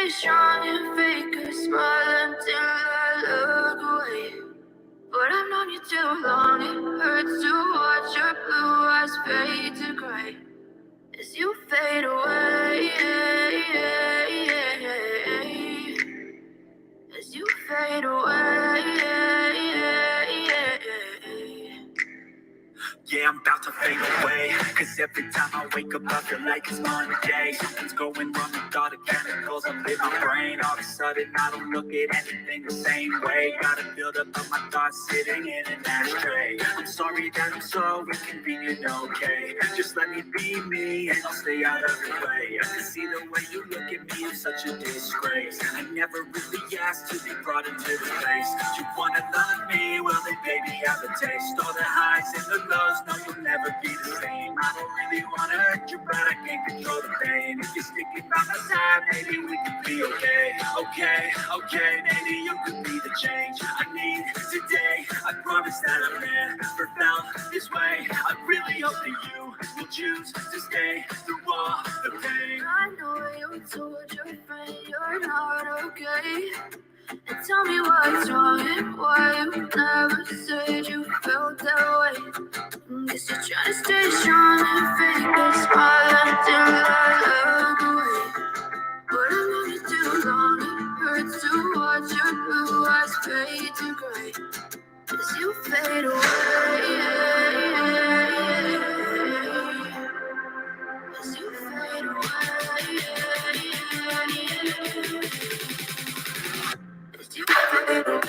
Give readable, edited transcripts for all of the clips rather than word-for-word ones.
stay strong and fake a smile until I look away. But I've known you too long, it hurts to watch your blue eyes fade to gray as you fade away. As you fade away. Yeah, I'm about to fade away, cause every time I wake up I feel like it's Monday. Something's going wrong with all the chemicals up in my brain. All of a sudden I don't look at anything the same way. Gotta build up on my thoughts sitting in an ashtray. I'm sorry that I'm so inconvenient, okay? Just let me be me and I'll stay out of the way. I can see the way you look at me, you're such a disgrace. I never really asked to be brought into this place. You wanna love me? Well then baby I have a taste. All the highs and the lows, no you'll never be the same. I don't really wanna hurt you, but I can't control the pain. If you're sticking by my side, maybe we could be okay. Okay, maybe you could be the change I need today. I promise that I never felt this way. I really hope that you will choose to stay through all the pain. I know you told your friend you're not okay. And tell me what's wrong and why you never said you felt that way. Guess you're trying to stay strong and fake a smile until I look away. But I've known you too long, it hurts to watch your blue eyes fade to gray as you fade away. As you fade away. As you fade away.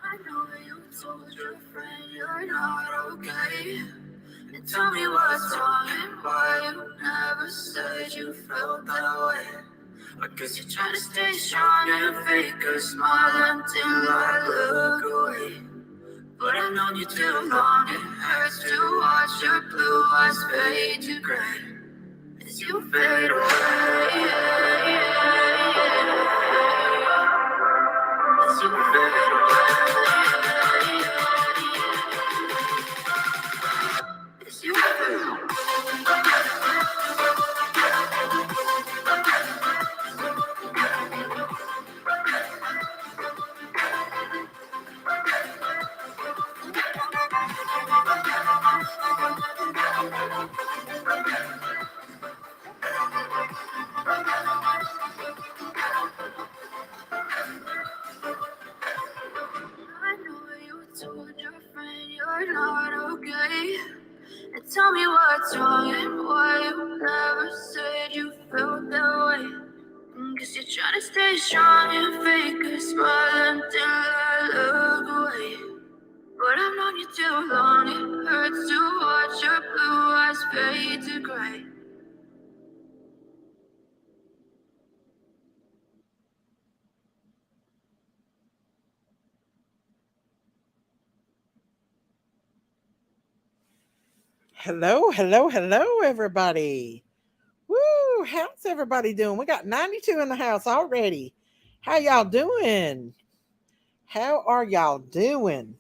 I know you told your friend you're not okay. And tell me what's wrong and why you never said you felt that way. I guess you're trying to stay strong and fake a smile until I look away. But I've known you too long, it hurts to watch your blue eyes fade to gray as you fade away. As you fade away. As you fade away. I know you told your friend you're not okay. And tell me what's wrong and why you never said you felt that way. Guess you're trying to stay strong and fake a smile until I look away. But I've known you too long, it hurts to watch your blue eyes fade to gray. Hello, everybody. Woo, how's everybody doing? We got 92 in the house already. How y'all doing? How are y'all doing?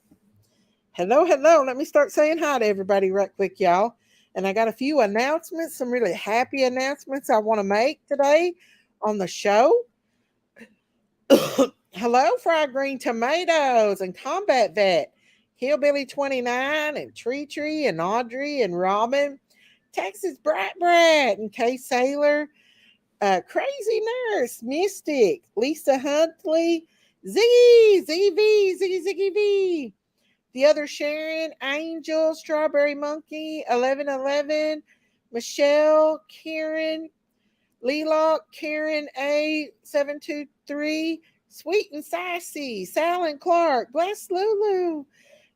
Hello. Let me start saying hi to everybody right quick, y'all. And I got a few announcements, some really happy announcements I want to make today on the show. Hello, Fried Green Tomatoes and Combat Vet, Hillbilly 29 and Tree and Audrey and Robin, Texas Brat and Kay Sailor, Crazy Nurse, Mystic, Lisa Huntley, Ziggy V, the other Sharon, Angel, Strawberry Monkey, 1111, Michelle, Karen, Leela, Karen A723, Sweet and Sassy, Sal and Clark, Bless Lulu,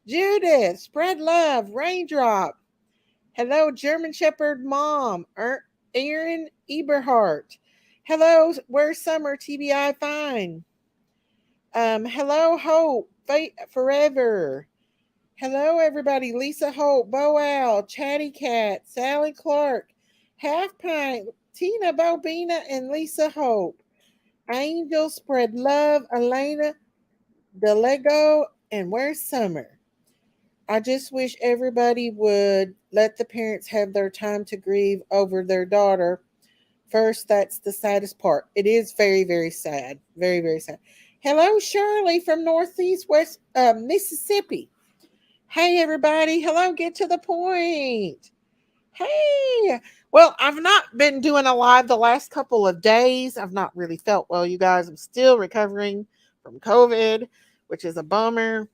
Judith, Spread Love, Raindrop. Hello, German Shepherd Mom, Aaron Eberhardt. Hello, Where's Summer TBI Fine. Hello, Hope, Fate Forever. Hello, everybody. Lisa Hope, Bo Owl, Chatty Cat, Sally Clark, Half Pint, Tina Bobina, and Lisa Hope. Angel, Spread Love, Elena, Delego, and Where's Summer? I just wish everybody would let the parents have their time to grieve over their daughter. First, that's the saddest part. It is very, very sad. Very, very sad. Hello, Shirley from Northeast West Mississippi. Hey, everybody. Hello, get to the point. Hey. Well, I've not been doing a live the last couple of days. I've not really felt well, you guys. I'm still recovering from COVID, which is a bummer.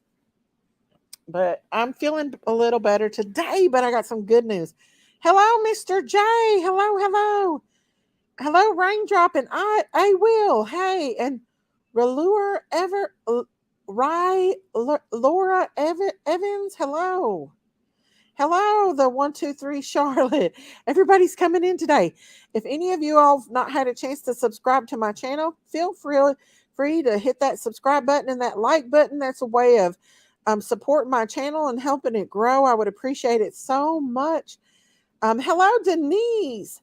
But I'm feeling a little better today, but I got some good news. Hello, Mr. J. Hello, hello. Hello, Raindrop, and I will. Hey, and Relure Ever Laura Evans. Hello. Hello, the 123 Charlotte. Everybody's coming in today. If any of you all have not had a chance to subscribe to my channel, feel free to hit that subscribe button and that like button. That's a way of supporting my channel and helping it grow. I would appreciate it so much. Hello, Denise.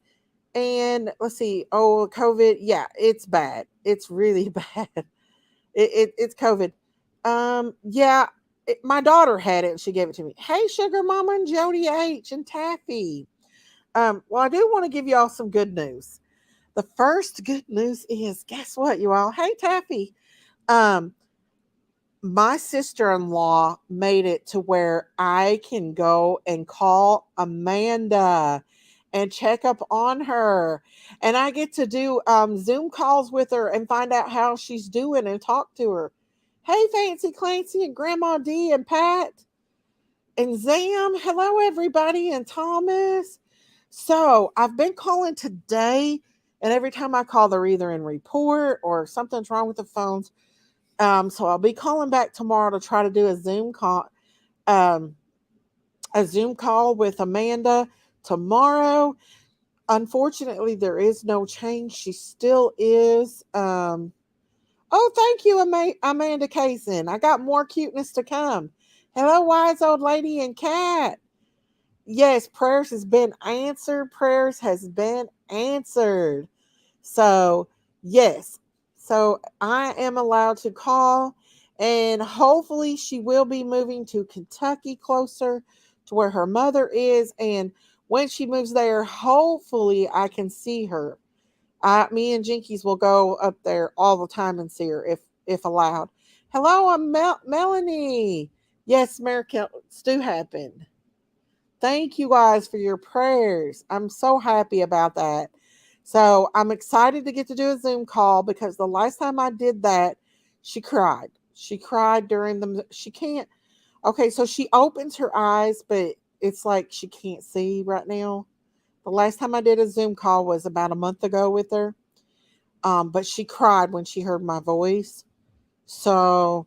And let's see. Oh, COVID. Yeah, it's bad. It's really bad. It's COVID. Yeah, my daughter had it and she gave it to me. Hey, Sugar Mama and Jody H and Taffy. Well, I do want to give you all some good news. The first good news is, guess what, you all? Hey, Taffy. Um, my sister-in-law made it to where I can go and call Amanda and check up on her, and I get to do Zoom calls with her and find out how she's doing and talk to her. Hey, Fancy Clancy and Grandma D and Pat and Zam. Hello, everybody, and Thomas. So I've been calling today, and every time I call, they're either in report or something's wrong with the phones. So I'll be calling back tomorrow to try to do um, a Zoom call with Amanda tomorrow. Unfortunately, there is no change. She still is. Oh, thank you, Amanda Kaysen. I got more cuteness to come. Hello, wise old lady and cat. Yes, prayers has been answered. Prayers has been answered. So, yes. So I am allowed to call, and hopefully she will be moving to Kentucky closer to where her mother is. And when she moves there, hopefully I can see her. Me and Jinkies will go up there all the time and see her if allowed. Hello, I'm Melanie. Yes, miracles do happen. Thank you guys for your prayers. I'm so happy about that. So I'm excited to get to do a Zoom call because the last time I did that, she cried. She cried during the. She can't. Okay, so she opens her eyes, but it's like she can't see right now. The last time I did a Zoom call was about a month ago with her. But she cried when she heard my voice. So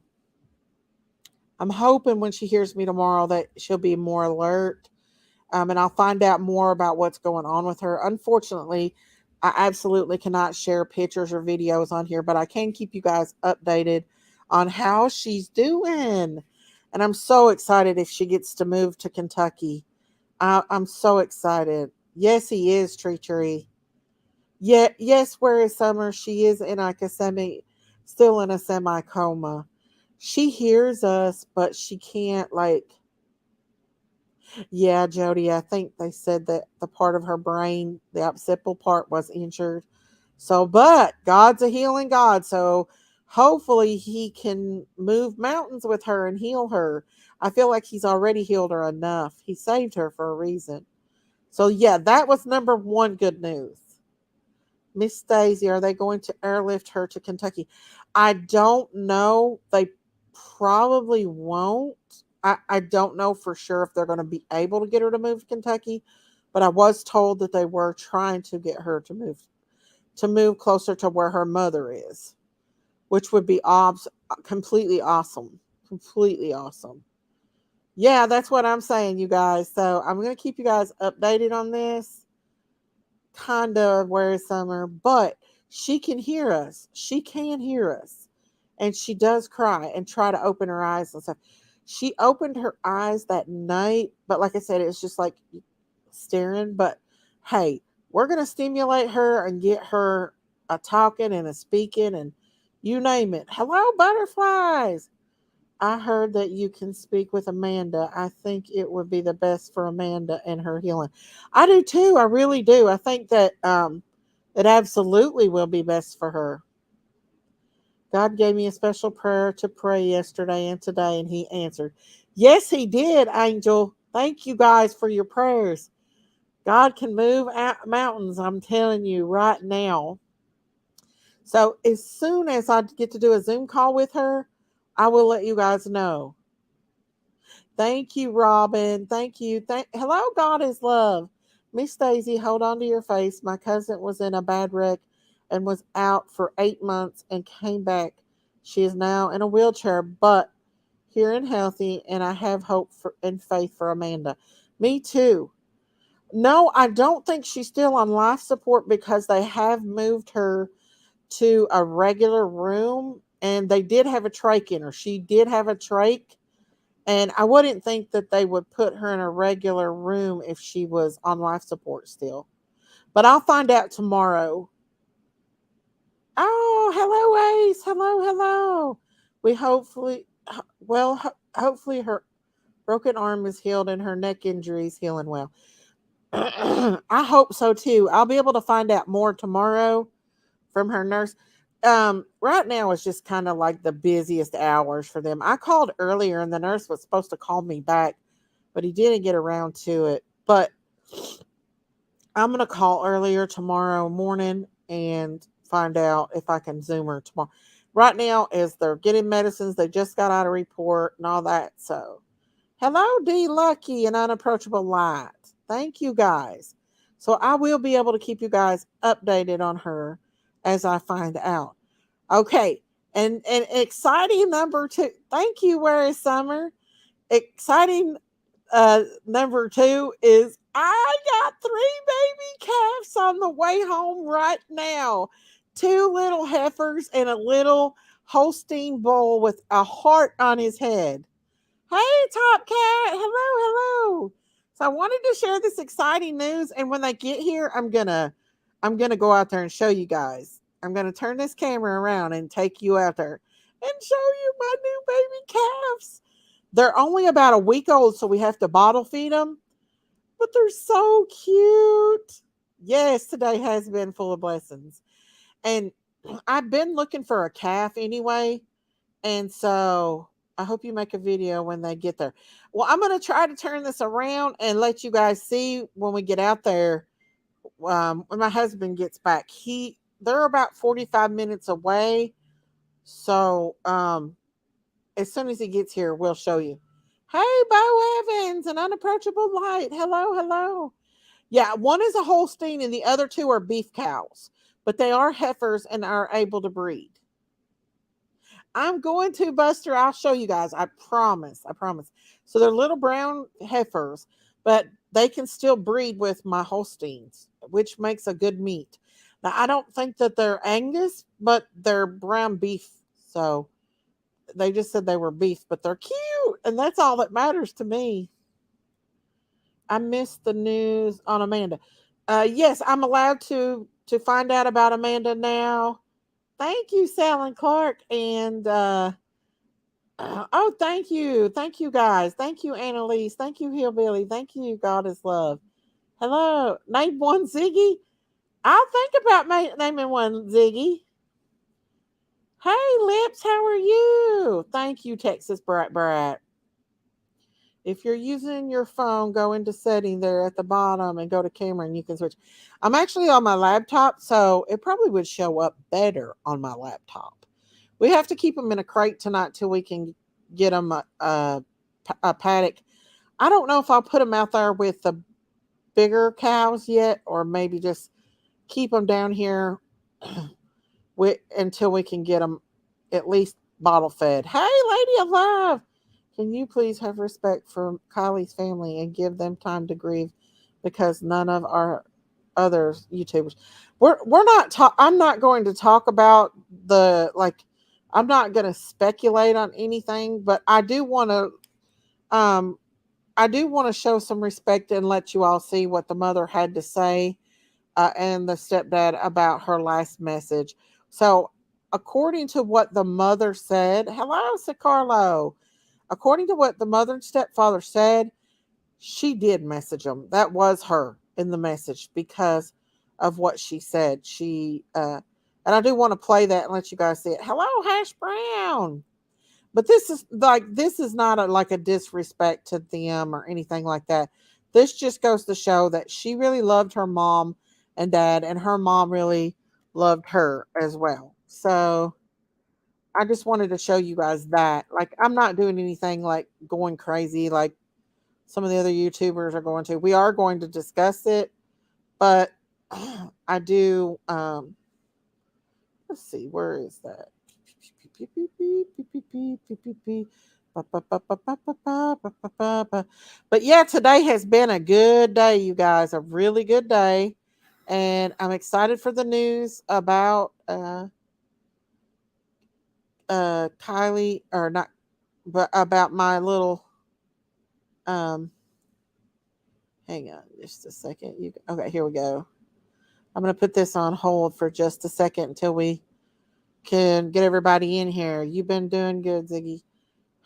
I'm hoping when she hears me tomorrow that she'll be more alert. And I'll find out more about what's going on with her. Unfortunately, I absolutely cannot share pictures or videos on here, but I can keep you guys updated on how she's doing. And I'm so excited if she gets to move to Kentucky. I'm so excited. Yes, he is, Tree Tree. Yeah, yes, where is Summer? She is in like a still in a semi coma. She hears us, but she can't like. Yeah, Jody, I think they said that the part of her brain, the occipital part, was injured. So, but God's a healing God. So, hopefully, He can move mountains with her and heal her. I feel like He's already healed her enough. He saved her for a reason. So, yeah, that was number one good news. Miss Daisy, are they going to airlift her to Kentucky? I don't know. They probably won't. I don't know for sure if they're going to be able to get her to move to Kentucky, but I was told that they were trying to get her to move to move closer to where her mother is, which would be completely awesome. Completely awesome. Yeah, that's what I'm saying, you guys. So I'm going to keep you guys updated on this. Kind of where is Summer, but she can hear us. She can hear us. And she does cry and try to open her eyes and stuff. She opened her eyes that night, but like I said, it's just like staring. But hey, we're going to stimulate her and get her a talking and a speaking and you name it. Hello, butterflies. I heard that you can speak with Amanda. I think it would be the best for Amanda and her healing. I do too. I really do. I think that it absolutely will be best for her. God gave me a special prayer to pray yesterday and today, and He answered. Yes, He did, Angel. Thank you guys for your prayers. God can move mountains, I'm telling you right now. So, as soon as I get to do a Zoom call with her, I will let you guys know. Thank you, Robin. Thank you. Hello, God is love. Miss Daisy, hold on to your face. My cousin was in a bad wreck and was out for 8 months and came back. She is now in a wheelchair, but here and healthy, and I have hope for and faith for Amanda. Me too. No, I don't think she's still on life support because they have moved her to a regular room and they did have a trach in her. She did have a trach, and I wouldn't think that they would put her in a regular room if she was on life support still. But I'll find out tomorrow. Oh, hello, Ace. Hello, hello. We hopefully her broken arm is healed and her neck injury is healing well. I hope so too. I'll be able to find out more tomorrow from her nurse. Right now it's just kind of like the busiest hours for them. I called earlier and the nurse was supposed to call me back, but he didn't get around to it. But I'm going to call earlier tomorrow morning and find out if I can Zoom her tomorrow. Right now, as they're getting medicines, they just got out a report and all that. So, hello, D Lucky and Unapproachable Light. Thank you guys. So, I will be able to keep you guys updated on her as I find out. Okay. And exciting number two. Thank you, Where is Summer? Exciting number two is I got three baby calves on the way home right now. Two little heifers and a little Holstein bull with a heart on his head. Hey, Top Cat. Hello, hello. So I wanted to share this exciting news, and when they get here, I'm gonna go out there and show you guys. I'm gonna turn this camera around and take you out there and show you my new baby calves. They're only about a week old, so we have to bottle feed them, but they're so cute. Yes, today has been full of blessings. And I've been looking for a calf anyway. And so I hope you make a video when they get there. Well, I'm going to try to turn this around and let you guys see when we get out there. When my husband gets back, they're about 45 minutes away. So, as soon as he gets here, we'll show you. Hey, Bo Evans, an unapproachable light. Hello, hello. Yeah, one is a Holstein and the other two are beef cows, but they are heifers and are able to breed. I'm going to, Buster. I'll show you guys. I promise. I promise. So they're little brown heifers, but they can still breed with my Holsteins, which makes a good meat. Now, I don't think that they're Angus, but they're brown beef. So they just said they were beef, but they're cute. And that's all that matters to me. I missed the news on Amanda. Yes, I'm allowed to find out about Amanda now. Thank you, Sal and Clark. And oh, thank you, guys. Thank you, Annalise. Thank you, Hillbilly. Thank you, God is love. Hello, name one Ziggy. I'll think about naming one Ziggy. Hey, Lips, how are you? Thank you, Texas Brat Brat. If you're using your phone, go into setting there at the bottom and go to camera and you can switch. I'm actually on my laptop, so it probably would show up better on my laptop. We have to keep them in a crate tonight till we can get them a paddock. I don't know if I'll put them out there with the bigger cows yet, or maybe just keep them down here until we can get them at least bottle fed. Hey, lady alive, can you please have respect for Kylie's family and give them time to grieve because none of our other YouTubers. We're not I'm not going to talk about the like I'm not going to speculate on anything, but um I do want to show some respect and let you all see what the mother had to say and the stepdad about her last message. So, according to what the mother said, hello, Sicarlo. According to what the mother and stepfather said, she did message them. That was her in the message because of what she said. And I do want to play that and let you guys see it. Hello, Hash Brown. But this is not like a disrespect to them or anything like that. This just goes to show that she really loved her mom and dad, and her mom really loved her as well. So I just wanted to show you guys that. Like, I'm not doing anything like going crazy like some of the other YouTubers are going to. We are going to discuss it, but I do. Let's see, where is that? But yeah, today has been a good day, you guys. A really good day, and I'm excited for the news about Kylie, or not, but about my little um. Hang on, just a second. Okay? Here we go. I'm gonna put this on hold for just a second until we can get everybody in here. You've been doing good, Ziggy.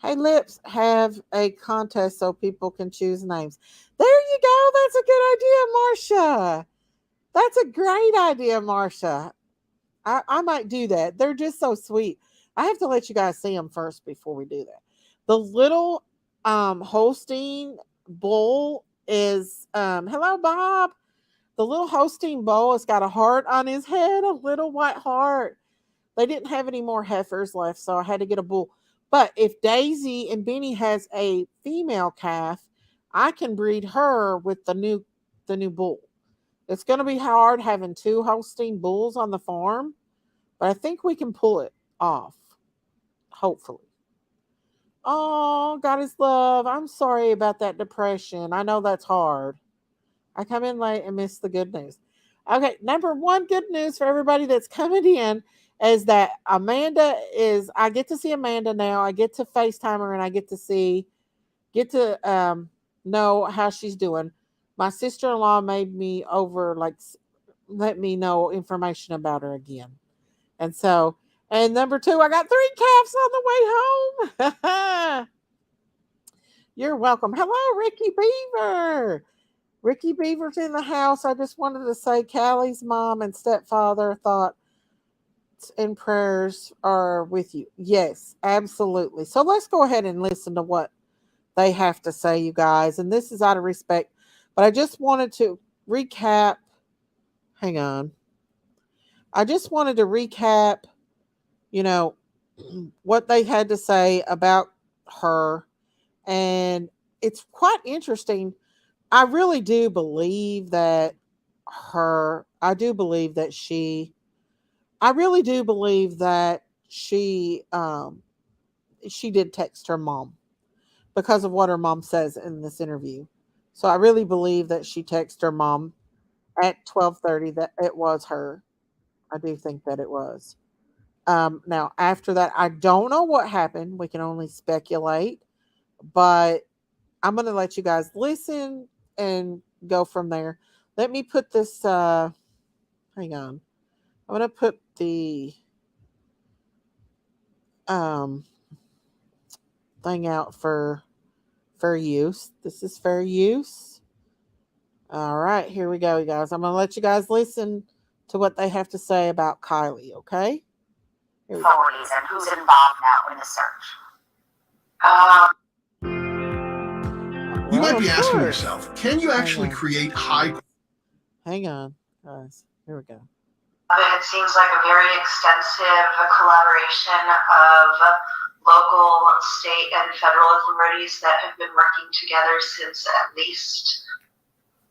Hey, Lips, have a contest so people can choose names. There you go. That's a good idea, Marsha. That's a great idea, Marsha. I might do that. They're just so sweet. I have to let you guys see them first before we do that. The little Holstein bull is hello, Bob. The little Holstein bull has got a heart on his head, a little white heart. They didn't have any more heifers left, so I had to get a bull. But if Daisy and Benny has a female calf, I can breed her with the new bull. It's going to be hard having two Holstein bulls on the farm, but I think we can pull it off. Hopefully. Oh, God is love. I'm sorry about that depression. I know that's hard. I come in late and miss the good news. Okay, number one good news for everybody that's coming in is that I get to see Amanda now. I get to FaceTime her and I get to know how she's doing. My sister in law made me over, like, let me know information about her again. And so, and number two, I got three calves on the way home. You're welcome. Hello, Ricky Beaver. Ricky Beaver's in the house. I just wanted to say Callie's mom and stepfather thoughts and prayers are with you. Yes, absolutely. So let's go ahead and listen to what they have to say, you guys. And this is out of respect, but I just wanted to recap. Hang on. I just wanted to recap, you know, what they had to say about her. And it's quite interesting. I really do believe that I do believe that I really do believe that she did text her mom because of what her mom says in this interview. So I really believe that she texted her mom at 12:30 that it was her. I do think that it was. Now after that, I don't know what happened. We can only speculate, but I'm going to let you guys listen and go from there. Let me put this hang on. I'm going to put the um thing out for fair use. This is fair use. All right, here we go, you guys. I'm going to let you guys listen to what they have to say about Kylie, okay? Here we go. Authorities and who's involved now in the search? Um, You Well, might be of asking course. yourself, can you actually create high Hang on, guys. Here we go. it seems like a very extensive collaboration of local, state, and federal authorities that have been working together since at least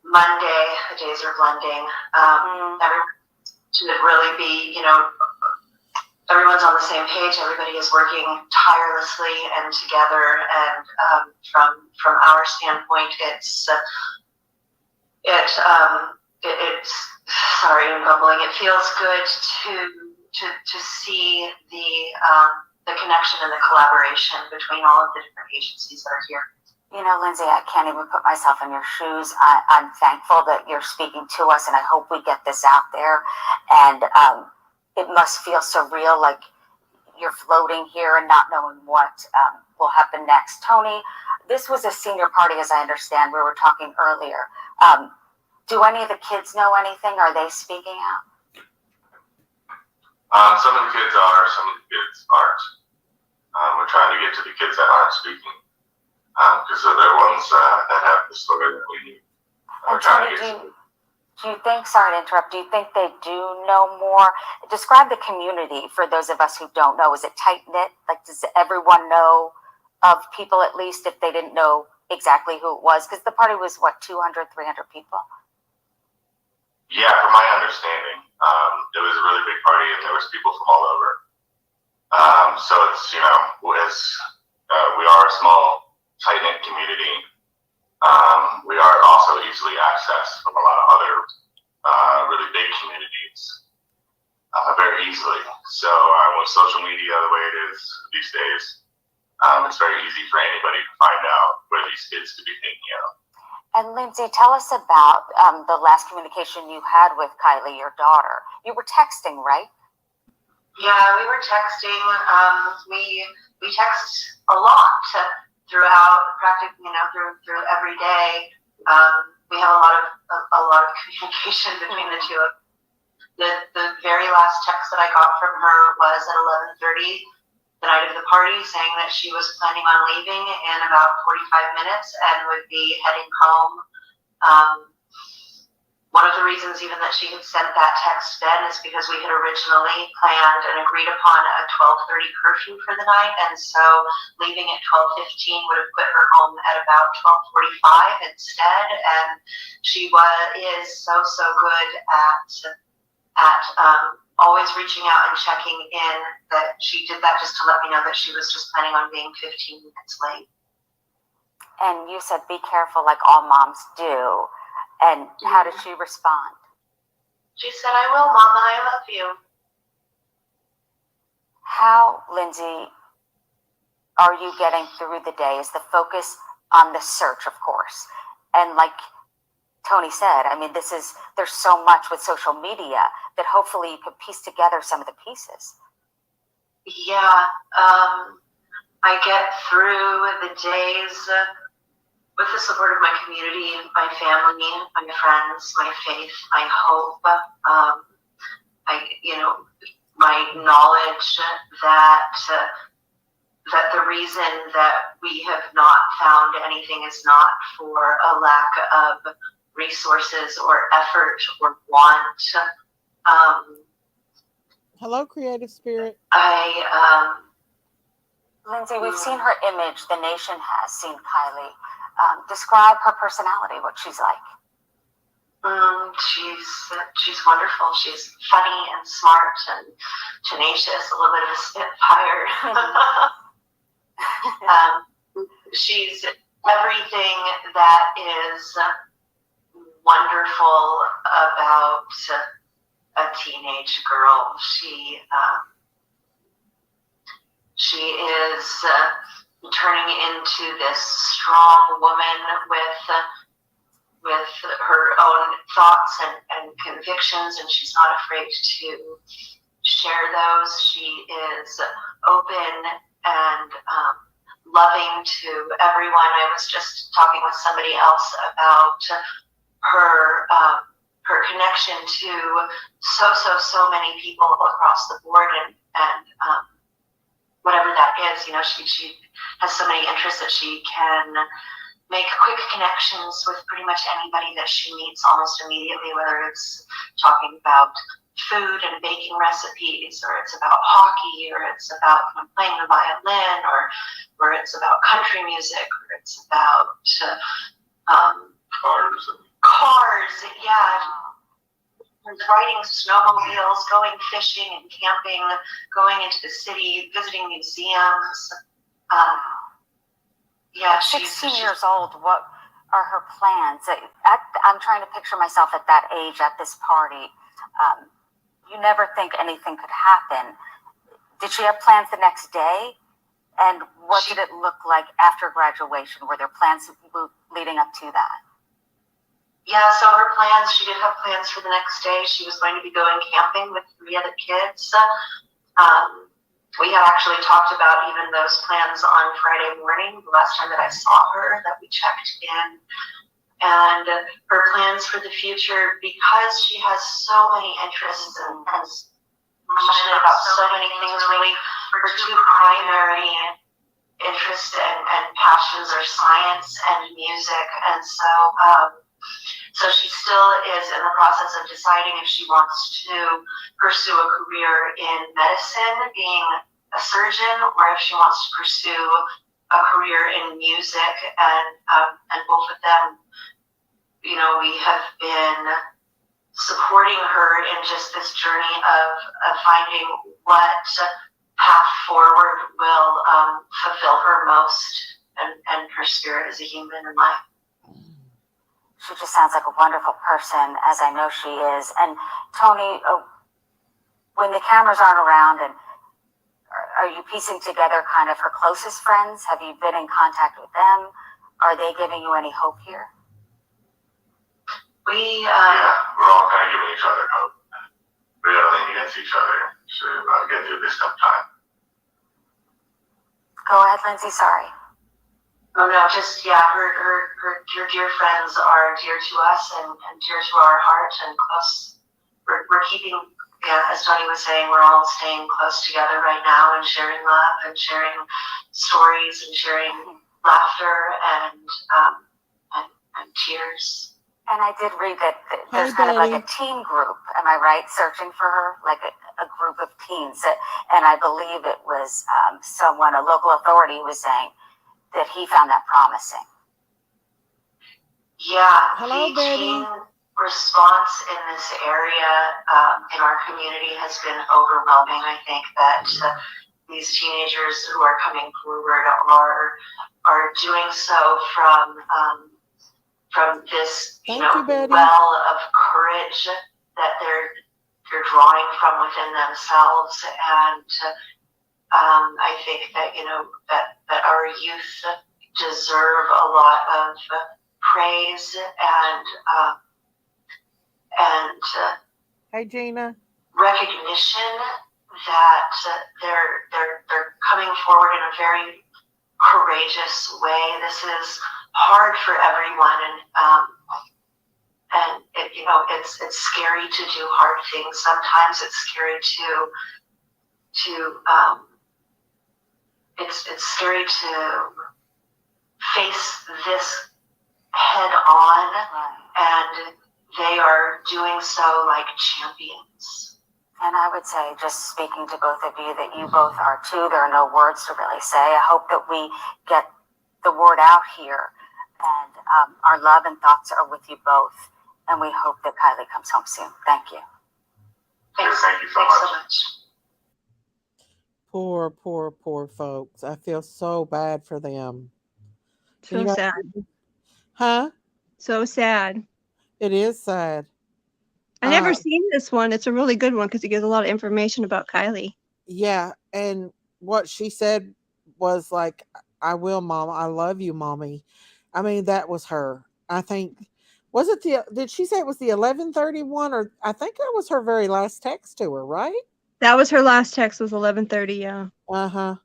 Monday. The days are blending. Everyone really be, everyone's on the same page. Everybody is working tirelessly and together. And from our standpoint, it's sorry, I'm bumbling. It feels good to see the connection and the collaboration between all of the different agencies that are here. Lindsay, I can't even put myself in your shoes. I'm thankful that you're speaking to us, and I hope we get this out there. And it must feel surreal, like you're floating here and not knowing what will happen next. Tony, this was a senior party, as I understand. We were talking earlier. Do any of the kids know anything? Are they speaking out? Some of the kids are, some of the kids aren't. We're trying to get to the kids that aren't speaking, because they're the ones that have the story that we need. And Tony, do you think, sorry to interrupt, do you think they do know more? Describe the community for those of us who don't know. Is it tight-knit? Like, does everyone know of people, at least if they didn't know exactly who it was? Because the party was, 200, 300 people? Yeah, from my understanding, it was a really big party and there was people from all over. So it's, we are a small, tight-knit community. We are also easily accessed from a lot of other really big communities very easily. So with social media the way it is these days, it's very easy for anybody to find out where these kids could be hanging out. And Lindsay, tell us about the last communication you had with Kiely, your daughter. You were texting, right? Yeah, we were texting. We text a lot throughout practically, through every day. We have a lot of communication between the two. The very last text that I got from her was at 11:30 the night of the party, saying that she was planning on leaving in about 45 minutes and would be heading home. One of the reasons even that she had sent that text then is because we had originally planned and agreed upon a 12:30 curfew for the night, and so leaving at 12:15 would have put her home at about 12:45 instead. And she is so good at always reaching out and checking in. That she did that just to let me know that she was just planning on being 15 minutes late. And you said be careful, like all moms do. And how did she respond? She said, "I will, Mama, I love you." How, Lindsay, are you getting through the day? Is the focus on the search, of course? And like Tony said, there's so much with social media that hopefully you could piece together some of the pieces. Yeah, I get through the days with the support of my community, my family, my friends, my faith, my hope, my knowledge that the reason that we have not found anything is not for a lack of resources or effort or want. Hello, creative spirit. Lindsay, we've seen her image. The nation has seen Kiely. Describe her personality, what she's like. She's wonderful. She's funny and smart and tenacious, a little bit of a spitfire. She's everything that is wonderful about a teenage girl. She is turning into this strong woman with her own thoughts and convictions, and she's not afraid to share those. She is open and loving to everyone. I was just talking with somebody else about her connection to so many people across the board, and whatever that is, she has so many interests that she can make quick connections with pretty much anybody that she meets almost immediately, whether it's talking about food and baking recipes, or it's about hockey, or it's about playing the violin, or it's about country music, or it's about Cars. Yeah. riding snowmobiles, going fishing and camping, going into the city, visiting museums. Yeah, at 16 years old, what are her plans? I'm trying to picture myself at that age at this party. You never think anything could happen. Did she have plans the next day? And what did it look like after graduation? Were there plans leading up to that? Yeah, so her plans, she did have plans for the next day. She was going to be going camping with 3 other kids. We had actually talked about even those plans on Friday morning, the last time that I saw her, that we checked in. And her plans for the future, because she has so many interests and is passionate about so many things, really, her 2 primary interests and passions are science and music. And so she still is in the process of deciding if she wants to pursue a career in medicine, being a surgeon, or if she wants to pursue a career in music. And both of them, we have been supporting her in just this journey of finding what path forward will fulfill her most and her spirit as a human in life. She just sounds like a wonderful person, as I know she is. And Tony, when the cameras aren't around, and are you piecing together kind of her closest friends? Have you been in contact with them? Are they giving you any hope here? Yeah, we're all kind of giving each other hope. We gotta lean against each other to get through this tough time. Go ahead, Lindsay. Sorry. Oh no, just her dear friends are dear to us and dear to our heart and close. We're keeping, as Tony was saying, we're all staying close together right now and sharing love and sharing stories and sharing laughter and tears. And I did read that there's kind of like a teen group, am I right, searching for her, like a group of teens. And I believe it was a local authority was saying that he found that promising. Yeah, Hello, the Betty. teen response in this area in our community has been overwhelming. I think that these teenagers who are coming forward are doing so from this well of courage that they're drawing from within themselves. And I think that that our youth deserve a lot of praise and hey, Gina, recognition that they're coming forward in a very courageous way. This is hard for everyone, and it's scary to do hard things. Sometimes it's scary it's scary to face this head on, and they are doing so like champions. And I would say, just speaking to both of you, that you both are too. There are no words to really say. I hope that we get the word out here, and our love and thoughts are with you both. And we hope that Kiely comes home soon. Thank you. Thanks you so much. Poor folks. I feel so bad for them. So sad. Huh? So sad. It is sad. I never seen this one. It's a really good one because it gives a lot of information about Kiely. Yeah, and what she said was like, "I will, Mom. I love you, Mommy." I mean, that was her. I think. Was it did she say it was the 11:31, or I think that was her very last text to her, right? That was her last text, was 11:30, yeah. Uh-huh.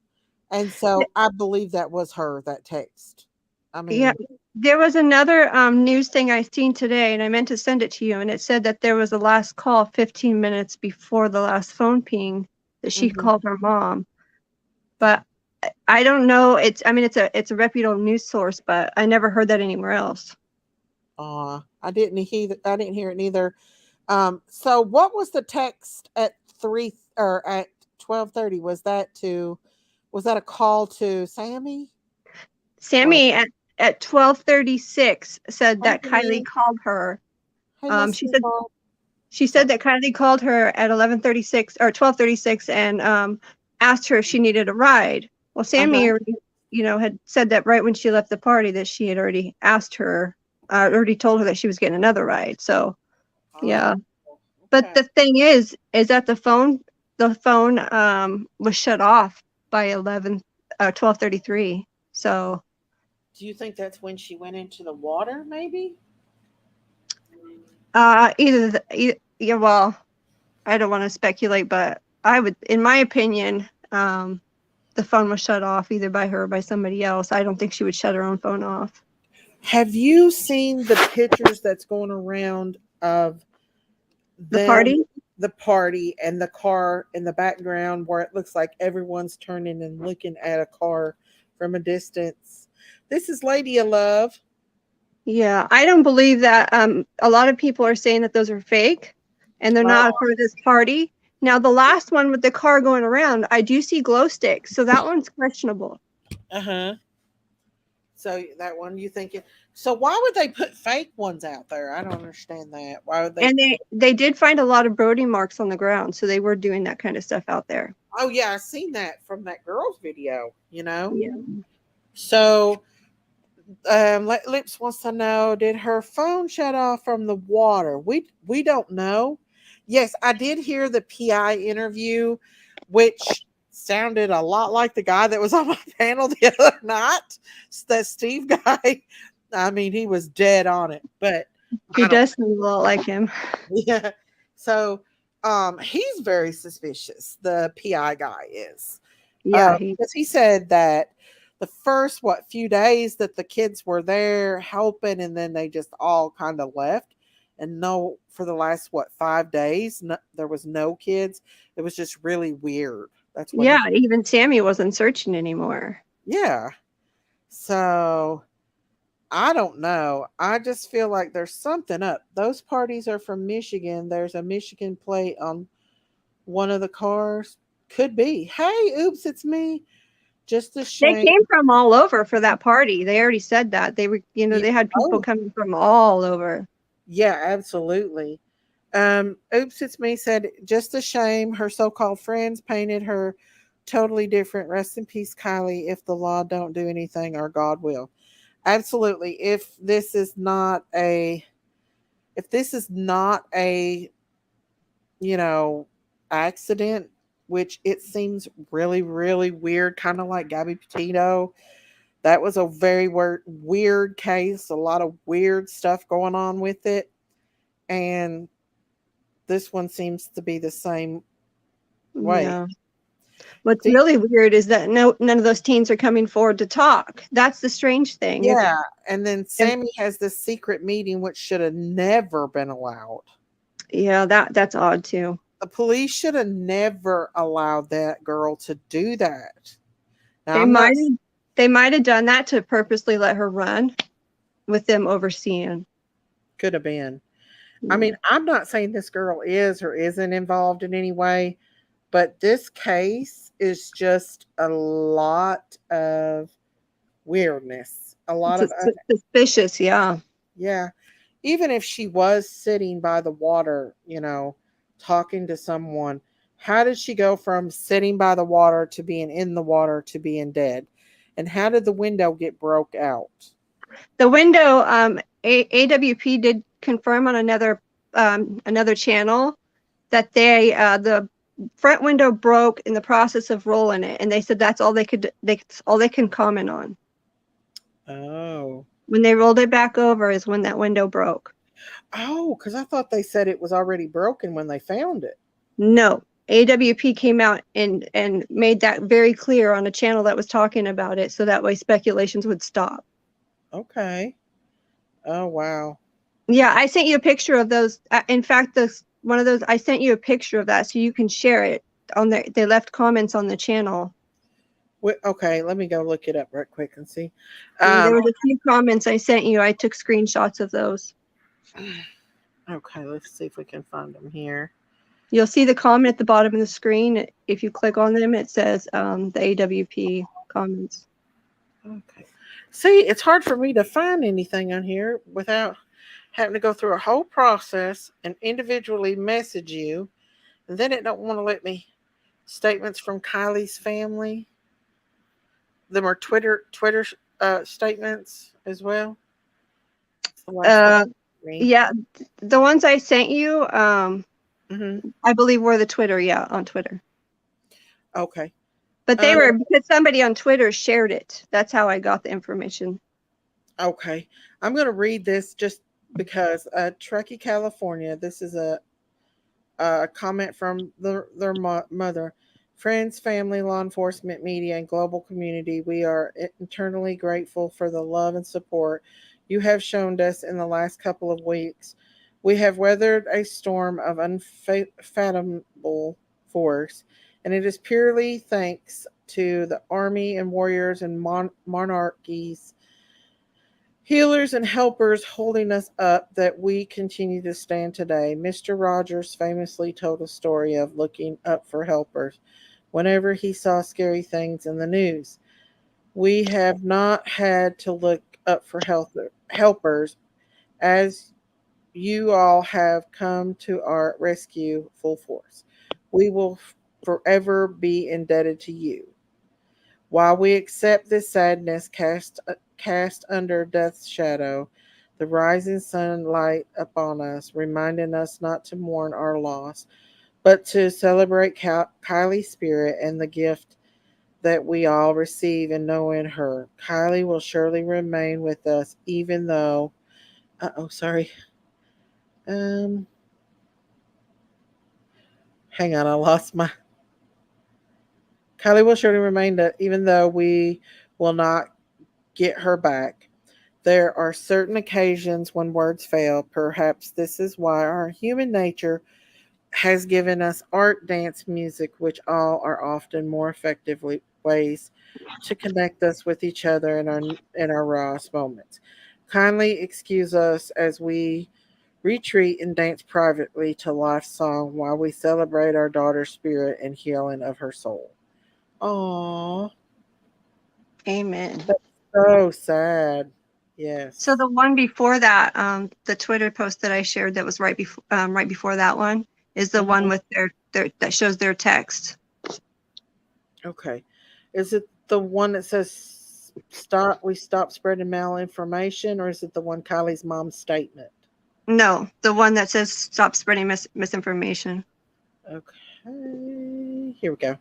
And so I believe that was her, that text. I mean, yeah, there was another news thing I seen today, and I meant to send it to you, and it said that there was a last call 15 minutes before the last phone ping that she called her mom. But I don't know. It's a reputable news source, but I never heard that anywhere else. I didn't hear it neither. So what was the text at 3 or at 12:30? Was that a call to Sammy? Sammy at 12:36 said that Kiely called her. She said She said that Kylie called her at 11:36 or 12:36 and asked her if she needed a ride. Well, Sammy, already, had said that right when she left the party that she had already asked her, already told her that she was getting another ride. So, yeah. But Okay. the thing is that the phone was shut off by 12:33. So, Do you think that's when she went into the water, maybe? yeah, well, I don't want to speculate, but I would, in my opinion, the phone was shut off either by her or by somebody else. I don't think she would shut her own phone off. Have you seen the pictures that's going around of The them, party? the party, and the car in the background where it looks like everyone's turning and looking at a car from a distance? This is Lady of Love. Yeah, I don't believe that. A lot of people are saying that those are fake and they're not for this party. Now, the last one with the car going around, I do see glow sticks, so that one's questionable. Uh-huh. So that one you thinking? So why would they put fake ones out there? I don't understand that. Why would they? And they did find a lot of Brody marks on the ground, so they were doing that kind of stuff out there. Oh yeah, I seen that from that girl's video. Yeah. So Lips wants to know: did her phone shut off from the water? We don't know. Yes, I did hear the PI interview, which sounded a lot like the guy that was on my panel the other night. That Steve guy. I mean, he was dead on it, but He does seem a lot like him. yeah. So he's very suspicious. The PI guy is. Yeah, Because he said that the first few days that the kids were there helping, and then they just all kind of left, and no, for the last 5 days, there was no kids. It was just really weird. That's what. Yeah, even Sammy wasn't searching anymore. Yeah. So I don't know. I just feel like there's something up. Those parties are from Michigan. There's a Michigan plate on one of the cars. Could be. Hey, oops, it's me. Just a shame. They came from all over for that party. They already said that. They were, they had people coming from all over. Yeah, absolutely. Oops, it's me said, just a shame her so-called friends painted her totally different. Rest in peace, Kylie. If the law don't do anything, or God will. Absolutely. If this is not a accident, which it seems really, really weird, kind of like Gabby Petito. That was a very weird case, a lot of weird stuff going on with it. And this one seems to be the same way. Yeah. What's really weird is that none of those teens are coming forward to talk. That's the strange thing. Yeah. And then Sammy has this secret meeting, which should have never been allowed. Yeah, that's odd too. The police should have never allowed that girl to do that. Now, they might have done that to purposely let her run with them overseeing. Could have been. I mean, I'm not saying this girl is or isn't involved in any way, but this case is just a lot of weirdness. A lot of suspicious, yeah. Yeah. Even if she was sitting by the water, talking to someone, how did she go from sitting by the water to being in the water to being dead? And how did the window get broke out? The window, AWP did confirm on another channel that the front window broke in the process of rolling it, and they said that's all they can comment on. Oh. When they rolled it back over is when that window broke. Oh, because I thought they said it was already broken when they found it. No. AWP came out and made that very clear on a channel that was talking about it, so that way speculations would stop. Okay. Oh, wow. Yeah, I sent you a picture of those. In fact, one of those, I sent you a picture of that so you can share it. They left comments on the channel. Okay, let me go look it up right quick and see. There was a few comments I sent you. I took screenshots of those. Okay, let's see if we can find them here. You'll see the comment at the bottom of the screen. If you click on them, it says the AWP comments. Okay. See, it's hard for me to find anything on here without. having to go through a whole process and individually message you, and then it don't want to let me. Statements from Kylie's family. Them are Twitter statements as well. It's the last one. Uh, yeah, the ones I sent you, Mm-hmm. I believe were the Twitter, yeah, on Twitter. Okay. But they were because somebody on Twitter shared it. That's how I got the information. Okay. I'm going to read this just because Truckee, California. This is a comment from their mother. Friends, family, law enforcement, media, and global community, we are eternally grateful for the love and support you have shown us in the last couple of weeks. We have weathered a storm of unfathomable force, and it is purely thanks to the army and warriors and monarchies, healers and helpers holding us up that we continue to stand today. Mr. Rogers famously told a story of looking up for helpers whenever he saw scary things in the news. We have not had to look up for helpers as you all have come to our rescue full force. We will forever be indebted to you. While we accept this sadness cast under death's shadow, the rising sunlight upon us, reminding us not to mourn our loss, but to celebrate Kylie's spirit and the gift that we all receive in knowing her. Kiely will surely remain with us, even though. Sorry. Um, Hang on, I lost my. Kiely will surely remain, even though we will not get her back. There are certain occasions when words fail. Perhaps this is why our human nature has given us art, dance, music, which all are often more effective ways to connect us with each other in our rawest moments. Kindly excuse us as we retreat and dance privately to life's song while we celebrate our daughter's spirit and healing of her soul. Aww, Amen. that's so sad. So Yes. the one before that, the Twitter post that I shared that was right before that one is the one Mhm. with their that shows their text. Okay. Is it the one that says stop spreading malinformation, or is it the one Kylie's mom's statement? No, the one that says stop spreading misinformation. Okay. Here we go.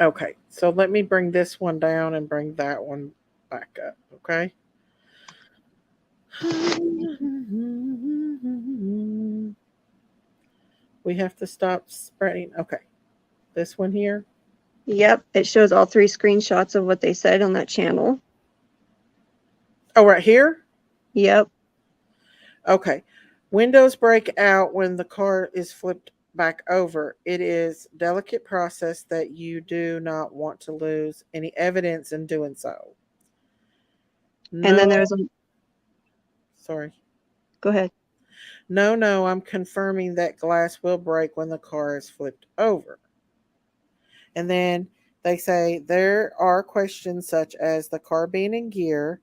Okay. So let me bring this one down and bring that one back up. Okay. We have to stop spreading. Okay. This one here. Yep, it shows all three screenshots of what they said on that channel. Oh, right here? Yep. Okay. Windows break out when the car is flipped back over. It is delicate process that you do not want to lose any evidence in doing so. And then No, there's sorry. go ahead. No, I'm confirming that glass will break when the car is flipped over. And then they say there are questions such as the car being in gear,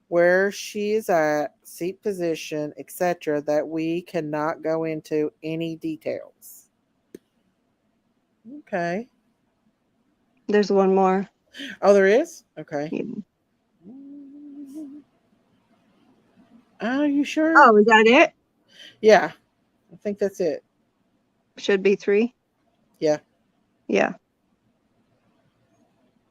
where she is at, seat position, etc., that we cannot go into any details. Okay. There's one more. Oh, there is? Okay. Yeah. Are you sure? Oh, is that it? Yeah, I think that's it. Should be 3. Yeah. Yeah.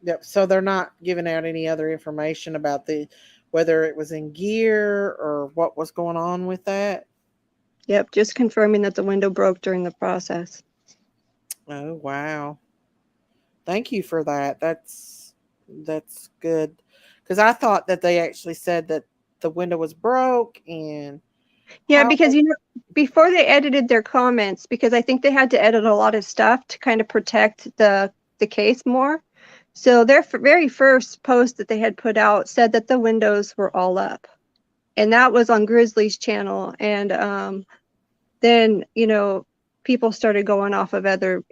Yep. So they're not giving out any other information about the whether it was in gear or what was going on with that. Yep. Just confirming that the window broke during the process. Oh, wow. Thank you for that. That's good. Cuz I thought that they actually said that the window was broke and Yeah, how. because before they edited their comments, because I think they had to edit a lot of stuff to kind of protect the case more. So their very first post that they had put out said that the windows were all up, and that was on Grizzly's channel. And then people started going off of other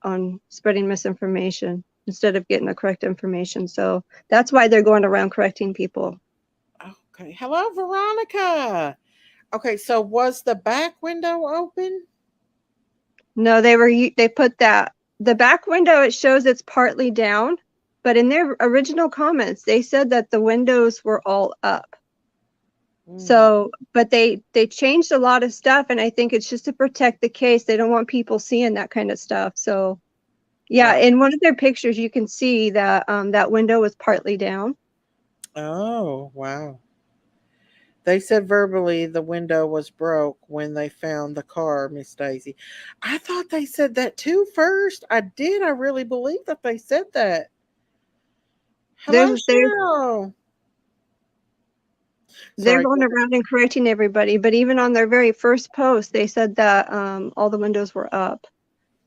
on spreading misinformation instead of getting the correct information. So that's why they're going around correcting people. Oh, Okay. Hello, Veronica. Okay, so was the back window open? No, they put that the back window. It shows it's partly down, but in their original comments, they said that the windows were all up. So, but they changed a lot of stuff, and I think it's just to protect the case. They don't want people seeing that kind of stuff. So, yeah, in one of their pictures, you can see that that window was partly down. Oh, wow. They said verbally the window was broke when they found the car, Miss Daisy. I thought they said that too first. I did. I really believe that they said that. Hello, There's Cheryl. They're Sorry. going around and correcting everybody, but even on their very first post, they said that all the windows were up.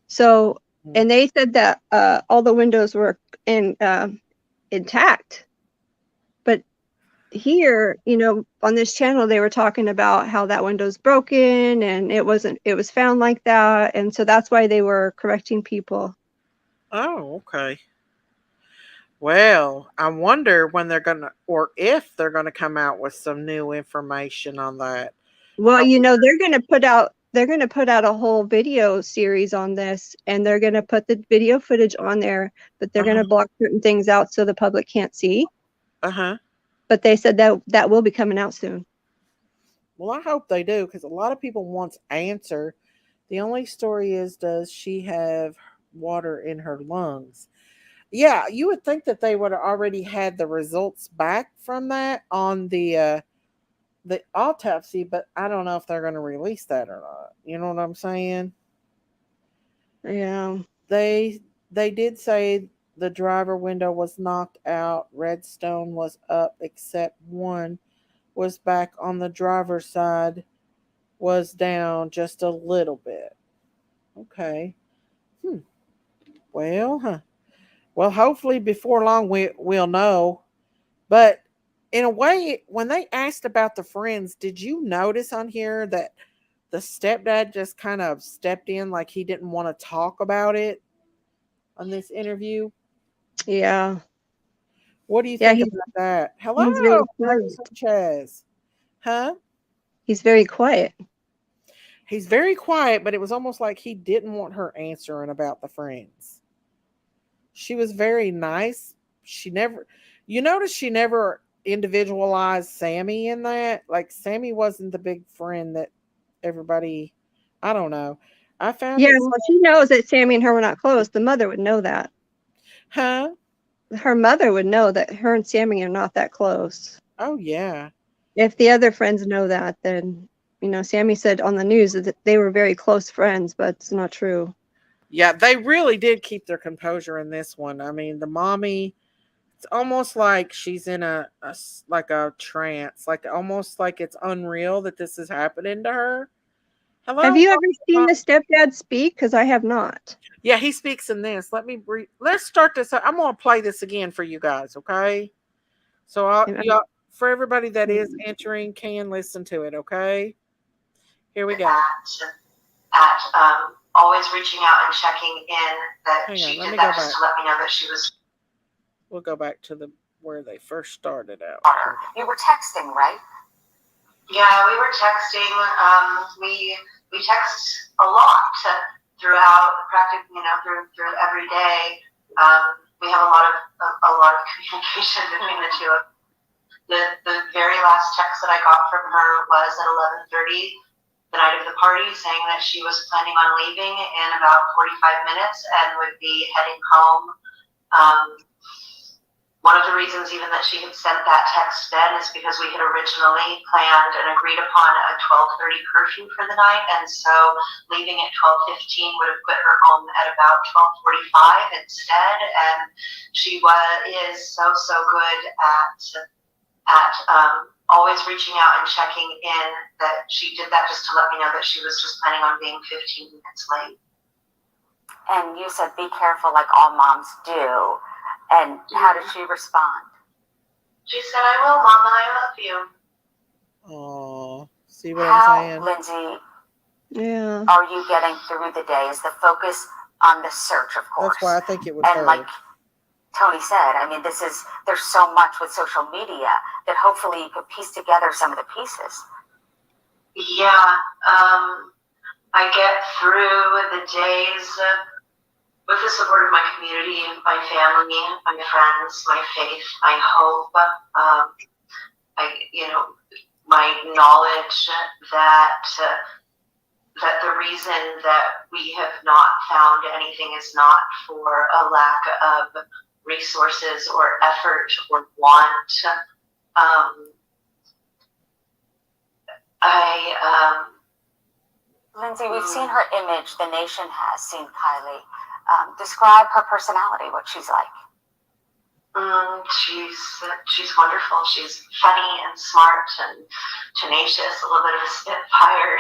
So, and they said that all the windows were intact. But here, on this channel, they were talking about how that window's broken and it was found like that. And so that's why they were correcting people. Oh, okay. Well, I wonder when they're going to, or if they're going to come out with some new information on that. Well, they're going to put out a whole video series on this, and they're going to put the video footage on there, but they're going to block certain things out so the public can't see. But they said that will be coming out soon. Well, I hope they do, because a lot of people want answer. The only story is, does she have water in her lungs? Yeah, you would think that they would have already had the results back from that on the autopsy, but I don't know if they're going to release that or not. You know what I'm saying? Yeah. They did say the driver window was knocked out, redstone was up, except one was back on the driver's side, was down just a little bit. Okay. Well, well, hopefully before long we'll know. But in a way, when they asked about the friends, did you notice on here that the stepdad just kind of stepped in like he didn't want to talk about it on this interview? Yeah. What do you think about that? Hello, He's very Mary quiet. Sanchez. Huh? He's very quiet. He's very quiet, but it was almost like he didn't want her answering about the friends. She was very nice. You notice she never individualized Sammy in that. Like, Sammy wasn't the big friend that everybody, I don't know. I found Yeah, it. well, she knows that Sammy and her were not close. The mother would know that. Huh? Her mother would know that her and Sammy are not that close. Oh, yeah. If the other friends know that, then, Sammy said on the news that they were very close friends, but it's not true. Yeah, they really did keep their composure in this one. I mean, the mommy, it's almost like she's in a like a trance, like almost like it's unreal that this is happening to her. Hello. Have you ever seen the stepdad speak? Because I have not. Yeah, he speaks in this. Let's start this. I'm going to play this again for you guys, okay? So for everybody that is entering, can listen to it, okay? Here we go. At always reaching out and checking in, that she did that just to let me know that she was. We'll go back to where they first started out. You were texting, right? Yeah, we were texting. We text a lot throughout through every day. We have a lot of communication between the two. The very last text that I got from her was at 11:30 the night of the party, saying that she was planning on leaving in about 45 minutes and would be heading home. One of the reasons even that she had sent that text then is because we had originally planned and agreed upon a 12:30 curfew for the night, and so leaving at 12:15 would have put her home at about 12:45 instead. And she is so good at always reaching out and checking in, that she did that just to let me know that she was just planning on being 15 minutes late. And you said be careful, like all moms do. And how did she respond? She said, I will, Mama, I love you. Oh, see what I'm saying? Lindsay, yeah, are you getting through the day? Is the focus on the search, of course? That's why I think it would and hurt. Tony said, I mean, there's so much with social media that hopefully you could piece together some of the pieces. Yeah, I get through the days with the support of my community, my family, my friends, my faith, my hope, my knowledge that the reason that we have not found anything is not for a lack of resources or effort or want. Lindsay, we've seen her image. The nation has seen Kiely. Describe her personality, what she's like. She's wonderful. She's funny and smart and tenacious, a little bit of a spitfire.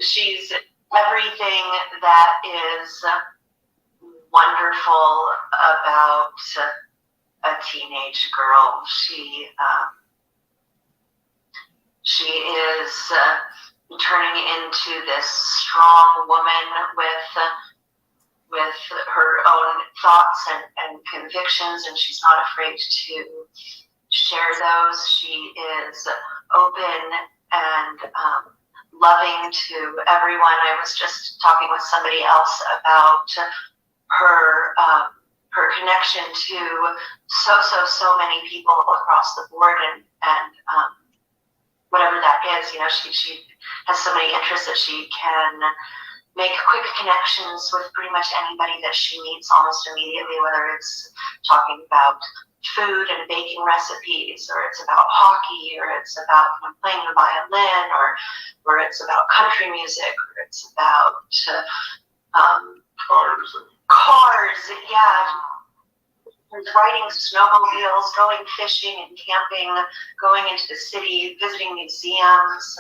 She's everything that is wonderful about a teenage girl. She is turning into this strong woman with her own thoughts and convictions, and she's not afraid to share those. She is open and loving to everyone. I was just talking with somebody else about her connection to so many people across the board, and whatever that is, she has so many interests that she can make quick connections with pretty much anybody that she meets almost immediately, whether it's talking about food and baking recipes, or it's about hockey, or it's about playing the violin, or it's about country music, or it's about cars, yeah. Riding snowmobiles, going fishing and camping, going into the city, visiting museums.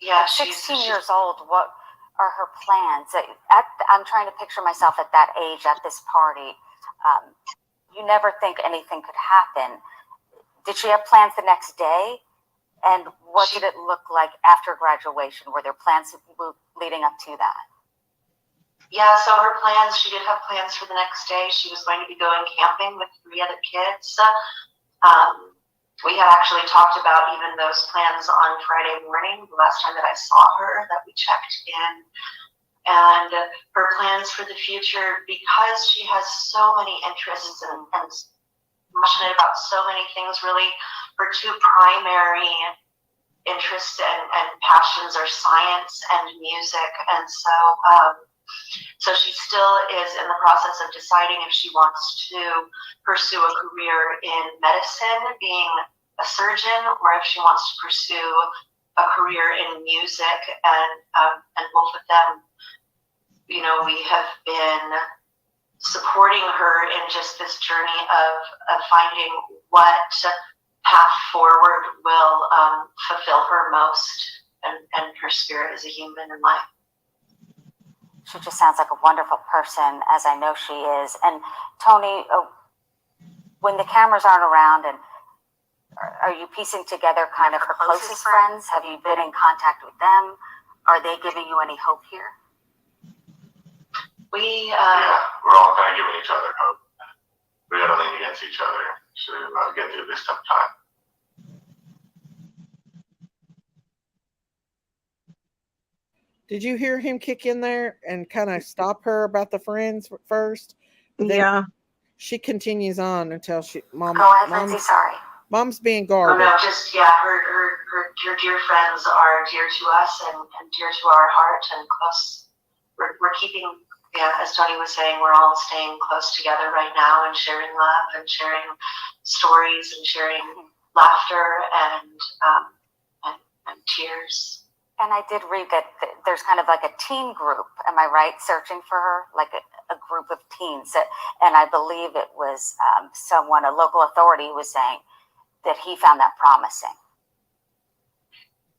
At 16 years old, what are her plans? I'm trying to picture myself at that age, at this party. You never think anything could happen. Did she have plans the next day? And what did it look like after graduation? Were there plans leading up to that? Yeah, so her plans, she did have plans for the next day. She was going to be going camping with 3 other kids. We had actually talked about even those plans on Friday morning, the last time that I saw her, that we checked in. And her plans for the future, because she has so many interests and passionate about so many things, really her 2 primary interests and passions are science and music. And so she still is in the process of deciding if she wants to pursue a career in medicine, being a surgeon, or if she wants to pursue a career in music. And both of them, we have been supporting her in just this journey of finding what path forward will fulfill her most and her spirit as a human in life. She just sounds like a wonderful person, as I know she is. And Tony, when the cameras aren't around, and are you piecing together kind of her closest friends? Have you been in contact with them? Are they giving you any hope here? We're all kind of giving each other hope. We got to lean against each other to get through this tough time. Did you hear him kick in there and kind of stop her about the friends first? Yeah. She continues on until Mom. Go ahead, Lindsay. Sorry. Mom's being guarded. Oh, no, just, her dear friends are dear to us and dear to our heart and close. We're keeping, as Tony was saying, we're all staying close together right now and sharing love and sharing stories and sharing laughter and tears. And I did read that there's kind of like a teen group, am I right, searching for her? Like a group of teens. And I believe it was a local authority was saying that he found that promising.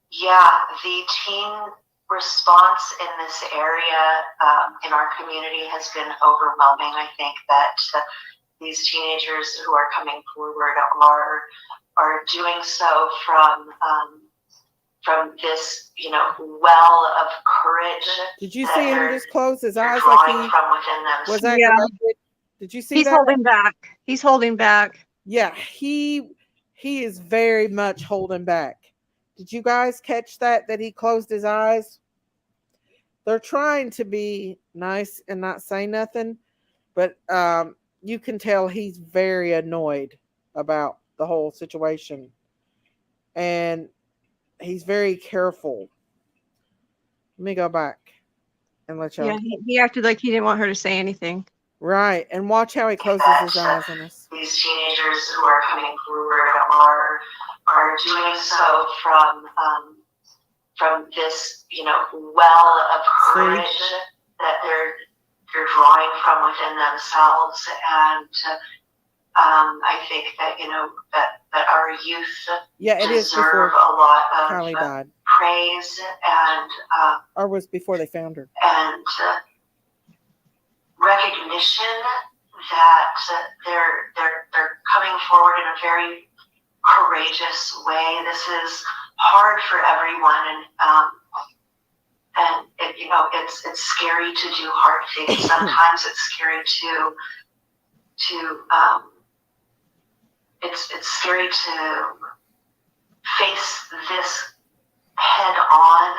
Yeah, the teen response in this area in our community has been overwhelming. I think that these teenagers who are coming forward are doing so from from this, well of courage. Did you that see him they're- just close his they're eyes like drawing he from within themselves. was Yeah. aggravated? Did you see He's that? holding back. He's holding back. Yeah, he is very much holding back. Did you guys catch that he closed his eyes? They're trying to be nice and not say nothing, but you can tell he's very annoyed about the whole situation, and he's very careful. Let me go back and let y'all. Yeah, he acted like he didn't want her to say anything. Right, and watch how he closes his eyes on us. These teenagers who are coming forward are doing so from this, well of courage that they're drawing from within themselves, and I think that that our youth Yeah, it is deserve before a lot of Kylie died, praise and or was before they found her. and recognition that they're coming forward in a very courageous way. This is hard for everyone, and it's scary to do hard things. Sometimes it's scary to it's scary to face this head on,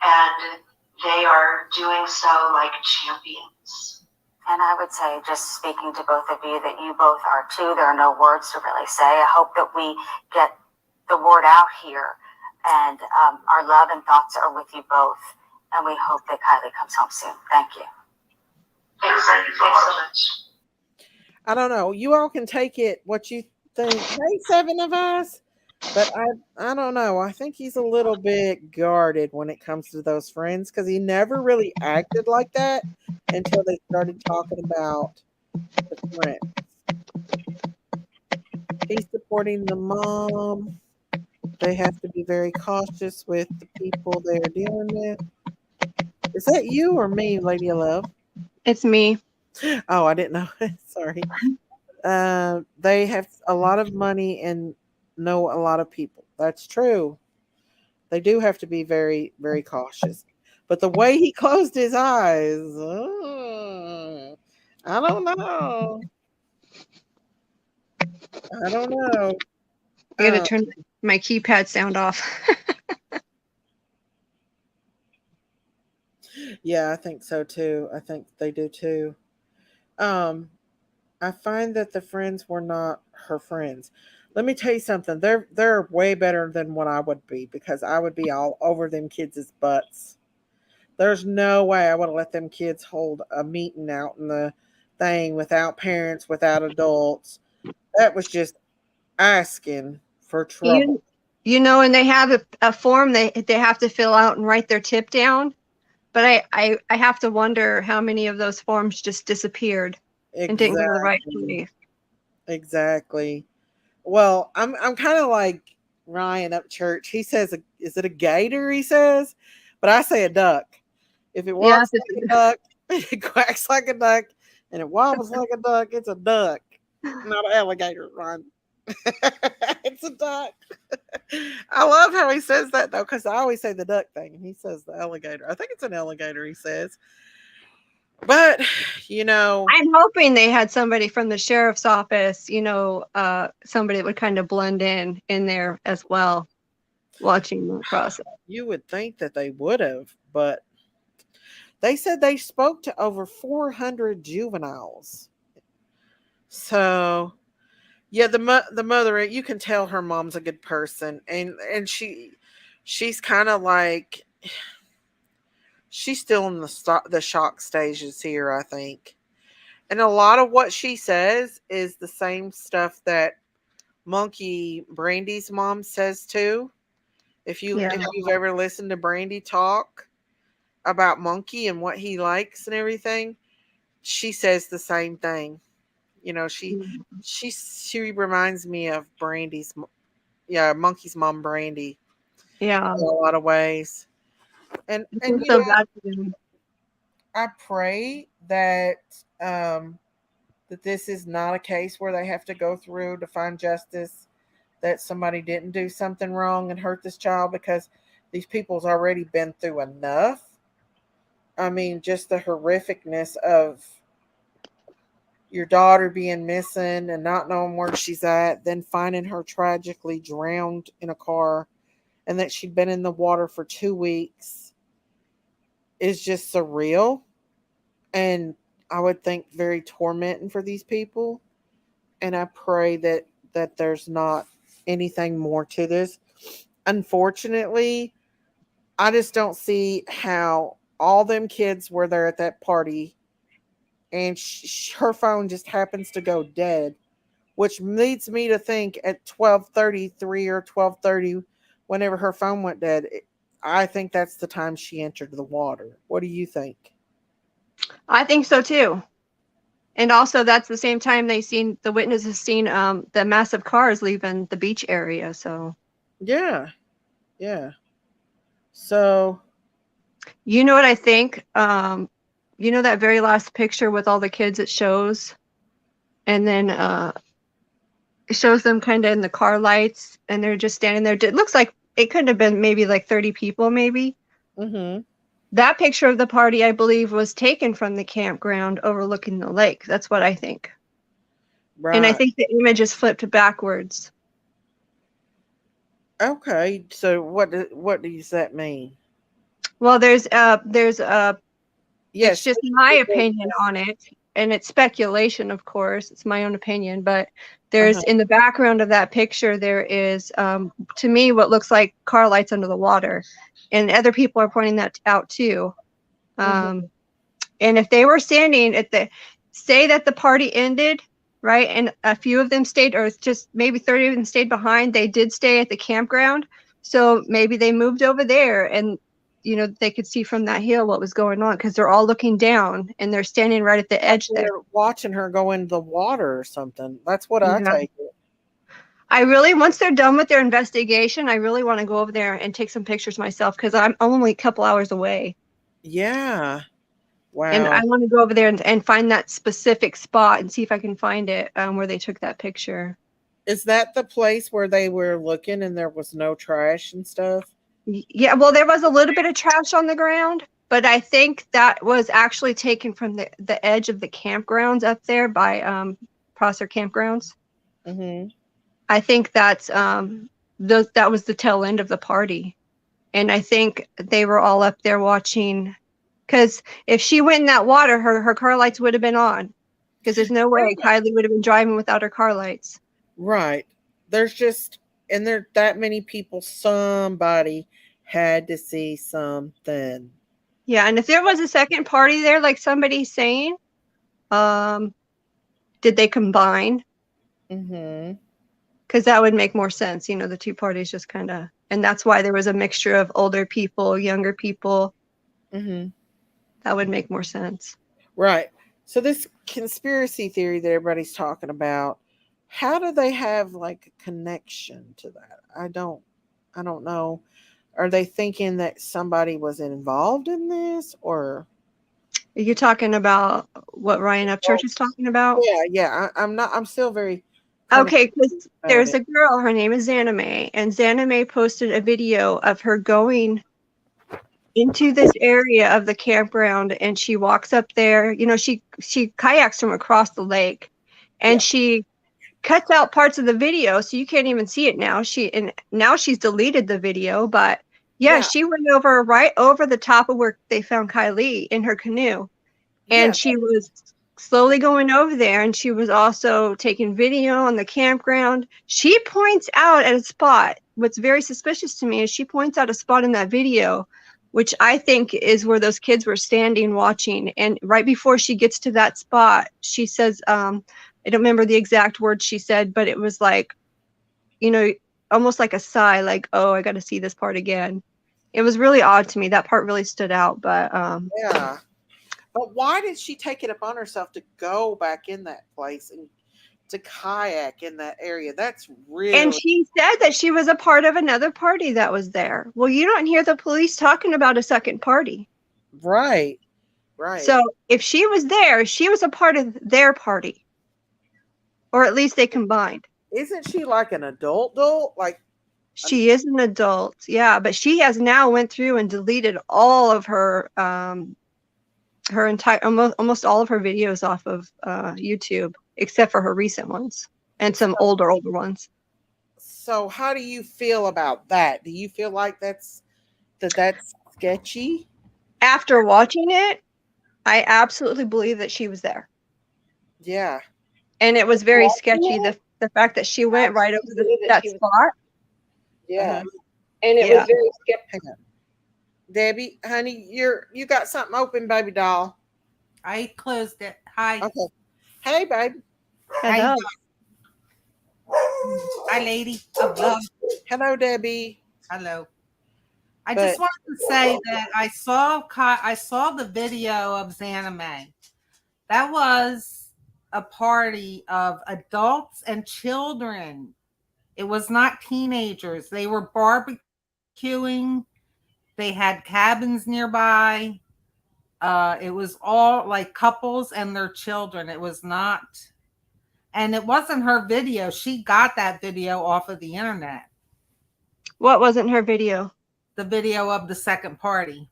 and they are doing so like champions. And I would say, just speaking to both of you, that you both are too. There are no words to really say. I hope that we get the word out here, and our love and thoughts are with you both. And we hope that Kylie comes home soon. Thank you. Thanks so much. I don't know. You all can take it what you think. Hey, Seven of Us. But I don't know. I think he's a little bit guarded when it comes to those friends, because he never really acted like that until they started talking about the friends. He's supporting the mom. They have to be very cautious with the people they're dealing with. Is that you or me, Lady of Love? It's me. Oh, I didn't know. Sorry. They have a lot of money and know a lot of people. That's true. They do have to be very, very cautious. But the way he closed his eyes, I don't know. I don't know. I gotta turn my keypad sound off. Yeah, I think so too. I think they do too. I find that the friends were not her friends. Let me tell you something. They're way better than what I would be, because I would be all over them kids' butts. There's no way I would have let them kids hold a meeting out in the thing without parents, without adults. That was just asking for trouble. And they have a form they have to fill out and write their tip down. But I have to wonder how many of those forms just disappeared and didn't go to the right place. Exactly. Well, I'm kind of like Ryan up church. He says, "Is it a gator?" He says, but I say a duck. If it walks like a duck, it quacks like a duck, and it wobbles like a duck, it's a duck, not an alligator. Ryan. It's a duck. I love how he says that though, because I always say the duck thing, and he says the alligator. I think it's an alligator. He says. But, I'm hoping they had somebody from the sheriff's office, somebody that would kind of blend in there as well, watching the process. You would think that they would have, but they said they spoke to over 400 juveniles. So, yeah, the mother, you can tell her mom's a good person, and she's kind of like, she's still in the shock stages here, I think. And a lot of what she says is the same stuff that Monkey Brandy's mom says too. If you've ever listened to Brandy talk about Monkey and what he likes and everything, she says the same thing. She reminds me of Monkey's mom Brandy. Yeah. In a lot of ways. And so bad for them. I pray that that this is not a case where they have to go through to find justice, that somebody didn't do something wrong and hurt this child, because These people's already been through enough. I mean, just the horrificness of your daughter being missing and not knowing where she's at, then finding her tragically drowned in a car, and that she'd been in the water for 2 weeks is just surreal. And I would think very tormenting for these people. And I pray that there's not anything more to this. Unfortunately, I just don't see how all them kids were there at that party, and her phone just happens to go dead, which leads me to think at 12:33 or 12:30, whenever her phone went dead, I think that's the time she entered the water. What do you think? I think so too. And also, that's the same time the witnesses seen the massive cars leaving the beach area. So Yeah, yeah. So, you know what I think? You know that very last picture with all the kids it shows, and then it shows them kind of in the car lights, and they're just standing there. It looks like it could have been maybe like 30 people, maybe. mm-hmm, That picture of the party, I believe, was taken from the campground overlooking the lake. That's what I think. And I right. think the image is flipped backwards. Okay. So what does that mean? Well, it's Yes. just my opinion on it, and it's speculation, of course. It's my own opinion, but Uh-huh. there's in the background of that picture, there is, to me, what looks like car lights under the water, and other people are pointing that out too. Mm-hmm. And if they were standing at say that the party ended, right, and a few of them stayed, or just maybe 30 of them stayed behind, they did stay at the campground. So maybe they moved over there, and they could see from that hill what was going on, because they're all looking down and they're standing right at the Like edge there. they're watching her go into the water or something. That's what I Yeah. take it. Once they're done with their investigation, I really want to go over there and take some pictures myself, because I'm only a couple hours away. Yeah. And I Wow. want to go over there and find that specific spot and see if I can find it, where they took that picture. Is that the place where they were looking and there was no trash and stuff? Yeah, well, there was a little bit of trash on the ground, but I think that was actually taken from the edge of the campgrounds up there by Prosser Campgrounds. Mm-hmm. I think that was the tail end of the party. And I think they were all up there watching, because if she went in that water, her car lights would have been on, because there's no way Kylie would have been driving without her car lights. Right. There's just, and there that many people, somebody had to see something. Yeah, and if there was a second party there, like somebody's saying, did they combine? Mm-hmm. Because that would make more sense. The two parties just kind of, and that's why there was a mixture of older people, younger people. Mm-hmm. That would make more sense. Right. So this conspiracy theory that everybody's talking about, how do they have like a connection to that? I don't know. Are they thinking that somebody was involved in this, or Are you talking about what Ryan Upchurch is talking about? yeah, I'm not, I'm still very kind of Okay, because about there's it. a girl, her name is Zanime, and Zanime posted a video of her going into this area of the campground, and she walks up there. She kayaks from across the lake, and Yeah. she cuts out parts of the video, so you can't even see it now. Now she's deleted the video, but yeah, Yeah. she went over right over the top of where they found Kylie in her canoe, Yeah. and she was slowly going over there, and she was also taking video on the campground. She points out at a spot. What's very suspicious to me is she points out a spot in that video, which I think is where those kids were standing watching. And right before she gets to that spot, she says, I don't remember the exact words she said, but it was like, almost like a sigh, like, oh, I got to see this part again. It was really odd to me. That part really stood out, but Yeah. But why did she take it upon herself to go back in that place and to kayak in that area? That's really. And she said that she was a part of another party that was there. Well, you don't hear the police talking about a second party. Right. Right. So if she was there, she was a part of their party, or at least they combined. Isn't she like an adult? Like, She is an adult, yeah, but she has now went through and deleted all of her her entire almost all of her videos off of YouTube, except for her recent ones and some older ones. So how do you feel about that? Do you feel like that's sketchy? After watching it, I absolutely believe that she was there. Yeah. And it was very sketchy, the fact that she went right over that spot. Yeah. And it was very sketchy. Hang on. Debbie, honey, you got something open, baby doll. I closed it. Hi. Okay. Hey, baby. Hello. Hi, lady of love. Hello, Debbie. Hello. I just wanted to say that I saw the video of Xana May. That was a party of adults and children. It was not teenagers. They were barbecuing. They had cabins nearby. It was all like couples and their children. It was not, and it wasn't her video. She got that video off of the internet. What wasn't her video? The video of the second party.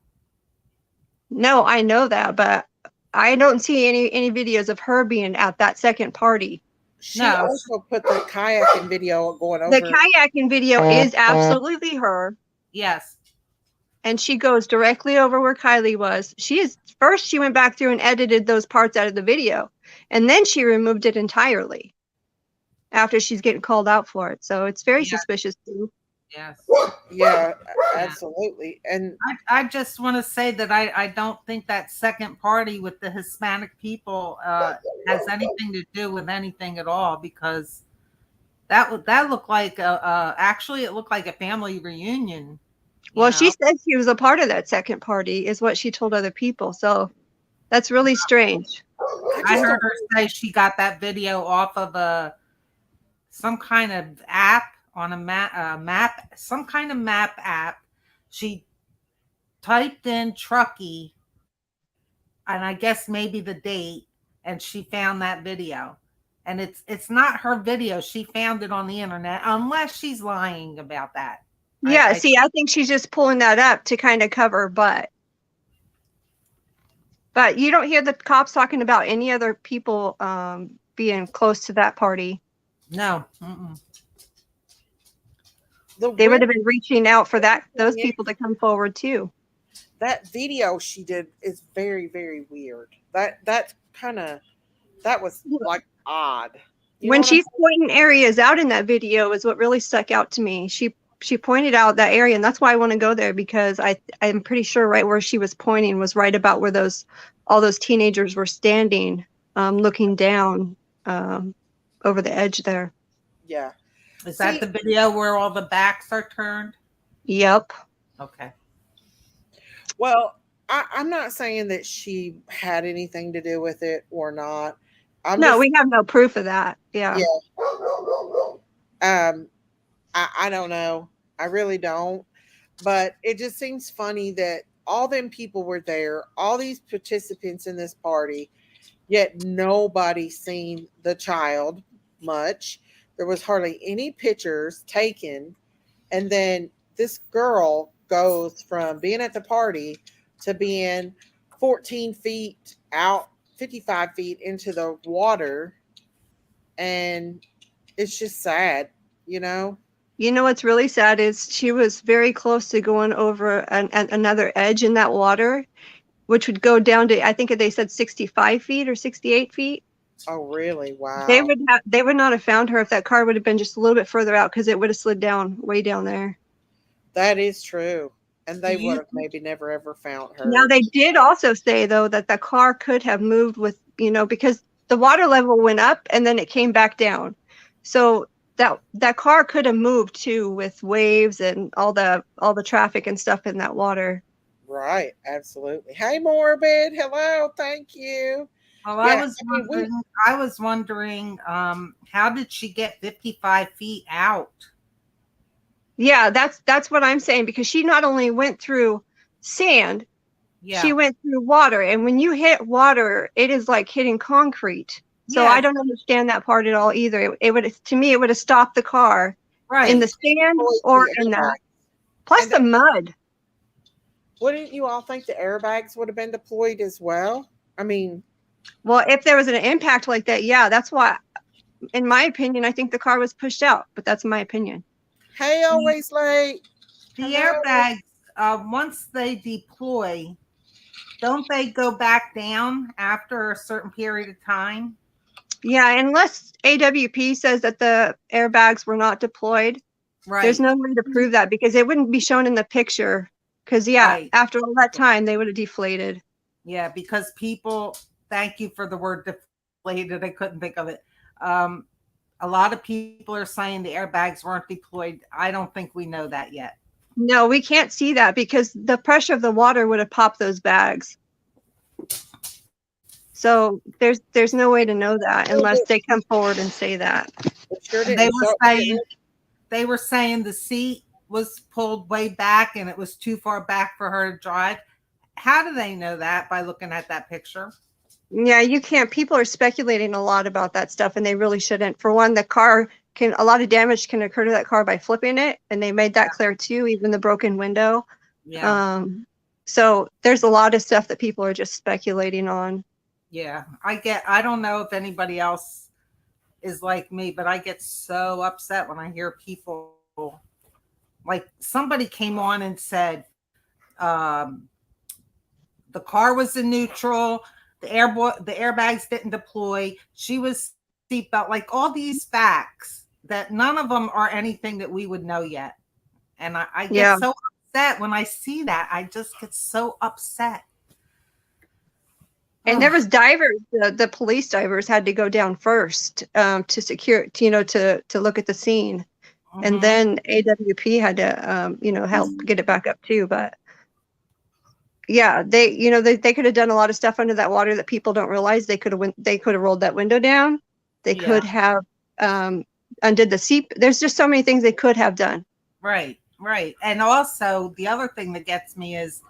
No, I know that, but I don't see any videos of her being at that second party. She also put the kayaking video going over. The kayaking video is absolutely her. Yes. And she goes directly over where Kiely was. First she went back through and edited those parts out of the video, and then she removed it entirely after she's getting called out for it. So it's very suspicious too. Yes. Yeah, absolutely. And I just want to say that I don't think that second party with the Hispanic people has anything to do with anything at all, because that looked like actually it looked like a family reunion. Well, she said she was a part of that second party, is what she told other people. So that's really strange. I heard her say she got that video off of some kind of app on a map, some kind of map app. She typed in Truckee, and I guess maybe the date, and she found that video. And it's not her video. She found it on the internet, unless she's lying about that. Yeah, I think she's just pulling that up to kind of cover her butt. But you don't hear the cops talking about any other people being close to that party. No. They would have been reaching out for those people to come forward too. That video she did is very, very weird. That was like odd. When she's pointing areas out in that video is what really stuck out to me. She pointed out that area, and that's why I want to go there, because I'm pretty sure right where she was pointing was right about where all those teenagers were standing, looking down over the edge there. Yeah. Is that the video where all the backs are turned? Yep. Okay. Well, I'm not saying that she had anything to do with it or not. We have no proof of that. Yeah. I don't know. I really don't. But it just seems funny that all them people were there, all these participants in this party, yet nobody seen the child much. There was hardly any pictures taken. And then this girl goes from being at the party to being 14 feet out, 55 feet into the water. And it's just sad, You know what's really sad is she was very close to going over another edge in that water, which would go down to, I think they said 65 feet or 68 feet. Oh, really? Wow. They would not have found her if that car would have been just a little bit further out, because it would have slid down way down there. That is true. And they would have maybe never ever found her. Now, they did also say, though, that the car could have moved with, because the water level went up and then it came back down. So that car could have moved too, with waves and all the traffic and stuff in that water. Right, absolutely. Hey, Morbid, hello, thank you. Well, yeah, I was wondering, how did she get 55 feet out? Yeah, that's what I'm saying, because she not only went through sand, she went through water, and when you hit water, it is like hitting concrete. So I don't understand that part at all either. It would, to me, it would have stopped the car Right. in the sand or in that. Plus And the mud. wouldn't you all think the airbags would have been deployed as well? I mean, Well, if there was an impact like that, yeah, that's why, in my opinion, I think the car was pushed out. But that's my opinion. hey, always late. The Hello. airbags, once they deploy, don't they go back down after a certain period of time? Yeah, unless AWP says that the airbags were not deployed, Right. there's no way to prove that because it wouldn't be shown in the picture. Because Right. after all that time, they would have deflated. Yeah, because people, thank you for the word deflated. I couldn't think of it. A lot of people are saying the airbags weren't deployed. I don't think we know that yet. No, we can't see that because the pressure of the water would have popped those bags. So there's no way to know that unless they come forward and say that. Sure They were saying the seat was pulled way back and it was too far back for her to drive. How do they know that? By looking at that picture? Yeah, you can't. People are speculating a lot about that stuff, and they really shouldn't. For one, a lot of damage can occur to that car by flipping it, and they made that clear too, even the broken window. Yeah. So there's a lot of stuff that people are just speculating on. Yeah, I don't know if anybody else is like me, but I get so upset when I hear people, like somebody came on and said, the car was in neutral, the airbags didn't deploy, she was seatbelt, like all these facts that none of them are anything that we would know yet. And I get so upset when I see that. I just get so upset. And there was divers, the police divers had to go down first to secure, to look at the scene. Mm-hmm. And then AWP had to, help get it back up too. But yeah, they could have done a lot of stuff under that water that people don't realize. They could have rolled that window down. They could have undid the seat. There's just so many things they could have done. Right. And also the other thing that gets me is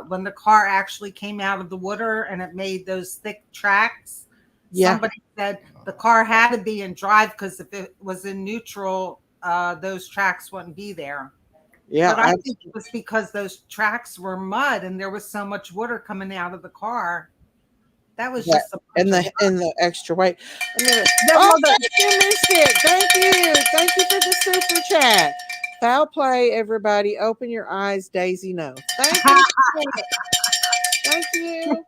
when the car actually came out of the water and it made those thick tracks. Yeah. Somebody said the car had to be in drive because if it was in neutral, those tracks wouldn't be there. Yeah, but I think it was because those tracks were mud and there was so much water coming out of the car. That was just and the extra weight. You missed it. Thank you for the super chat. Foul play, everybody. Open your eyes. Daisy knows. Thank you. Thank you.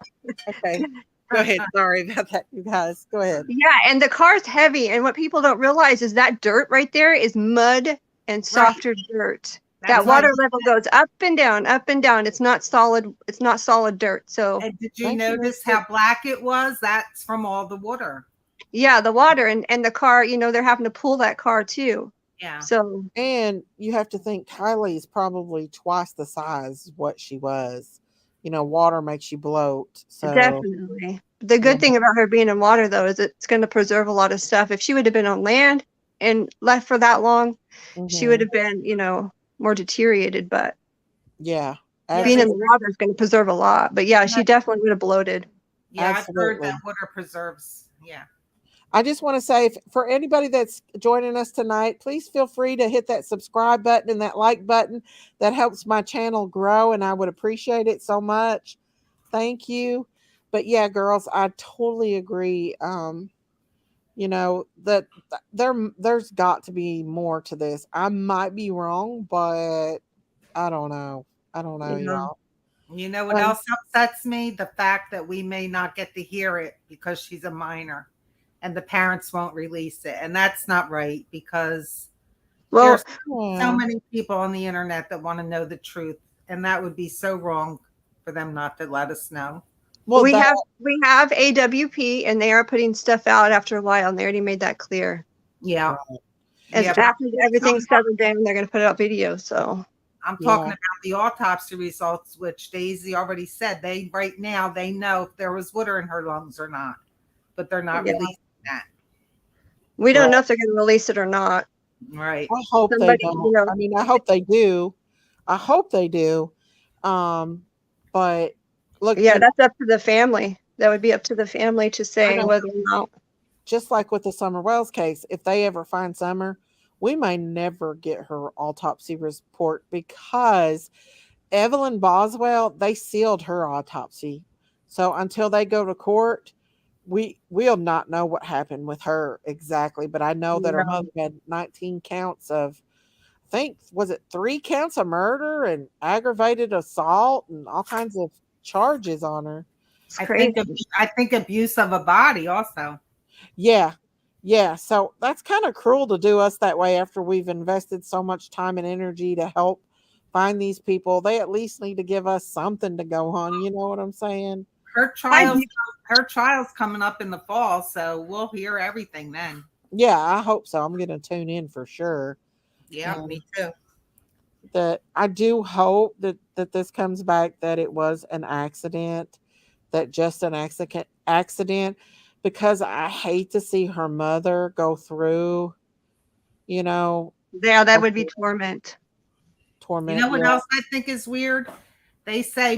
Okay. Go ahead. Sorry about that, you guys. Go ahead. Yeah, and the car's heavy. And what people don't realize is that dirt right there is mud and softer dirt. That water level goes up and down, up and down. It's not solid. It's not solid dirt. So, and did you notice how black it was? That's from all the water. Yeah, the water and the car. They're having to pull that car too. Yeah. So, and you have to think Kiely is probably twice the size of what she was. Water makes you bloat. So definitely. The good thing about her being in water, though, is it's going to preserve a lot of stuff. If she would have been on land and left for that long, she would have been, more deteriorated. But being in the water is going to preserve a lot. But yeah, she definitely would have bloated. Yeah, absolutely. I've heard that water preserves. Yeah. I just want to say, for anybody that's joining us tonight, please feel free to hit that subscribe button and that like button. That helps my channel grow, and I would appreciate it so much. Thank you. But yeah, girls, I totally agree. That there's got to be more to this. I might be wrong, but I don't know. Y'all. You know what else upsets me? The fact that we may not get to hear it because she's a minor. And the parents won't release it. And that's not right because there's so many people on the internet that want to know the truth. And that would be so wrong for them not to let us know. Well, we have AWP and they are putting stuff out after a while and they already made that clear. Yeah. After everything's settled down, they're going to put out videos. So I'm talking about the autopsy results, which Daisy already said right now they know if there was water in her lungs or not, but they're not releasing that. We don't know if they're going to release it or not. Right. I hope they don't. I mean, I hope they do. But look. Yeah, that's up to the family. That would be up to the family to say whether or not. Just like with the Summer Wells case, if they ever find Summer, we may never get her autopsy report because Evelyn Boswell, they sealed her autopsy. So until they go to court, we'll not know what happened with her exactly. But I know that her Yeah. mother had 19 counts of, I think, was it 3 counts of murder and aggravated assault and all kinds of charges on her. It's I crazy. think abuse of a body also. Yeah. Yeah. So that's kind of cruel to do us that way after we've invested so much time and energy to help find these people. They at least need to give us something to go on. You know what I'm saying? Her I trials her trial's coming up in the fall, so we'll hear everything then. Yeah, I hope so. I'm going to tune in for sure. Yeah, me too. That I do hope that this comes back that it was an accident, that just an accident, because I hate to see her mother go through, you know, Yeah, that would be torment. You torment. know what Yeah. else I think is weird? They say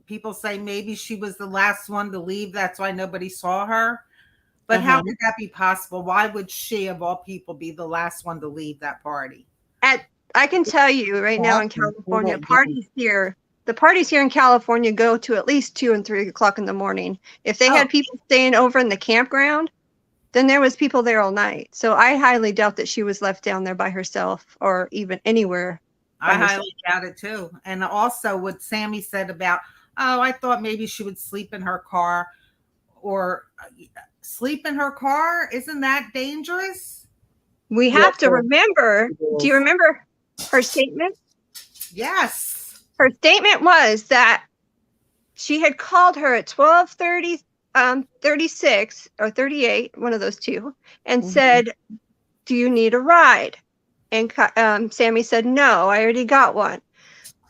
people say maybe she was the last one to leave. That's why nobody saw her. But how could that be possible? Why would she, of all people, be the last one to leave that party? I can tell you right now in California, the parties here in California go to at least 2 and 3 o'clock in the morning. If they had people staying over in the campground, then there was people there all night. So I highly doubt that she was left down there by herself or even anywhere. I highly doubt it too. And also what Sammy said about, oh, I thought maybe she would sleep in her car, or sleep in her car. Isn't that dangerous? We have to remember. Do you remember her statement? Yes. Her statement was that she had called her at 12:30, 36 or 38, one of those two, and said, "Do you need a ride?" And Sammy said, "No, I already got one."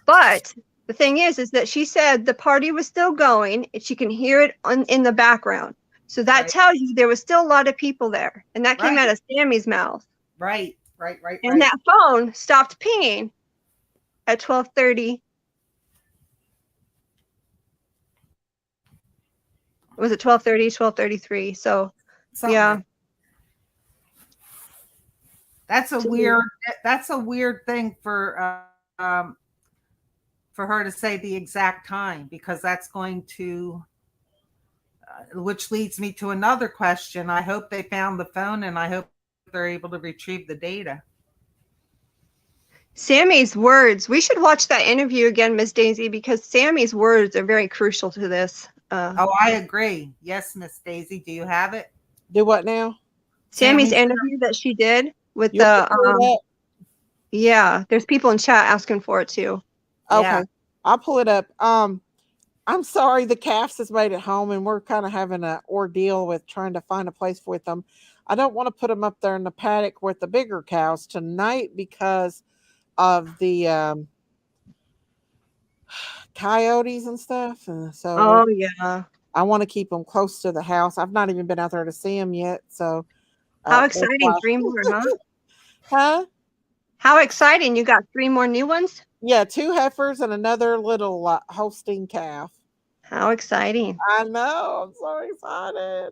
But the thing is that she said the party was still going, and she can hear it in the background. So that tells you there was still a lot of people there, and that came out of Sammy's mouth. Right. And that phone stopped pinging at 12:30. Was it 12:30, 12:33? So, yeah. That's a weird thing for her to say the exact time, because that's going to, which leads me to another question. I hope they found the phone, and I hope they're able to retrieve the data. Sammy's words. We should watch that interview again, Miss Daisy, because Sammy's words are very crucial to this. I agree. Yes, Miss Daisy. Do you have it? Do what now? Sammy's interview that she did with the yeah, there's people in chat asking for it too. Okay. Yeah. I'll pull it up. I'm sorry the calves has made it home, and we're kind of having an ordeal with trying to find a place with them. I don't want to put them up there in the paddock with the bigger cows tonight because of the coyotes and stuff. And so I want to keep them close to the house. I've not even been out there to see them yet. So how exciting, 3 more, huh? Huh? How exciting. You got 3 more new ones? Yeah, 2 heifers and another little Holstein calf. How exciting. I know. I'm so excited.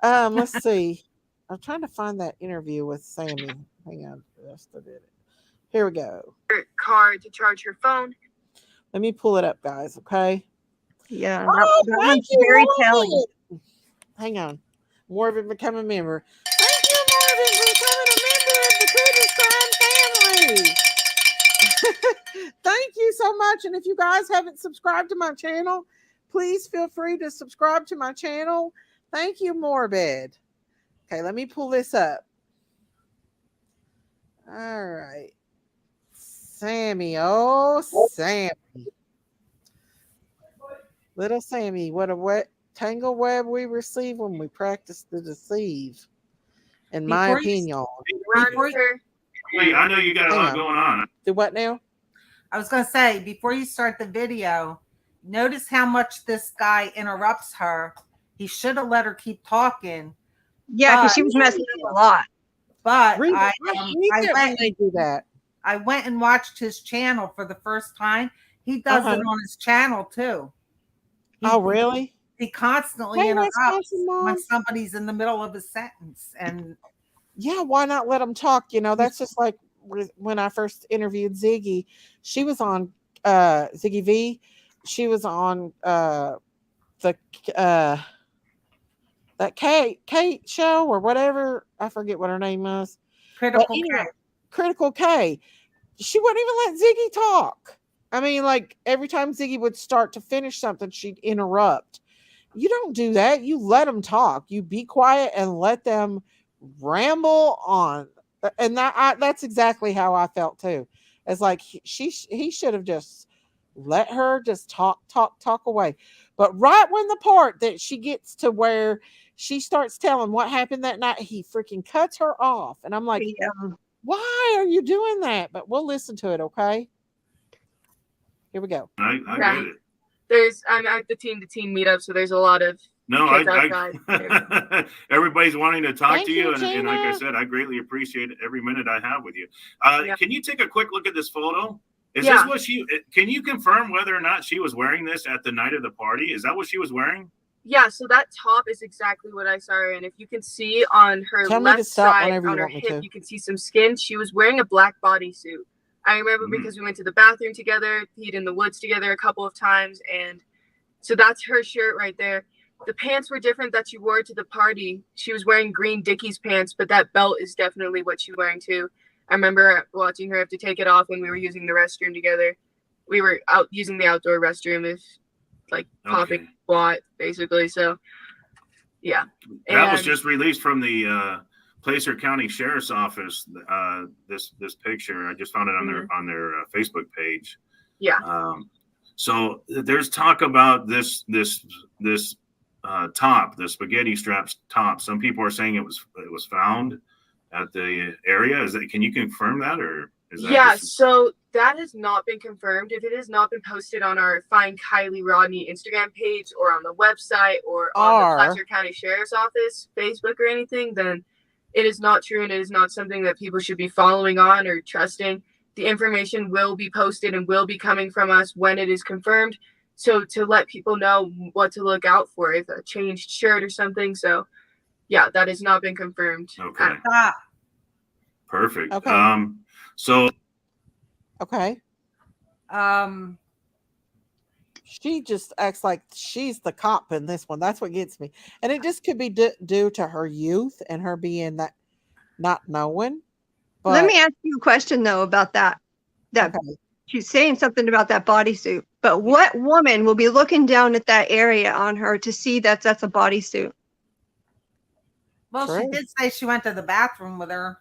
Let's see. I'm trying to find that interview with Sammy. Hang on just a minute. Here we go. Card to charge your phone. Let me pull it up, guys. Okay. Yeah. That one's very telling. Hang on. Marvin become a member. Thank you, Marvin, for becoming a member of the Critters Crime family. Thank you so much. And if you guys haven't subscribed to my channel, please feel free to subscribe to my channel. Thank you, Morbid. Okay, let me pull this up. All right. Sammy. Oh, Sammy. Little Sammy, what a wet tangle web we receive when we practice to deceive. In my opinion. I know you got a lot going on. Do what now? I was going to say, before you start the video, notice how much this guy interrupts her. He should have let her keep talking. Yeah, because she was messing up a lot. But I went and watched his channel for the first time. He does it on his channel too. Really? He constantly interrupts when somebody's in the middle of a sentence. And yeah, why not let them talk? That's just like when I first interviewed Ziggy. She was on Ziggy V. She was on the uh that Kate show or whatever. I forget what her name was. But Critical anyway, K. Critical K. She wouldn't even let Ziggy talk. I mean, like every time Ziggy would start to finish something, she'd interrupt. You don't do that. You let them talk. You be quiet and let them ramble on. And that's exactly how I felt too. It's like he should have just let her just talk away. But right when the part that she gets to where she starts telling what happened that night, he freaking cuts her off. And I'm like, Yeah. why are you doing that? But we'll listen to it, okay? Here we go. I get it. I'm at the teen-to-teen meetup, so there's a lot of No, kids outside. everybody's wanting to talk Thank to you, you, and like I Gina. said, I greatly appreciate every minute I have with you. Yeah. Can you take a quick look at this photo? Is Yeah. this what she? Can you confirm whether or not she was wearing this at the night of the party? Is that what she was wearing? Yeah, so that top is exactly what I saw her in. If you can see on her Tell me to left stop side, whenever you on her want me hip, to. you can see some skin. She was wearing a black bodysuit. I remember because we went to the bathroom together, peed in the woods together a couple of times, and so that's her shirt right there. The pants were different that she wore to the party. She was wearing green Dickies pants, but that belt is definitely what she's wearing too. I remember watching her have to take it off when we were using the restroom together. We were out using the outdoor restroom, if like popping squat, basically. So yeah. That was just released from the Placer County Sheriff's Office. This picture, I just found it on their Facebook page. Yeah. So there's talk about this top, the spaghetti straps top. Some people are saying it was found at the area. Is that? Can you confirm that, or is that? So that has not been confirmed. If it has not been posted on our Find Kiely Rodni Instagram page or on the website or on the Placer County Sheriff's Office Facebook or anything, then it is not true and it is not something that people should be following on or trusting. The information will be posted and will be coming from us when it is confirmed. So to let people know what to look out for, if a changed shirt or something. So yeah, that has not been confirmed. Okay. Perfect. Okay. So. Okay. She just acts like she's the cop in this one. That's what gets me. And it just could be due to her youth and her being that not knowing. But let me ask you a question though about that. Okay. She's saying something about that bodysuit, but what woman will be looking down at that area on her to see that that's a bodysuit? Well, she did say she went to the bathroom with her.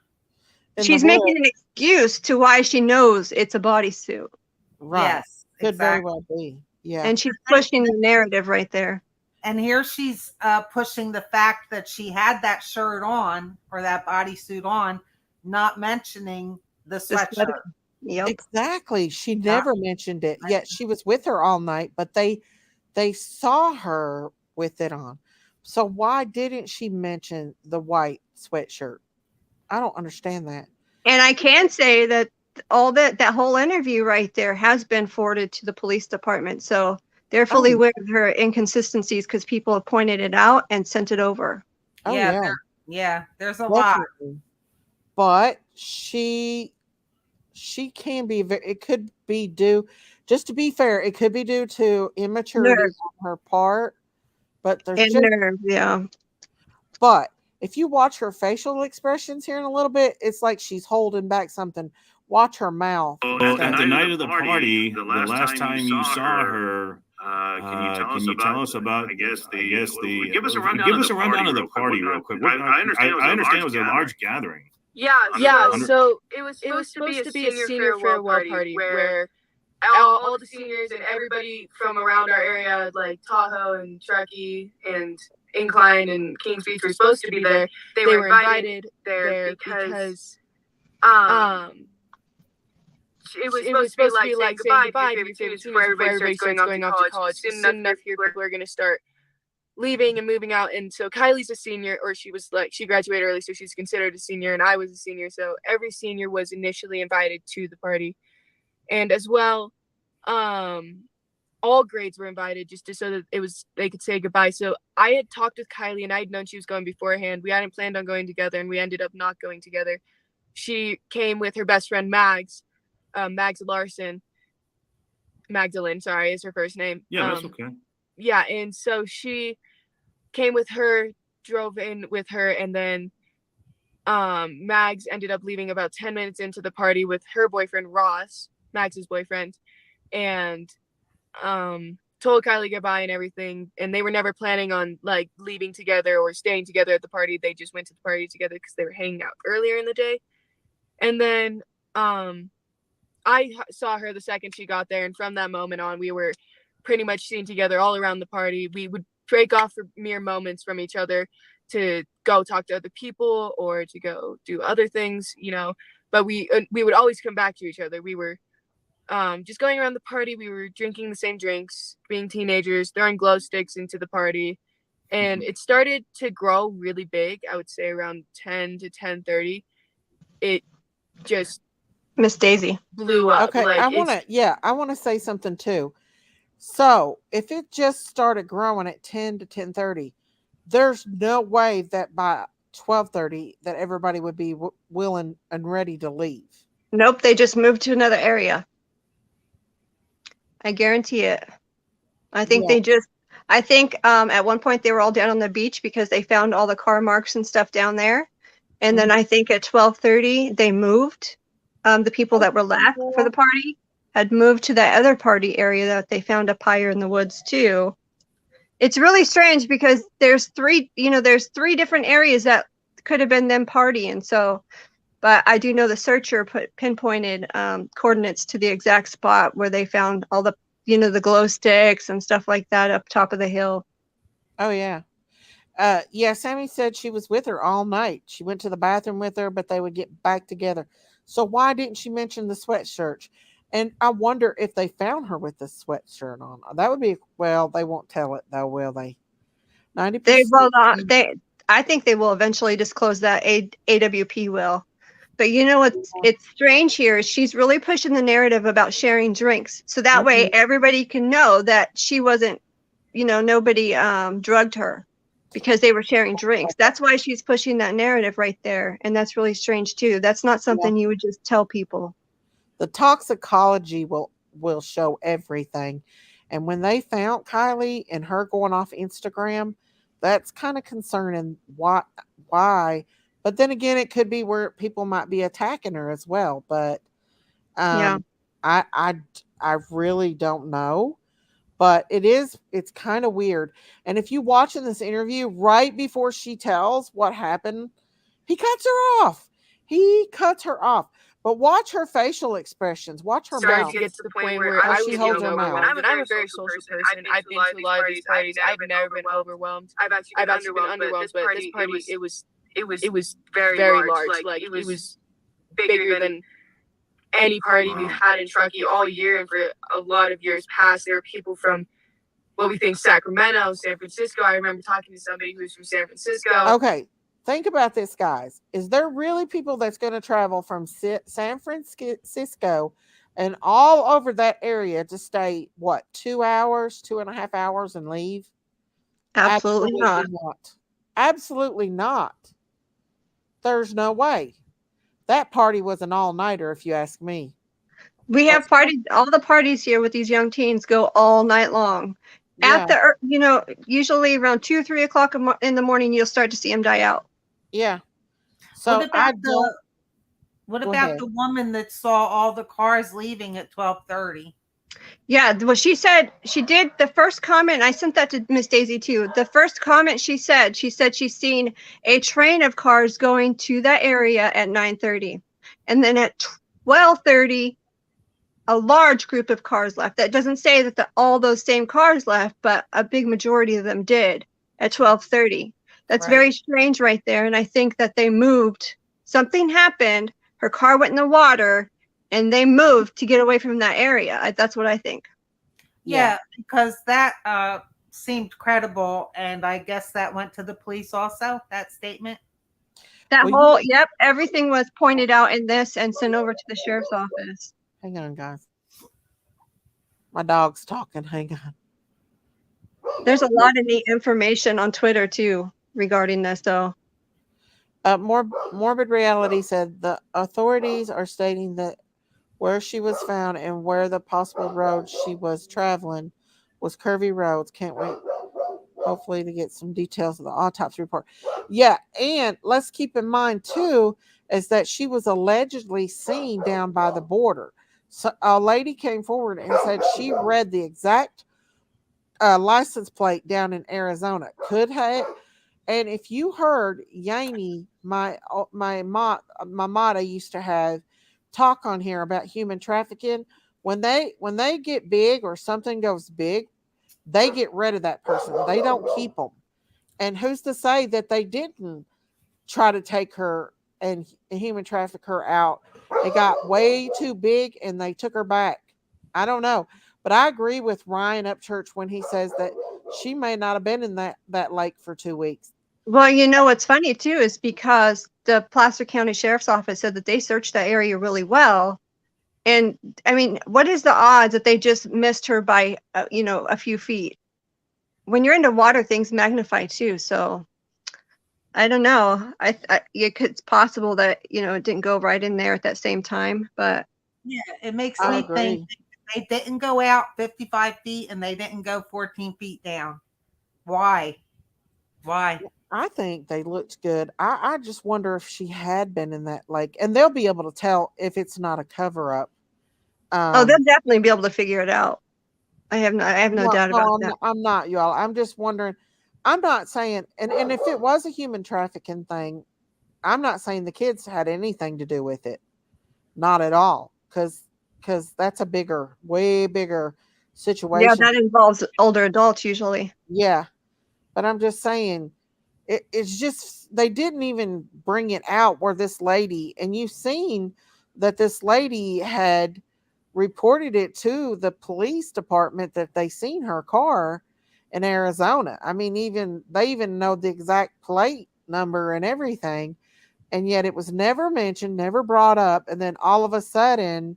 She's making an excuse to why she knows it's a bodysuit. Right. Yes, could very well be. Yeah. And she's pushing the narrative right there. And here she's pushing the fact that she had that shirt on or that bodysuit on, not mentioning the sweatshirt. Yep. Exactly. She never mentioned it. Yet she was with her all night, but they saw her with it on. So why didn't she mention the white sweatshirt? I don't understand that. And I can say that all that whole interview right there has been forwarded to the police department. So they're fully aware of her inconsistencies because people have pointed it out and sent it over. Oh, yeah. There's a lot. But she can be it could be due, just to be fair, it could be due to immaturity on her part. But there's nerve, yeah. But if you watch her facial expressions here in a little bit, it's like she's holding back something. Watch her mouth. Well, at the night of the party, the last time you saw her, can you tell us about? I guess the give us a rundown of the party real quick. I understand it was a large gathering. Yeah. So it was supposed to be a senior farewell party where all the seniors and everybody from around our area, like Tahoe and Truckee and Incline and Kings Beach, were supposed to be there. They were invited there because it was supposed to be like saying goodbye to your favorite seniors before everybody starts going off to college. Soon enough, people are going to start leaving and moving out. And so Kylie's a senior, or she graduated early, so she's considered a senior, and I was a senior. So every senior was initially invited to the party. And as well, all grades were invited just so that they could say goodbye. So I had talked with Kiely, and I had known she was going beforehand. We hadn't planned on going together, and we ended up not going together. She came with her best friend Mags Larson. Magdalene, sorry, is her first name. Yeah, that's okay. Yeah, and so she came with her, drove in with her, and then Mags ended up leaving about 10 minutes into the party with her boyfriend Ross, Mags's boyfriend, and told Kiely goodbye and everything. And they were never planning on like leaving together or staying together at the party. They just went to the party together because they were hanging out earlier in the day. And then I saw her the second she got there, and from that moment on, we were pretty much seen together all around the party. We would break off for mere moments from each other to go talk to other people or to go do other things, you know. But we would always come back to each other. We were just going around the party. We were drinking the same drinks, being teenagers, throwing glow sticks into the party, and it started to grow really big. I would say around 10 to 10:30. It just Miss Daisy blew up. Okay, Like, I want to say something too. So if it just started growing at 10 to 10:30, there's no way that by 12:30 that everybody would be willing and ready to leave. Nope, they just moved to another area. I guarantee it. I think I think at one point they were all down on the beach because they found all the car marks and stuff down there. And then I think at 12:30 they moved. The people that were left for the party had moved to that other party area that they found up higher in the woods too. It's really strange because there's three different areas that could have been them partying. So, but I do know the searcher pinpointed coordinates to the exact spot where they found all the, the glow sticks and stuff like that up top of the hill. Oh yeah. Sammy said she was with her all night. She went to the bathroom with her, but they would get back together. So why didn't she mention the sweatshirt? And I wonder if they found her with the sweatshirt on. That would be, well, they won't tell it though, will they? 90%. They will not. I think they will eventually disclose that. AWP will. But it's strange here is she's really pushing the narrative about sharing drinks. So that way everybody can know that she wasn't, nobody drugged her because they were sharing drinks. That's why she's pushing that narrative right there. And that's really strange too. That's not something you would just tell people. The toxicology will show everything. And when they found Kiely and her going off Instagram, that's kind of concerning. Why? But then again, it could be where people might be attacking her as well. But I really don't know. But it's kind of weird. And if you watch in this interview, right before she tells what happened, he cuts her off. But watch her facial expressions. Watch her started mouth. to get to the point where I was holds her mouth. overwhelmed. And I'm a very social person. I've been to a lot of these parties. I've never been overwhelmed. I've actually been underwhelmed, but this party, it was very large. Like it was bigger than any party we've had in Truckee all year, and for a lot of years past. There were people from what we think Sacramento, San Francisco. I remember talking to somebody who's from San Francisco. Okay, think about this, guys. Is there really people that's going to travel from San Francisco and all over that area to stay, 2 hours, 2.5 hours and leave? Absolutely not. Absolutely not. There's no way. That party was an all-nighter, if you ask me. We have parties. All the parties here with these young teens go all night long. Yeah. At usually around 2 or 3 o'clock in the morning, you'll start to see them die out. Yeah. So what about the woman that saw all the cars leaving at 12:30? Yeah, well, she said she did the first comment. I sent that to Miss Daisy too. The first comment she said she's seen a train of cars going to that area at 9:30, and then at 12:30, a large group of cars left. That doesn't say that all those same cars left, but a big majority of them did at 12:30. That's very strange right there, and I think that they moved. Something happened. Her car went in the water. And they moved to get away from that area. That's what I think. Yeah, because that seemed credible, and I guess that went to the police also, that statement. Everything was pointed out in this and sent over to the sheriff's office. Hang on, guys. My dog's talking. Hang on. There's a lot of neat information on Twitter too regarding this, though. Morbid Reality said the authorities are stating that where she was found and where the possible road she was traveling was curvy roads. Can't wait, hopefully, to get some details of the autopsy report. Yeah, and let's keep in mind too is that she was allegedly seen down by the border. So a lady came forward and said she read the exact license plate down in Arizona. Could have, and if you heard Yaney, my mama used to have talk on here about human trafficking. When they get big or something goes big, they get rid of that person. They don't keep them. And who's to say that they didn't try to take her and human traffic her out? It got way too big and they took her back. I don't know. But I agree with Ryan Upchurch when he says that she may not have been in that lake for 2 weeks. Well, you know what's funny too is because the Placer County Sheriff's Office said that they searched that area really well. And I mean, what is the odds that they just missed her by, a few feet? When you're into water, things magnify too. So I don't know. It's possible that, it didn't go right in there at that same time, but Yeah, it makes I me agree. think they didn't go out 55 feet and they didn't go 14 feet down. Why? I think they looked good. I just wonder if she had been in that lake, and they'll be able to tell if it's not a cover up. they'll definitely be able to figure it out. I have no doubt about that. I'm not, y'all. I'm just wondering. I'm not saying, and if it was a human trafficking thing, I'm not saying the kids had anything to do with it. Not at all, because that's a way bigger situation. Yeah, that involves older adults usually. Yeah, but I'm just saying, it's just they didn't even bring it out where this lady, and you've seen that this lady had reported it to the police department that they seen her car in Arizona. I mean, they even know the exact plate number and everything, and yet it was never mentioned, never brought up, and then all of a sudden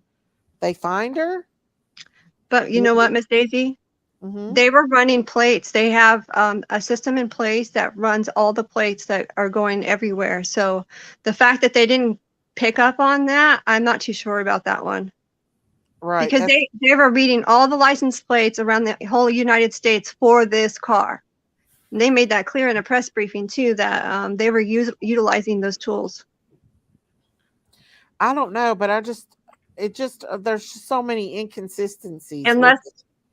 they find her. But you know what, Miss Daisy? Mm-hmm. They were running plates. They have a system in place that runs all the plates that are going everywhere. So the fact that they didn't pick up on that, I'm not too sure about that one. Right. Because they were reading all the license plates around the whole United States for this car. And they made that clear in a press briefing too, that they were utilizing those tools. I don't know, but there's just so many inconsistencies.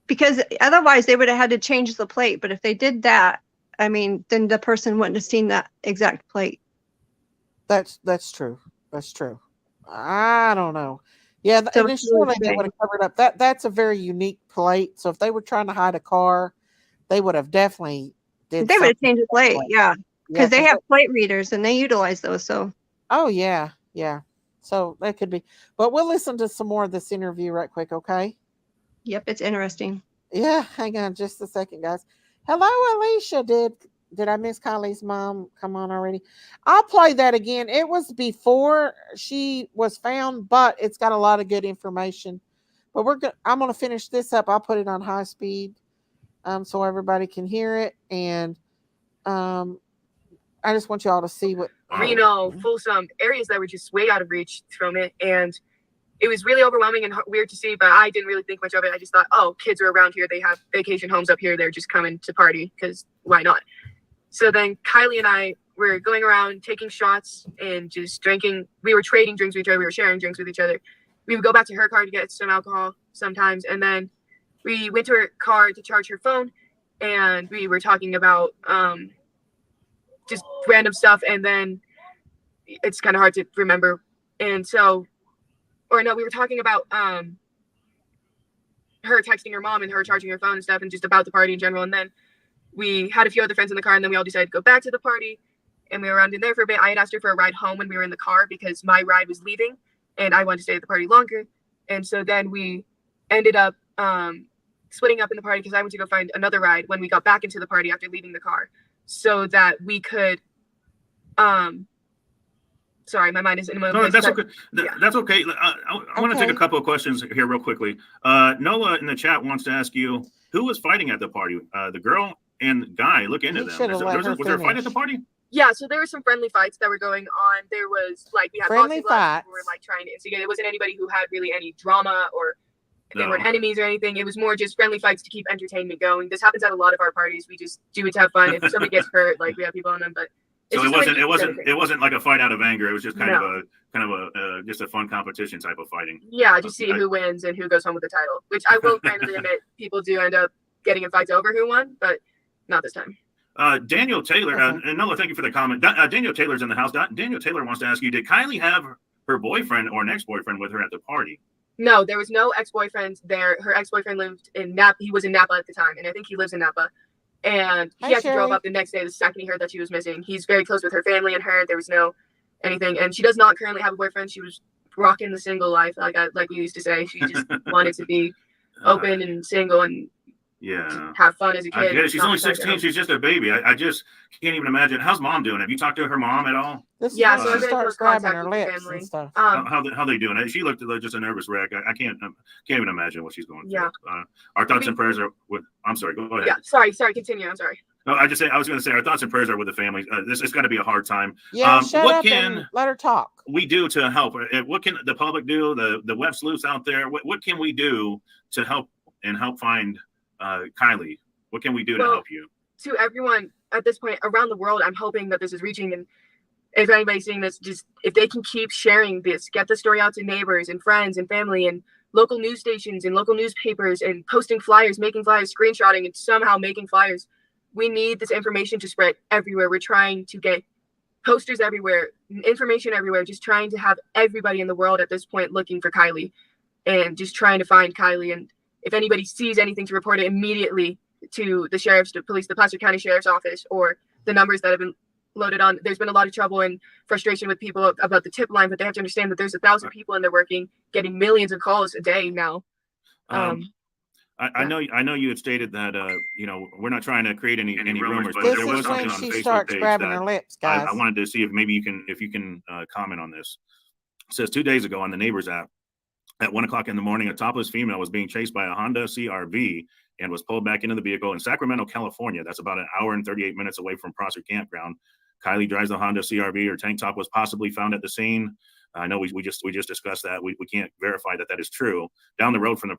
Because otherwise they would have had to change the plate. But if they did that, I mean, then the person wouldn't have seen that exact plate. That's true. That's true. I don't know. Yeah, So and surely they would have covered up. That's a very unique plate. So if they were trying to hide a car, they would have definitely they would have changed the plate. Yeah, because they have plate readers and they utilize those. So. Oh yeah. So that could be. But we'll listen to some more of this interview right quick, okay? Yep, it's interesting. Yeah, hang on just a second, guys. Hello, Alicia. Did I miss Kylie's mom? Come on already. I'll play that again. It was before she was found, but it's got a lot of good information. But I'm gonna finish this up. I'll put it on high speed, so everybody can hear it. And I just want you all to see what Reno, Folsom, areas that were just way out of reach from it, and it was really overwhelming and weird to see, but I didn't really think much of it. I just thought, oh, kids are around here. They have vacation homes up here. They're just coming to party because why not? So then Kiely and I were going around taking shots and just drinking. We were trading drinks with each other. We were sharing drinks with each other. We would go back to her car to get some alcohol sometimes. And then we went to her car to charge her phone. And we were talking about just random stuff. And then it's kind of hard to remember. And so, we were talking about her texting her mom and her charging her phone and stuff and just about the party in general. And then we had a few other friends in the car, and then we all decided to go back to the party, and we were around in there for a bit. I had asked her for a ride home when we were in the car because my ride was leaving, and I wanted to stay at the party longer. And so then we ended up splitting up in the party because I went to go find another ride when we got back into the party after leaving the car so that we could Sorry, my mind is in a No, that's okay. Yeah. That's okay. I want to take a couple of questions here real quickly. Noah in the chat wants to ask you, who was fighting at the party? The girl and guy. Look into them. Was there a fight at the party? Yeah, so there were some friendly fights that were going on. There was we had friendly fights. People were trying to instigate. It wasn't anybody who had really any drama or they weren't enemies or anything. It was more just friendly fights to keep entertainment going. This happens at a lot of our parties. We just do it to have fun. If somebody gets hurt, we have people on them, but so it wasn't like a fight out of anger. It was just kind of a just a fun competition type of fighting. Yeah, just see who wins and who goes home with the title. Which I will kindly admit, people do end up getting in fights over who won, but not this time. Daniel Taylor, and Noah, thank you for the comment. Daniel Taylor's in the house. Daniel Taylor wants to ask you: did Kiely have her boyfriend or an ex-boyfriend with her at the party? No, there was no ex-boyfriend there. Her ex-boyfriend lived in Napa. He was in Napa at the time, and I think he lives in Napa. And he actually drove up the next day the second he heard that she was missing. He's very close with her family and her. There was no anything. And she does not currently have a boyfriend. She was rocking the single life, like we used to say. She just wanted to be open and single and have fun as a kid. I get it. She's only 16. She's just a baby. I just can't even imagine. How's mom doing? Have you talked to her mom at all? So she starts grabbing her lips and stuff. How they doing? She looked like just a nervous wreck. I can't even imagine what she's going through. Yeah. Our thoughts and prayers are with. I'm sorry. Go ahead. Yeah. Sorry. Continue. I'm sorry. No, I was going to say our thoughts and prayers are with the family. It's got to be a hard time. Yeah. Shut up and let her talk. We do to help? What can the public do? The web sleuths out there. What can we do to help find Kiely? What can we do to help you? To everyone at this point around the world, I'm hoping that this is reaching, and if anybody's seeing this, just if they can keep sharing this, get the story out to neighbors and friends and family and local news stations and local newspapers and posting flyers, making flyers, screenshotting and somehow making flyers. We need this information to spread everywhere. We're trying to get posters everywhere, information everywhere, just trying to have everybody in the world at this point looking for Kiely and just trying to find Kiely. And if anybody sees anything, to report it immediately to the sheriff's, the police, the Placer County Sheriff's Office, or the numbers that have been loaded on. There's been a lot of trouble and frustration with people about the tip line, but they have to understand that there's 1,000 people in there working, getting millions of calls a day now. I know you had stated that we're not trying to create any rumors, but this there was is something when on she Facebook starts page grabbing that her lips, guys. I wanted to see if maybe you can comment on this. It says 2 days ago on the Neighbors app, at 1 o'clock in the morning, a topless female was being chased by a Honda CR-V and was pulled back into the vehicle in Sacramento, California. That's about an hour and 38 minutes away from Prosser Campground. Kiely drives the Honda CR-V. Her tank top was possibly found at the scene. I know we just discussed that. We can't verify that is true. Down the road from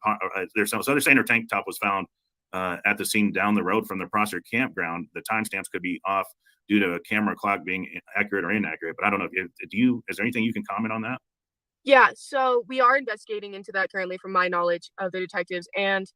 they're saying her tank top was found at the scene down the road from the Prosser Campground. The timestamps could be off due to a camera clock being accurate or inaccurate. But I don't know is there anything you can comment on that? Yeah, so we are investigating into that currently from my knowledge of the detectives, and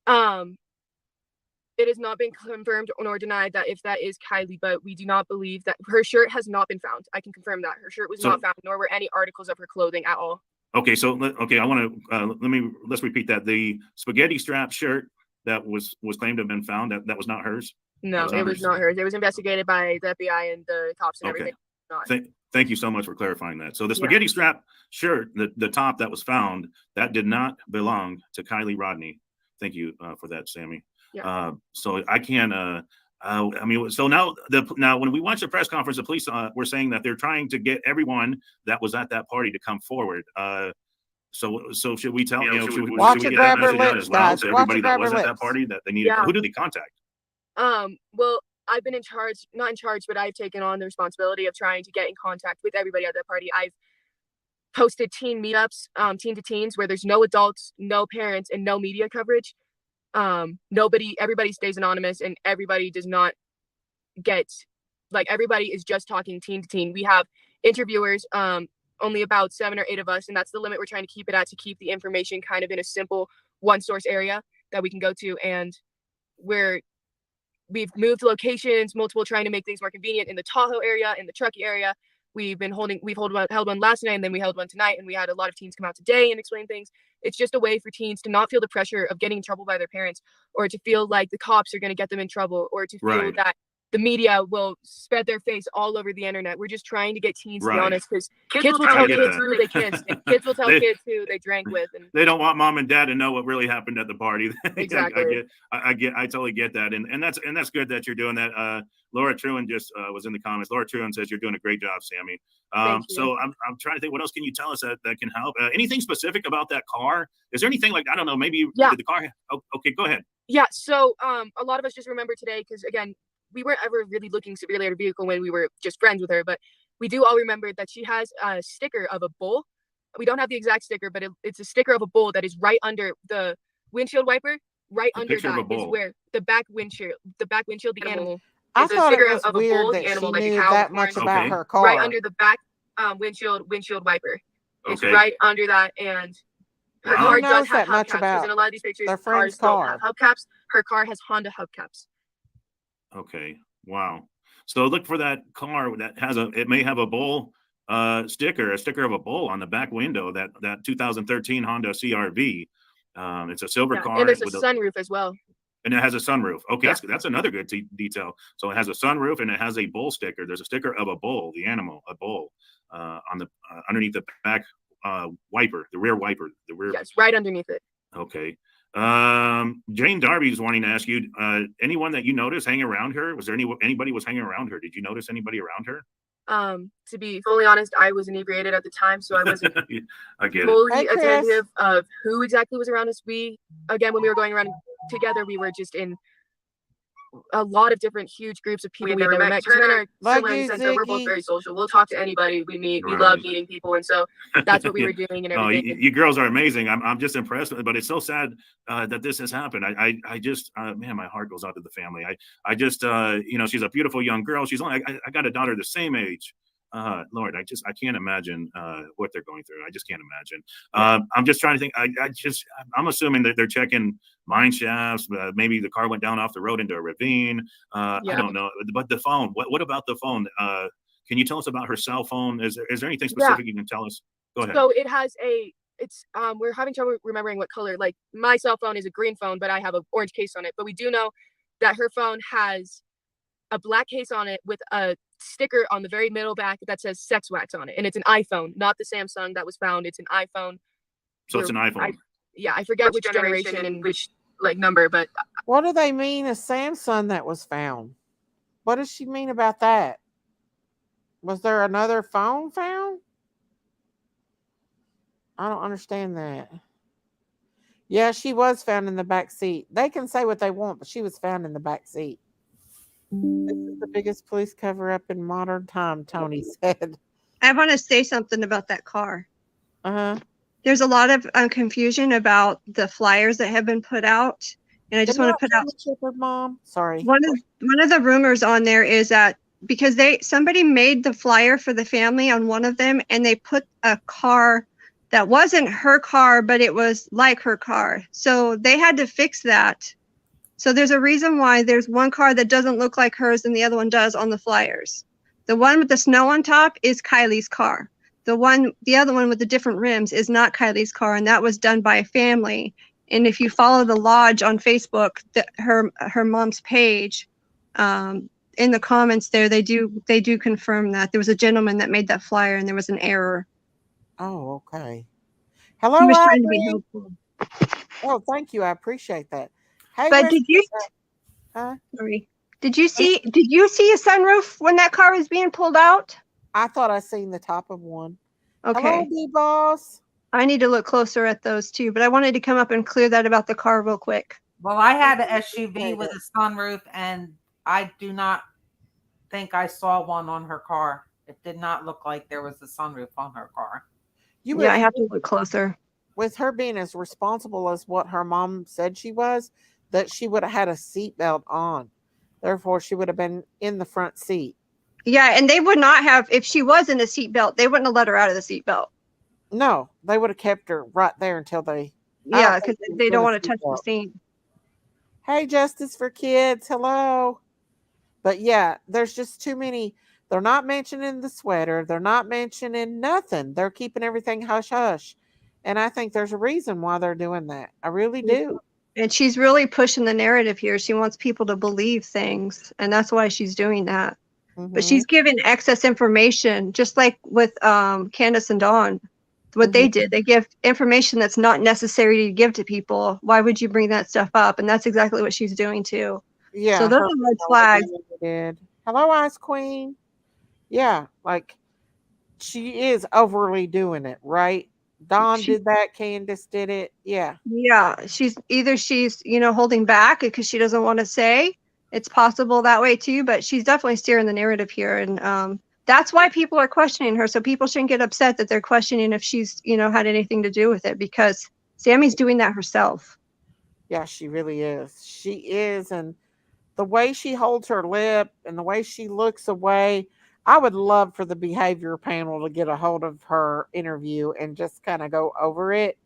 it has not been confirmed nor denied that if that is Kiely, but we do not believe that her shirt has not been found. I can confirm that her shirt was not found, nor were any articles of her clothing at all. Okay, I want to let's repeat that. The spaghetti strap shirt that was claimed to have been found, that was not hers. No, it was not hers. It was investigated by the FBI and the cops and everything. Thank you so much for clarifying that. So the spaghetti strap shirt, the top that was found, that did not belong to Kiely Rodni. Thank you for that, Sammy. Yeah. So I can. So now when we watched the press conference, the police were saying that they're trying to get everyone that was at that party to come forward. So should we tell? Should we get that message out as well to everybody that was at that party that they needed? Who did they contact? Well, I've been not in charge, but I've taken on the responsibility of trying to get in contact with everybody at that party. I've posted teen meetups, teen to teens, where there's no adults, no parents, and no media coverage. Everybody stays anonymous, and everybody does not get, everybody is just talking teen to teen. We have interviewers, only about 7 or 8 of us, and that's the limit we're trying to keep it at, to keep the information kind of in a simple one source area that we can go to. And we've moved locations, multiple, trying to make things more convenient in the Tahoe area, in the Truckee area. We've held one last night, and then we held one tonight, and we had a lot of teens come out today and explain things. It's just a way for teens to not feel the pressure of getting in trouble by their parents, or to feel like the cops are going to get them in trouble, or to feel that the media will spread their face all over the internet. We're just trying to get teens to be Right. honest, because kids will tell kids who they kissed, and kids will tell kids who they drank with, and they don't want mom and dad to know what really happened at the party. Exactly. I totally get that, and that's good that you're doing that. Laura Truan just was in the comments. Laura Truan says you're doing a great job, Sammy. Thank you. So I'm trying to think, what else can you tell us that can help? Anything specific about that car? Is there anything like, I don't know, maybe did the car? Oh, okay, go ahead. Yeah, so a lot of us just remember today because, again, we weren't ever really looking severely at her vehicle when we were just friends with her, but we do all remember that she has a sticker of a bull. We don't have the exact sticker, but it's a sticker of a bull that is right under the windshield wiper. Right under that is where the back windshield, the animal. I thought it was weird that she knew that much about her car. Right under the back windshield wiper. It's right under that, and her car does have hubcaps. Because in a lot of these pictures, cars don't have hubcaps. Her car has Honda hubcaps. Okay. Wow. So look for that car that has it may have a bull sticker, a sticker of a bull on the back window, that 2013 Honda CRV. It's a silver car. And there's a sunroof as well. And it has a sunroof. Okay, that's another good detail. So it has a sunroof and it has a bull sticker. There's a sticker of a bull, the animal, a bull, on the underneath the back wiper, the rear wiper, the rear. Yes, right underneath it. Okay. Jane Darby is wanting to ask you, anyone that you noticed hanging around her? Was there anybody was hanging around her? Did you notice anybody around her? To be fully honest, I was inebriated at the time, so I wasn't I get fully attentive of who exactly was around us. When we were going around together, we were just in a lot of different huge groups of people we never met. We're both very social. We'll talk to anybody we meet. We love meeting people, and so that's what we were doing and everything. You girls are amazing. I'm just impressed, but it's so sad that this has happened. I just man, my heart goes out to the family. I just she's a beautiful young girl. She's only I got a daughter the same age. Lord, I can't imagine what they're going through. I just can't imagine. I'm just trying to think. I'm assuming that they're checking mine shafts. Maybe the car went down off the road into a ravine. I don't know. But the phone. What about the phone? Can you tell us about her cell phone? Is there anything specific you can tell us? Go ahead. So it has we're having trouble remembering what color. Like my cell phone is a green phone, but I have an orange case on it. But we do know that her phone has a black case on it with a sticker on the very middle back that says sex wax on it, and it's an iPhone, not the Samsung that was found. It's an iPhone. So it's an iPhone. I forget which generation and which number, but what do they mean a Samsung that was found? What does she mean about that? Was there another phone found? I don't understand that. Yeah, she was found in the back seat. They can say what they want, but she was found in the back seat. This is the biggest police cover-up in modern time, Tony said. I want to say something about that car. Uh-huh. There's a lot of confusion about the flyers that have been put out, and I just want to put out. Shepherd, Mom. Sorry. One of the rumors on there is that because somebody made the flyer for the family on one of them, and they put a car that wasn't her car, but it was like her car. So they had to fix that. So there's a reason why there's one car that doesn't look like hers and the other one does on the flyers. The one with the snow on top is Kiely's car. The other one with the different rims is not Kiely's car, and that was done by a family. And if you follow the lodge on Facebook, her mom's page, in the comments there, they do confirm that there was a gentleman that made that flyer and there was an error. Oh, okay. Hello, he was trying to be helpful. Oh, thank you. I appreciate that. Hey, but did you? Sorry. Did you see a sunroof when that car was being pulled out? I thought I seen the top of one. Okay. Hello, D-Boss. I need to look closer at those too, but I wanted to come up and clear that about the car real quick. Well, I had an SUV with a sunroof, and I do not think I saw one on her car. It did not look like there was a sunroof on her car. I have to look closer. With her being as responsible as what her mom said she was, that she would have had a seatbelt on. Therefore, she would have been in the front seat. Yeah, and they would not have, if she was in a seatbelt, they wouldn't have let her out of the seatbelt. No, they would have kept her right there until they... Yeah, because they don't want to touch the scene. Hey, Justice for Kids, hello. But yeah, there's just too many. They're not mentioning the sweater. They're not mentioning nothing. They're keeping everything hush-hush. And I think there's a reason why they're doing that. I really do. And she's really pushing the narrative here. She wants people to believe things, and that's why she's doing that. But she's giving excess information, just like with Candace and Dawn. What they did, they give information that's not necessary to give to people. Why would you bring that stuff up? And that's exactly what she's doing too. Yeah. So those are red flags. Did. Hello, Ice Queen. Yeah, like she is overly doing it, right? Dawn did that. Candace did it. Yeah. Yeah, she's holding back because she doesn't want to say. It's possible that way too, but she's definitely steering the narrative here, and that's why people are questioning her. So people shouldn't get upset that they're questioning if she's had anything to do with it, because Sammy's doing that herself. Yeah, she really is. She is, and the way she holds her lip and the way she looks away. I would love for the behavior panel to get a hold of her interview and just kind of go over it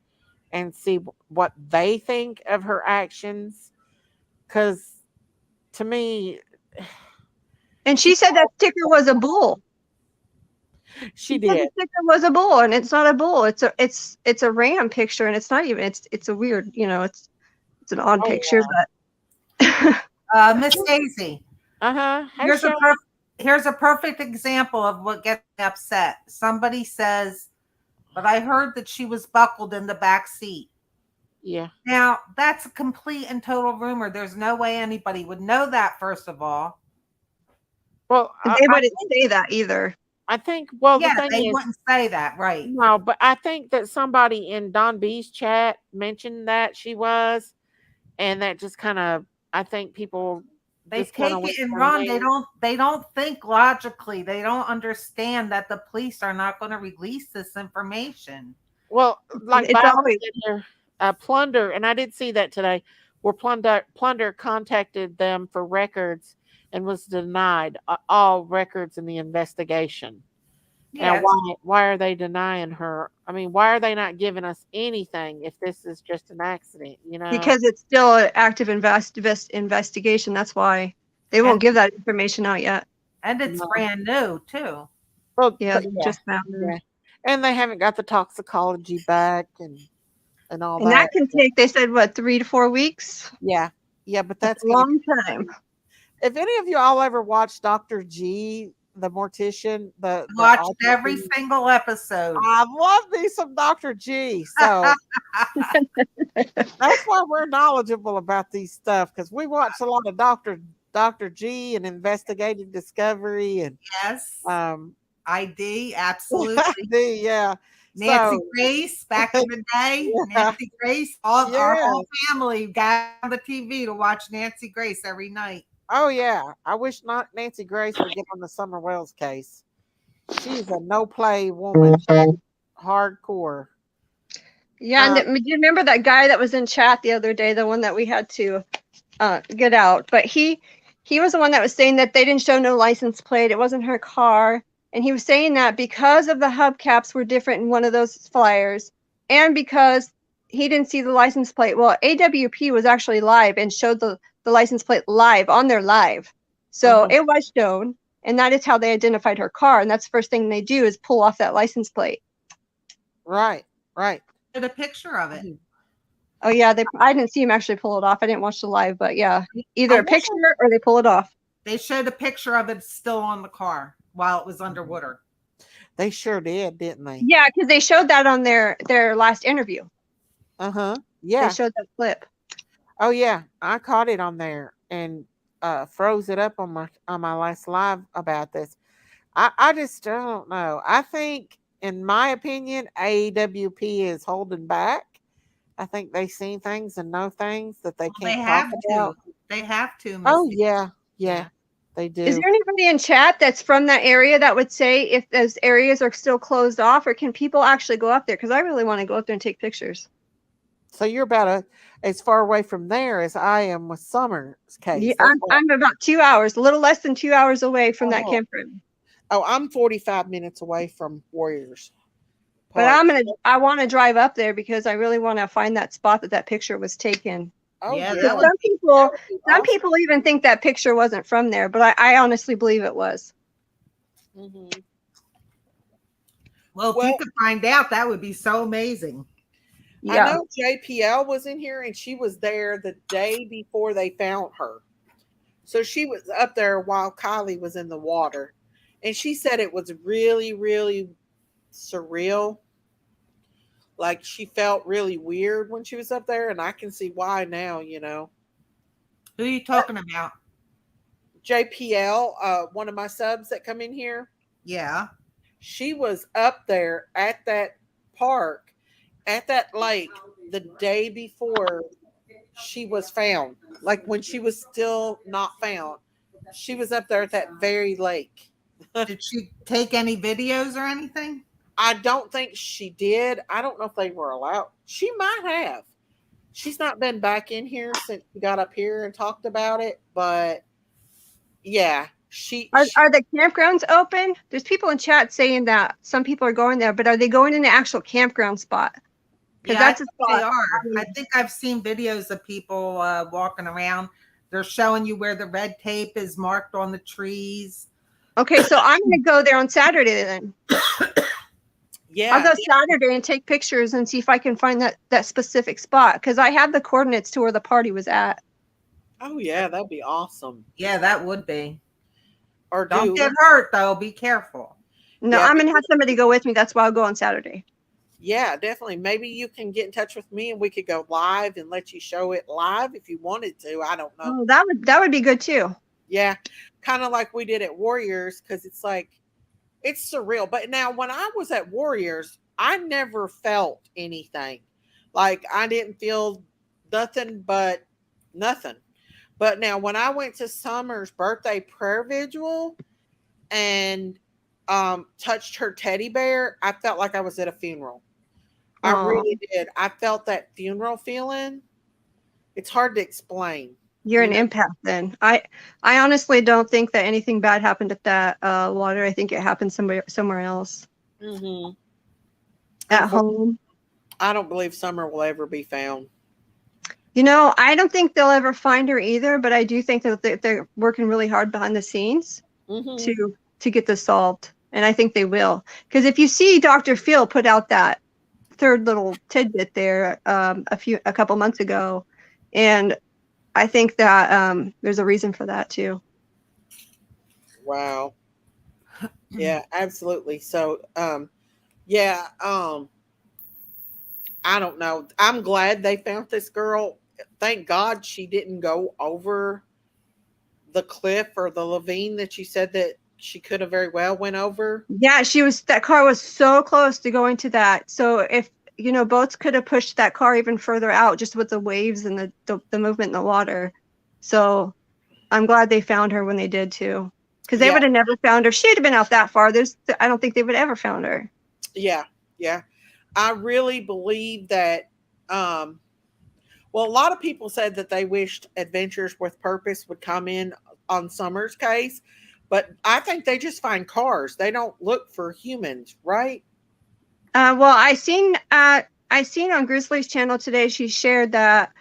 and see what they think of her actions. Because to me, and she said that sticker was a bull. She did. The sticker was a bull, and it's not a bull. It's a ram picture, and it's not even. It's a weird. It's an odd picture, but. Miss Daisy. Hey, here's a perfect example of what gets me upset. Somebody says, "But I heard that she was buckled in the back seat." Yeah. Now that's a complete and total rumor. There's no way anybody would know that. First of all, well, they wouldn't say that either. I think. Well, yeah, they wouldn't say that, right? No, but I think that somebody in Don B's chat mentioned that she was, and that just kind of. I think people. They take it and run. They don't think logically. They don't understand that the police are not going to release this information. Well, like Plunder, and I did see that today, where Plunder contacted them for records and was denied all records in the investigation. Yes. Now, why are they denying her? I mean, why are they not giving us anything if this is just an accident? Because it's still an active investigation. That's why they won't give that information out yet. And it's brand new too. Well, yeah, just found it. Yeah. And they haven't got the toxicology back and all that. And that can take, they said, what, 3 to 4 weeks? Yeah. Yeah, but that's a long time. If any of you all ever watched Dr. G, the mortician, watched every single episode. I love me some Dr. G. So that's why we're knowledgeable about these stuff, because we watch a lot of Dr. G and Investigative Discovery and ID, absolutely. ID, yeah. Nancy Grace back in the day. Yeah. Nancy Grace, our whole family got on the TV to watch Nancy Grace every night. Oh yeah, I wish not Nancy Grace would get on the Summer Wells case. She's a no play woman, hardcore. Yeah, and do you remember that guy that was in chat the other day, the one that we had to get out? But he was the one that was saying that they didn't show no license plate. It wasn't her car, and he was saying that because of the hubcaps were different in one of those flyers, and because he didn't see the license plate. Well, AWP was actually live and showed the license plate live on their live. So it was shown, and that is how they identified her car. And that's the first thing they do is pull off that license plate. Right. Did a picture of it. Oh yeah, I didn't see him actually pull it off. I didn't watch the live, but yeah, either a picture or they pull it off. They showed a picture of it still on the car while it was underwater. They sure did, didn't they? Yeah, because they showed that on their last interview. Yeah. They showed that clip. Oh yeah, I caught it on there and froze it up on my last live about this. I just don't know. I think, in my opinion, AWP is holding back. I think they see things and know things that they can't talk about. They have to. Oh yeah, they do. Is there anybody in chat that's from that area that would say if those areas are still closed off, or can people actually go up there? Because I really want to go up there and take pictures. So you're about as far away from there as I am with Summer's case. Yeah, I'm about 2 hours, a little less than 2 hours away from that campground. Oh, I'm 45 minutes away from Warriors. But I want to drive up there because I really want to find that spot that picture was taken. Oh yeah. Some people even think that picture wasn't from there, but I honestly believe it was. Well, if you could find out, that would be so amazing. I know JPL was in here and she was there the day before they found her. So she was up there while Kiely was in the water. And she said it was really, really surreal. Like she felt really weird when she was up there. And I can see why now, you know. Who are you talking about? JPL, one of my subs that come in here. Yeah. She was up there at that park, at that lake, the day before she was found. Like when she was still not found. She was up there at that very lake. Did she take any videos or anything? I don't think she did. I don't know if they were allowed. She might have. She's not been back in here since we got up here and talked about it, but yeah, Are the campgrounds open? There's people in chat saying that some people are going there, but are they going in the actual campground spot? Yeah, that's I think they are. I think I've seen videos of people walking around. They're showing you where the red tape is marked on the trees. Okay, so I'm going to go there on Saturday then. Yeah, I'll go Saturday and take pictures and see if I can find that specific spot because I have the coordinates to where the party was at. Oh yeah, that'd be awesome. Yeah, that would be. Or don't get hurt though. Be careful. No, Yeah, I'm going to have somebody go with me. That's why I'll go on Saturday. Yeah, definitely. Maybe you can get in touch with me and we could go live and let you show it live if you wanted to. I don't know. Oh, that would be good too. Yeah, kind of like we did at Warriors because it's like it's surreal. But now when I was at Warriors, I never felt anything. Like I didn't feel nothing but nothing. But now when I went to Summer's birthday prayer vigil and touched her teddy bear, I felt like I was at a funeral. I really did. I felt that funeral feeling. It's hard to explain. You're an empath then. I honestly don't think that anything bad happened at that water. I think it happened somewhere else. Mm-hmm. At home. I don't believe Summer will ever be found. You know, I don't think they'll ever find her either, but I do think that they're working really hard behind the scenes to get this solved. And I think they will. Because if you see Dr. Phil put out that third little tidbit there a couple months ago, and I think that there's a reason for that too. Wow. Yeah, absolutely. So I don't know. I'm glad they found this girl. Thank God she didn't go over the cliff or the ravine that you said that she could have very well went over. Yeah, that car was so close to going to that. So if boats could have pushed that car even further out just with the waves and the movement in the water. So I'm glad they found her when they did too. Because they would have never found her. She'd have been out that far. I don't think they would ever found her. Yeah. I really believe that a lot of people said that they wished Adventures with Purpose would come in on Summer's case, but I think they just find cars. They don't look for humans, right? Well, I seen on Grizzly's channel today, she shared that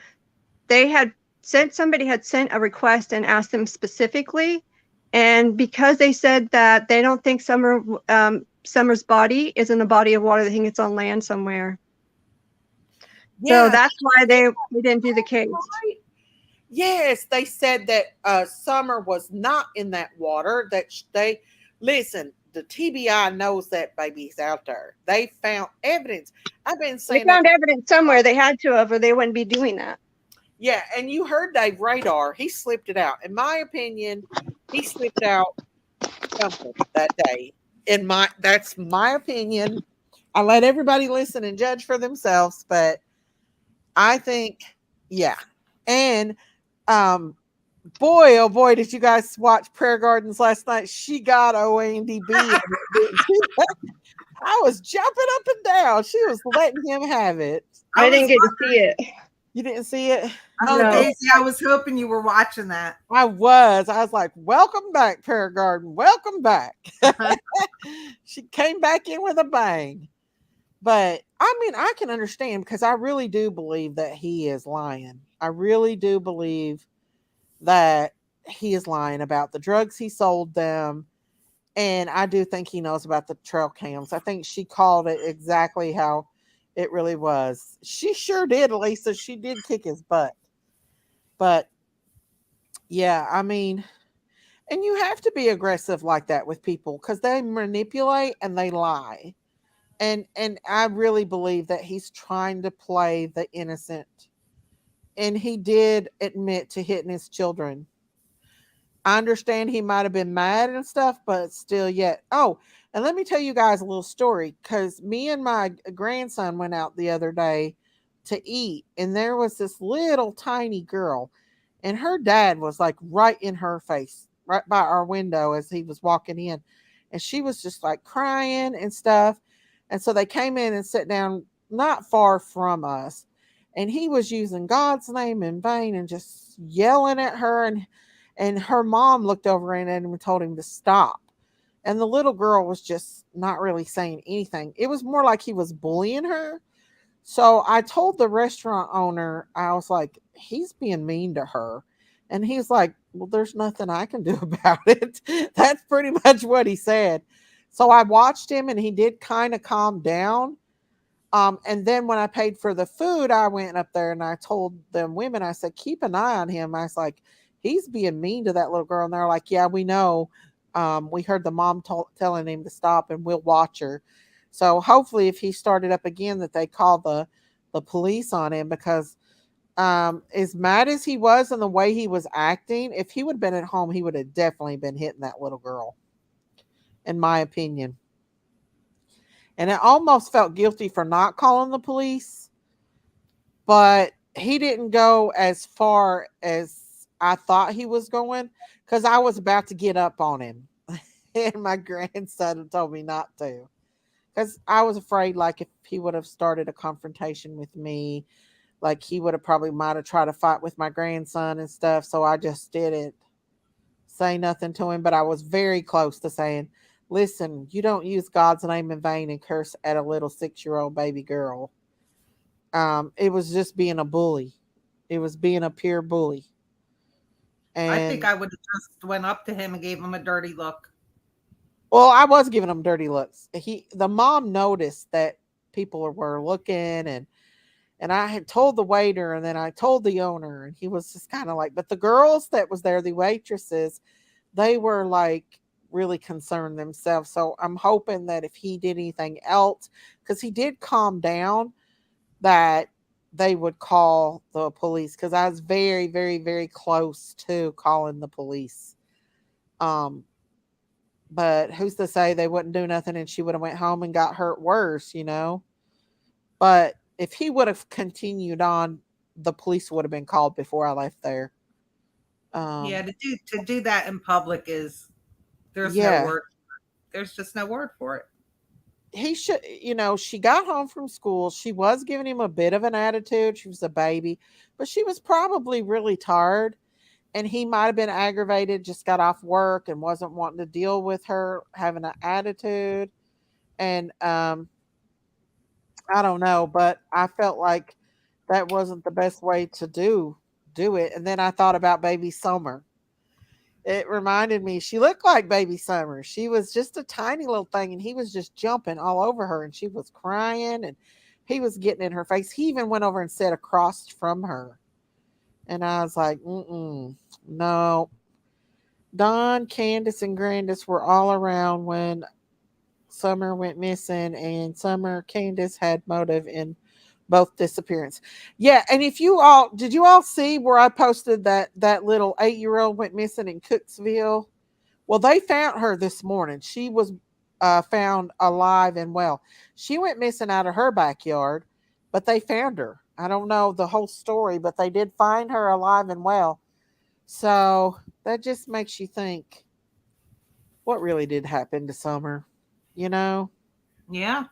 somebody had sent a request and asked them specifically, and because they said that they don't think Summer's body is in a body of water, they think it's on land somewhere. Yeah, so that's why they didn't do the case. Yes, they said that Summer was not in that water. That the TBI knows that baby's out there. They found evidence. I've been saying they found evidence somewhere. They had to have, or they wouldn't be doing that. Yeah, and you heard Dave Radar. He slipped it out. In my opinion, he slipped out something that day. That's my opinion. I let everybody listen and judge for themselves, but I think, yeah. And boy, oh boy, did you guys watch Prayer Gardens last night? She got OANDB. I was jumping up and down. She was letting him have it. I didn't get to see it. You didn't see it? Oh, no. Daisy, I was hoping you were watching that. I was like, welcome back, Prayer Garden. Welcome back. She came back in with a bang. But I mean, I can understand because I really do believe that he is lying. I really do believe that he is lying about the drugs he sold them. And I do think he knows about the trail cams. I think she called it exactly how It really was. She sure did, Lisa. She did kick his butt. But yeah, I mean, and you have to be aggressive like that with people because they manipulate and they lie. And I really believe that he's trying to play the innocent. And he did admit to hitting his children. I understand he might have been mad and stuff, but still, yet. Oh, and let me tell you guys a little story because me and my grandson went out the other day to eat, and there was this little tiny girl, and her dad was like right in her face, right by our window as he was walking in, and she was just like crying and stuff. And so they came in and sat down not far from us, and he was using God's name in vain and just yelling at her, and her mom looked over at him and told him to stop. And the little girl was just not really saying anything. It was more like he was bullying her. So I told the restaurant owner, I was like, he's being mean to her. And he's like, well, there's nothing I can do about it. That's pretty much what he said. So I watched him and he did kind of calm down. And then when I paid for the food, I went up there and I told them women, I said, keep an eye on him. I was like, he's being mean to that little girl. And they're like, yeah, we know. We heard the mom telling him to stop and we'll watch her. So hopefully if he started up again that they call the police on him because as mad as he was and the way he was acting, if he would have been at home, he would have definitely been hitting that little girl, in my opinion. And I almost felt guilty for not calling the police, but he didn't go as far as I thought he was going because I was about to get up on him. And my grandson told me not to because I was afraid, like, if he would have started a confrontation with me, like, he would have probably might have tried to fight with my grandson and stuff. So I just didn't say nothing to him, but I was very close to saying, listen, you don't use God's name in vain and curse at a little 6-year-old baby girl. It was just being a bully. It was being a pure bully. I think And I would have just went up to him and gave him a dirty look. well, I was giving him dirty looks. The mom noticed that people were looking, and I had told the waiter, and then I told the owner, and he was just kind of like, but the girls that was there, the waitresses, they were like really concerned themselves. So I'm hoping that if he did anything else, because he did calm down, that they would call the police because I was very, very, very close to calling the police. Um, but who's to say they wouldn't do nothing and she would have went home and got hurt worse, you know? But if he would have continued on, the police would have been called before I left there. Yeah, Um, to do that in public is there's no yeah, word. There's just no word for it. he should, she got home from school. She was giving him a bit of an attitude. She was a baby, but she was probably really tired. And he might have been aggravated, just got off work and wasn't wanting to deal with her having an attitude. And I don't know, but I felt like that wasn't the best way to do it. And then I thought about baby Summer. It reminded me, she looked like baby Summer. She was just a tiny little thing and he was just jumping all over her and she was crying and he was getting in her face. He even went over and sat across from her. And I was like, no. Don, Candace, and Grandis were all around when Summer went missing, and Summer, Candace had motive in both disappearance. Yeah, and if you all did, you all see where I posted that little 8-year-old went missing in Cooksville? Well, they found her this morning. She was found alive and well. She went missing out of her backyard, but they found her. I don't know the whole story, but they did find her alive and well. So that just makes you think, what really did happen to Summer? You know, Yeah,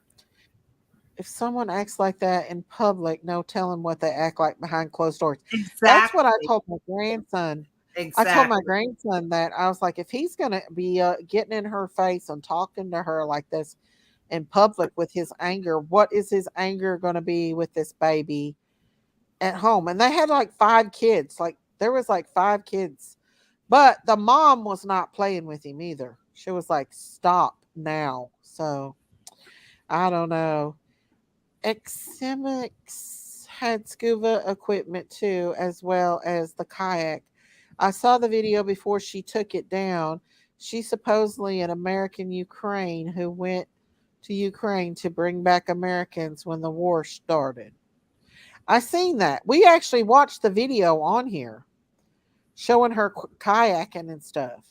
if someone acts like that in public, no telling what they act like behind closed doors. That's what I exactly. told my grandson. I told my Exactly. grandson that I was like, if he's going to be getting in her face and talking to her like this in public with his anger, what is his anger going to be with this baby at home? And they had like 5 kids. Like there was like 5 kids. But the mom was not playing with him either. She was like, stop now. So I don't know. Eximix had scuba equipment too, as well as the kayak. I saw the video before she took it down. She's supposedly an American Ukraine who went to Ukraine to bring back Americans when the war started. I seen that. We actually watched the video on here showing her kayaking and stuff,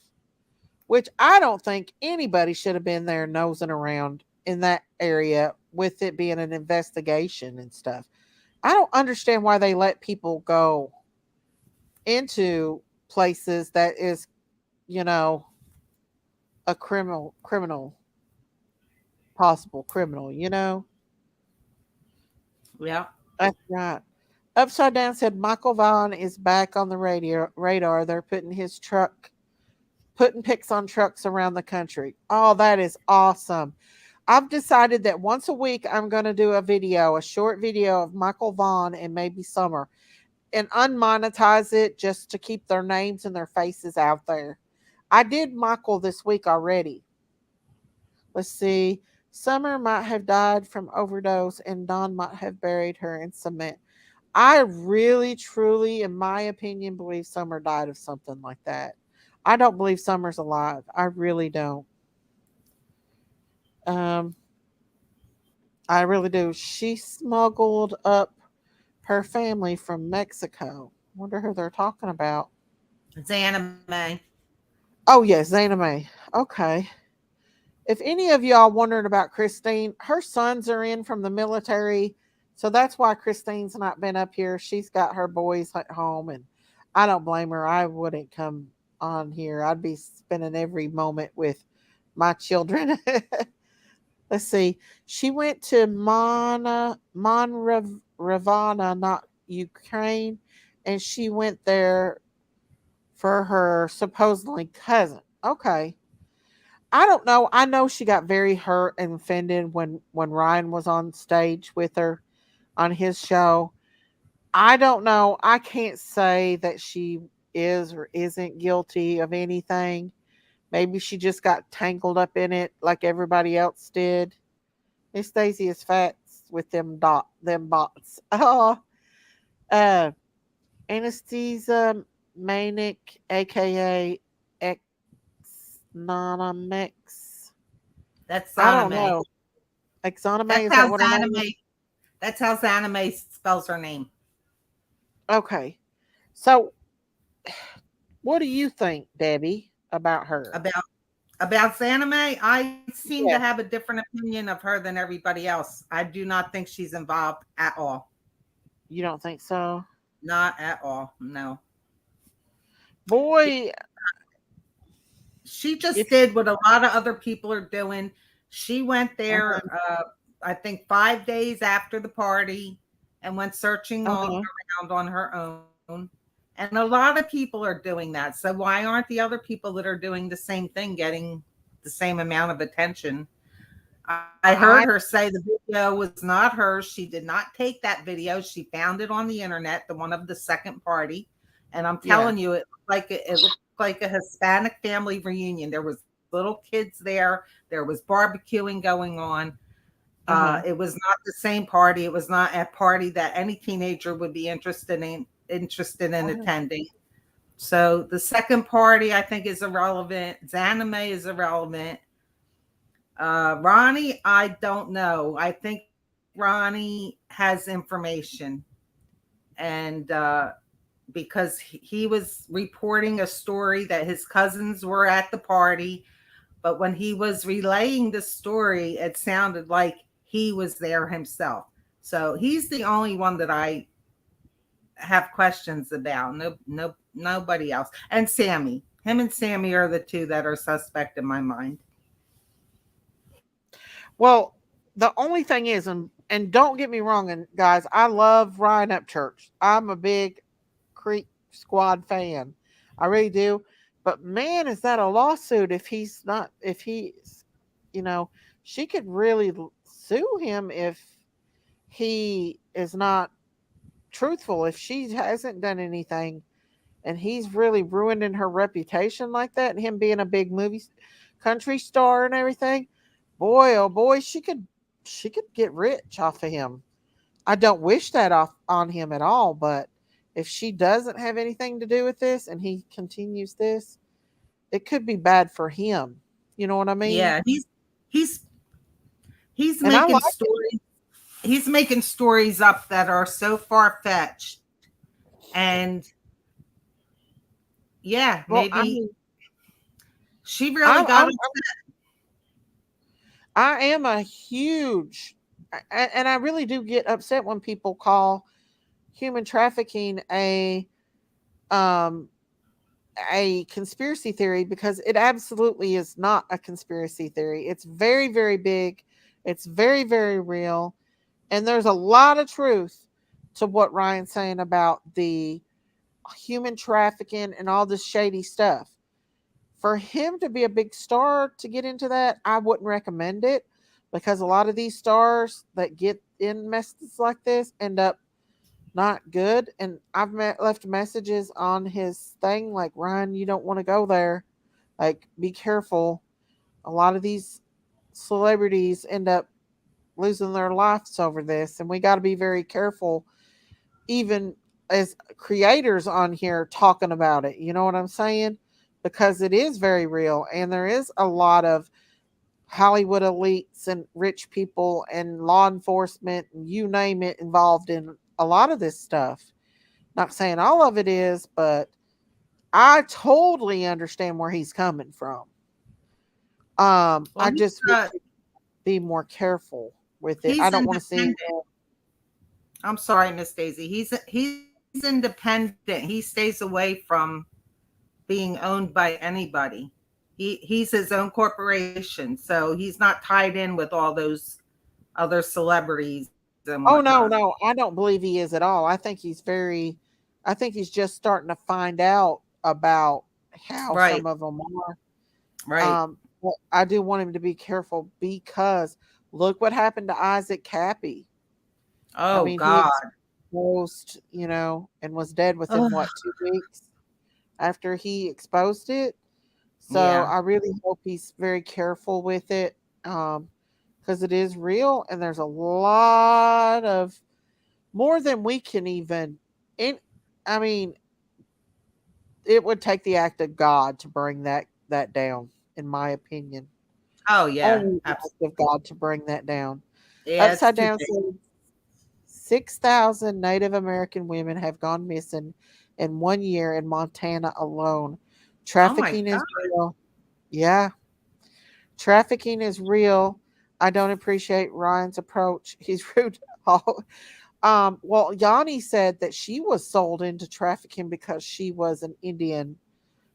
which I don't think anybody should have been there nosing around in that area with it being an investigation and stuff. I don't understand why they let people go into places that is, you know, a criminal, possible criminal, you know? Yeah. That's right. Upside Down said Michael Vaughn is back on the radar. They're putting pics on trucks around the country. Oh, that is awesome. I've decided that once a week I'm going to do a short video of Michael Vaughn and maybe Summer and unmonetize it just to keep their names and their faces out there. I did Michael this week already. Let's see. Summer might have died from overdose and Don might have buried her in cement. I really, truly, in my opinion, believe Summer died of something like that. I don't believe Summer's alive. I really don't. Um, I really do. She smuggled up her family from Mexico. Wonder who they're talking about. It's anime. Oh yes, Zana May. Okay. If any of y'all wondering about Christine, her sons are in from the military, so that's why Christine's not been up here. She's got her boys at home, and I don't blame her. I wouldn't come on here. I'd be spending every moment with my children. Let's see. She went to Monravana, not Ukraine, and she went there for her supposedly cousin. Okay. I don't know. I know she got very hurt and offended when Ryan was on stage with her on his show. I don't know. I can't say that she is or isn't guilty of anything. Maybe she just got tangled up in it like everybody else did. Miss Daisy is facts with them bots. Oh, uh, anesthesia manic, aka X Nana Mix. That's I don't anime. know. Exoname, That's is that how what her name anime. is? That's how anime spells her name. Okay. So, what do you think, Debbie, about her? About anime, I seem to Yeah, have a different opinion of her than everybody else. I do not think she's involved at all. you don't think so? Not at all. No. Boy, She just if did what a lot of other people are doing. She went uh-huh, there, I think 5 days after the party and went searching all uh-huh. around on her own. And a lot of people are doing that. So why aren't the other people that are doing the same thing getting the same amount of attention? I heard I her say the video was not hers. She did not take that video. She found it on the internet, the one of the second party. And I'm yeah. telling you, it looked like a Hispanic family reunion. There was little kids there. There was barbecuing going on. Uh-huh. It was not the same party. It was not a party that any teenager would be interested in Uh-huh. attending. So the second party, I think, is irrelevant. Zanime is irrelevant. Ronnie, I don't know. I think Ronnie has information, and because he was reporting a story that his cousins were at the party, but when he was relaying the story, it sounded like he was there himself. So he's the only one that I have questions about. No, nobody else. And Sammy, him and Sammy are the two that are suspect in my mind. Well, the only thing is, and don't get me wrong, and guys, I love Ryan Upchurch. I'm a big Creek Squad fan. I really do. But man, is that a lawsuit if he's not, if he's, you know, she could really sue him if he is not truthful, if she hasn't done anything and he's really ruining her reputation like that, and him being a big movie country star and everything. Boy, oh boy, she could she could get rich off of him. I don't wish that off on him at all, but if she doesn't have anything to do with this and he continues this, it could be bad for him. You know what I mean? Yeah, he's he's And I making like it. stories. He's making stories up that are so far fetched, and yeah, Well, I maybe mean, she really I'm, got I'm it. I am a huge, and I really do get upset when people call human trafficking um a conspiracy theory, because it absolutely is not a conspiracy theory. It's very, very big. It's very, very real. And there's a lot of truth to what Ryan's saying about the human trafficking and all this shady stuff. For him to be a big star to get into that, I wouldn't recommend it, because a lot of these stars that get in messes like this end up not good. And left messages on his thing like, Ryan, you don't want to go there. Like, be careful. A lot of these celebrities end up losing their lives over this, and we got to be very careful, even as creators on here talking about it. You know what I'm saying? Because it is very real, and there is a lot of Hollywood elites and rich people and law enforcement and you name it involved in a lot of this stuff. Not saying all of it is, but I totally understand where he's coming from. Well, I just wish he'd be more careful with it. I he's don't want to see him. independent. I'm sorry, Miss Daisy. He's independent. He stays away from being owned by anybody. He's his own corporation, so he's not tied in with all those other celebrities and Oh no, whatnot. no, I don't believe he is at all. I think he's just starting to find out about how Right, some of them are. right. But I do want him to be careful, because look what happened to Isaac Cappy. I Oh mean, he God. exposed, and was dead within Ugh, what, 2 weeks after he exposed it. So yeah. I really hope he's very careful with it, because it is real, and there's a lot of more than we can even. In, I mean, it would take the act of God to bring that down, in my opinion. Oh yeah. Only the Absolutely. act of God to bring that down. Yeah, it's Upside too down big. says 6,000 Native American women have gone missing in 1 year in Montana alone. Oh my Trafficking is God. real. Yeah, trafficking is real. I don't appreciate Ryan's approach. He's rude. All. Well, Yanni said that she was sold into trafficking because she was an Indian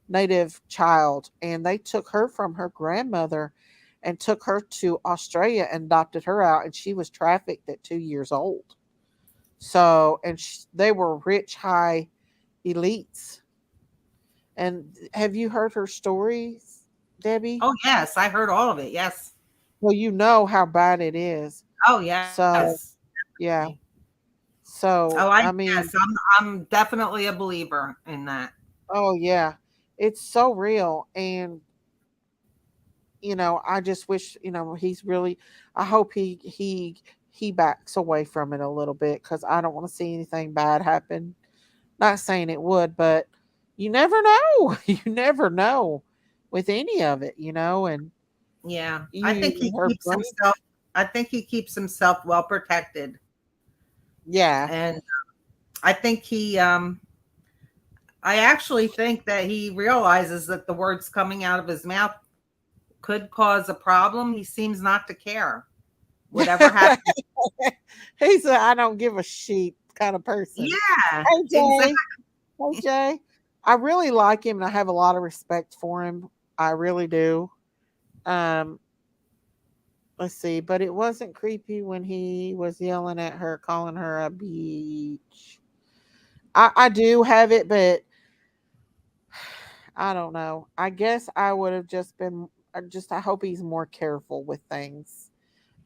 native child, and they took her from her grandmother and took her to Australia and adopted her out, and she was trafficked at 2 years old. So, and they were rich, high elites. And have you heard her stories, Debbie? Oh yes, I heard all of it. Yes. Well, you know how bad it is. Oh So, yes. yeah. Definitely. So, Oh, I I mean, yes, I'm definitely a believer in that. oh, yeah. It's so real. And, I just wish, he's really, I hope he backs away from it a little bit, because I don't want to see anything bad happen. Not saying it would, but you never know. You never know with any of it, and Yeah, her brain. I think he keeps himself well protected, Yeah. and I think I actually think that he realizes that the words coming out of his mouth could cause a problem. He seems not to care. Whatever happens. He's a I don't give a sheep kind of person. Yeah, Hey exactly. Jay. Hey Jay. I really like him, and I have a lot of respect for him. I really do. Um, let's see, but it wasn't creepy when he was yelling at her, calling her a beach. I do have it, but I don't know. I guess I would have just been I hope he's more careful with things,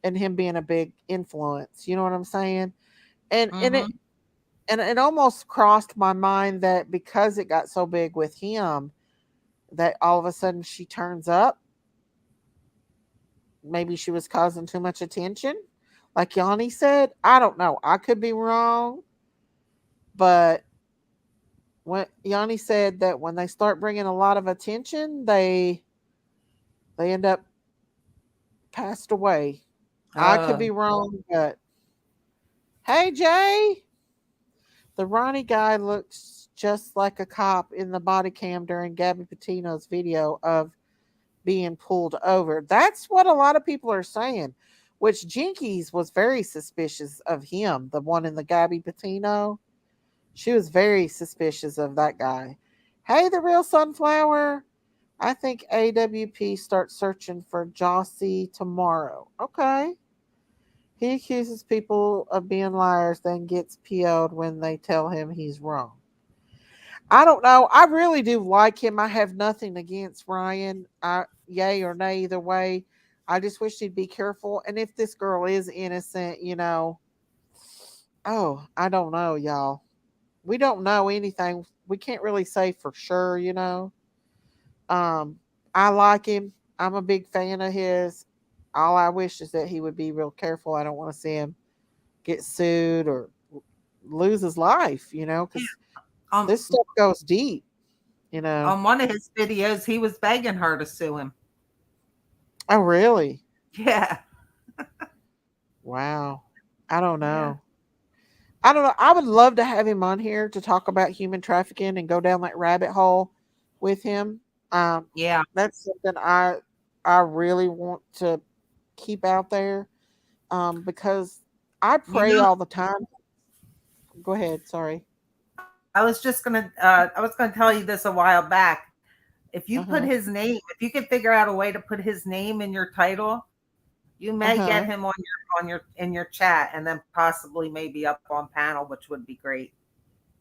and him being a big influence. You know what I'm saying? And and it Hmm. and it almost crossed my mind that because it got so big with him, that all of a sudden she turns up. Maybe she was causing too much attention. Like Yanni said, I don't know. I could be wrong, but when Yanni said that when they start bringing a lot of attention, they end up passed away. I could Oh, be wrong, but hey, Jay, the Ronnie guy looks just like a cop in the body cam during Gabby Petito's video of being pulled over. That's what a lot of people are saying, which Jinkies was very suspicious of him, the one in the Gabby Petito. She was very suspicious of that guy. Hey, the real sunflower. I think AWP starts searching for Jossie tomorrow. Okay. He accuses people of being liars, then gets PO'd when they tell him he's wrong. I don't know. I really do like him. I have nothing against Ryan. Yay or nay, either way. I just wish he'd be careful. And if this girl is innocent, oh, I don't know, y'all. We don't know anything. We can't really say for sure. Um, I like him. I'm a big fan of his. All I wish is that he would be real careful. I don't want to see him get sued or lose his life, because um, this stuff goes deep. on one of his videos, he was begging her to sue him. Oh, really? Yeah, Wow. I don't yeah, know. I don't know. I would love to have him on here to talk about human trafficking and go down that rabbit hole with him. Um, yeah. that's something I really want to keep out there. Because I You pray know, all the time. Go ahead. Sorry. I was gonna tell you this a while back. If you Uh put huh. his name, if you can figure out a way to put his name in your title, you Uh may get huh. him on your in your chat, and then possibly maybe up on panel, which would be great.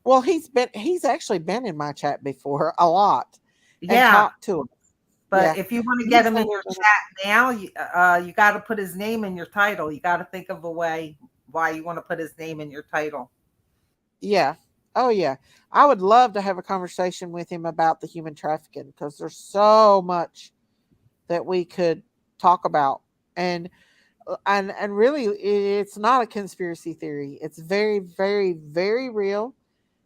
Well, he's actually been in my chat before a lot, and Yeah, talked to him. but Yeah. if you want to get He's him in your chat now, you got to put his name in your title. You got to think of a way why you want to put his name in your title. Yeah. Oh yeah. I would love to have a conversation with him about the human trafficking because there's so much that we could talk about. And really it's not a conspiracy theory. It's very very very real.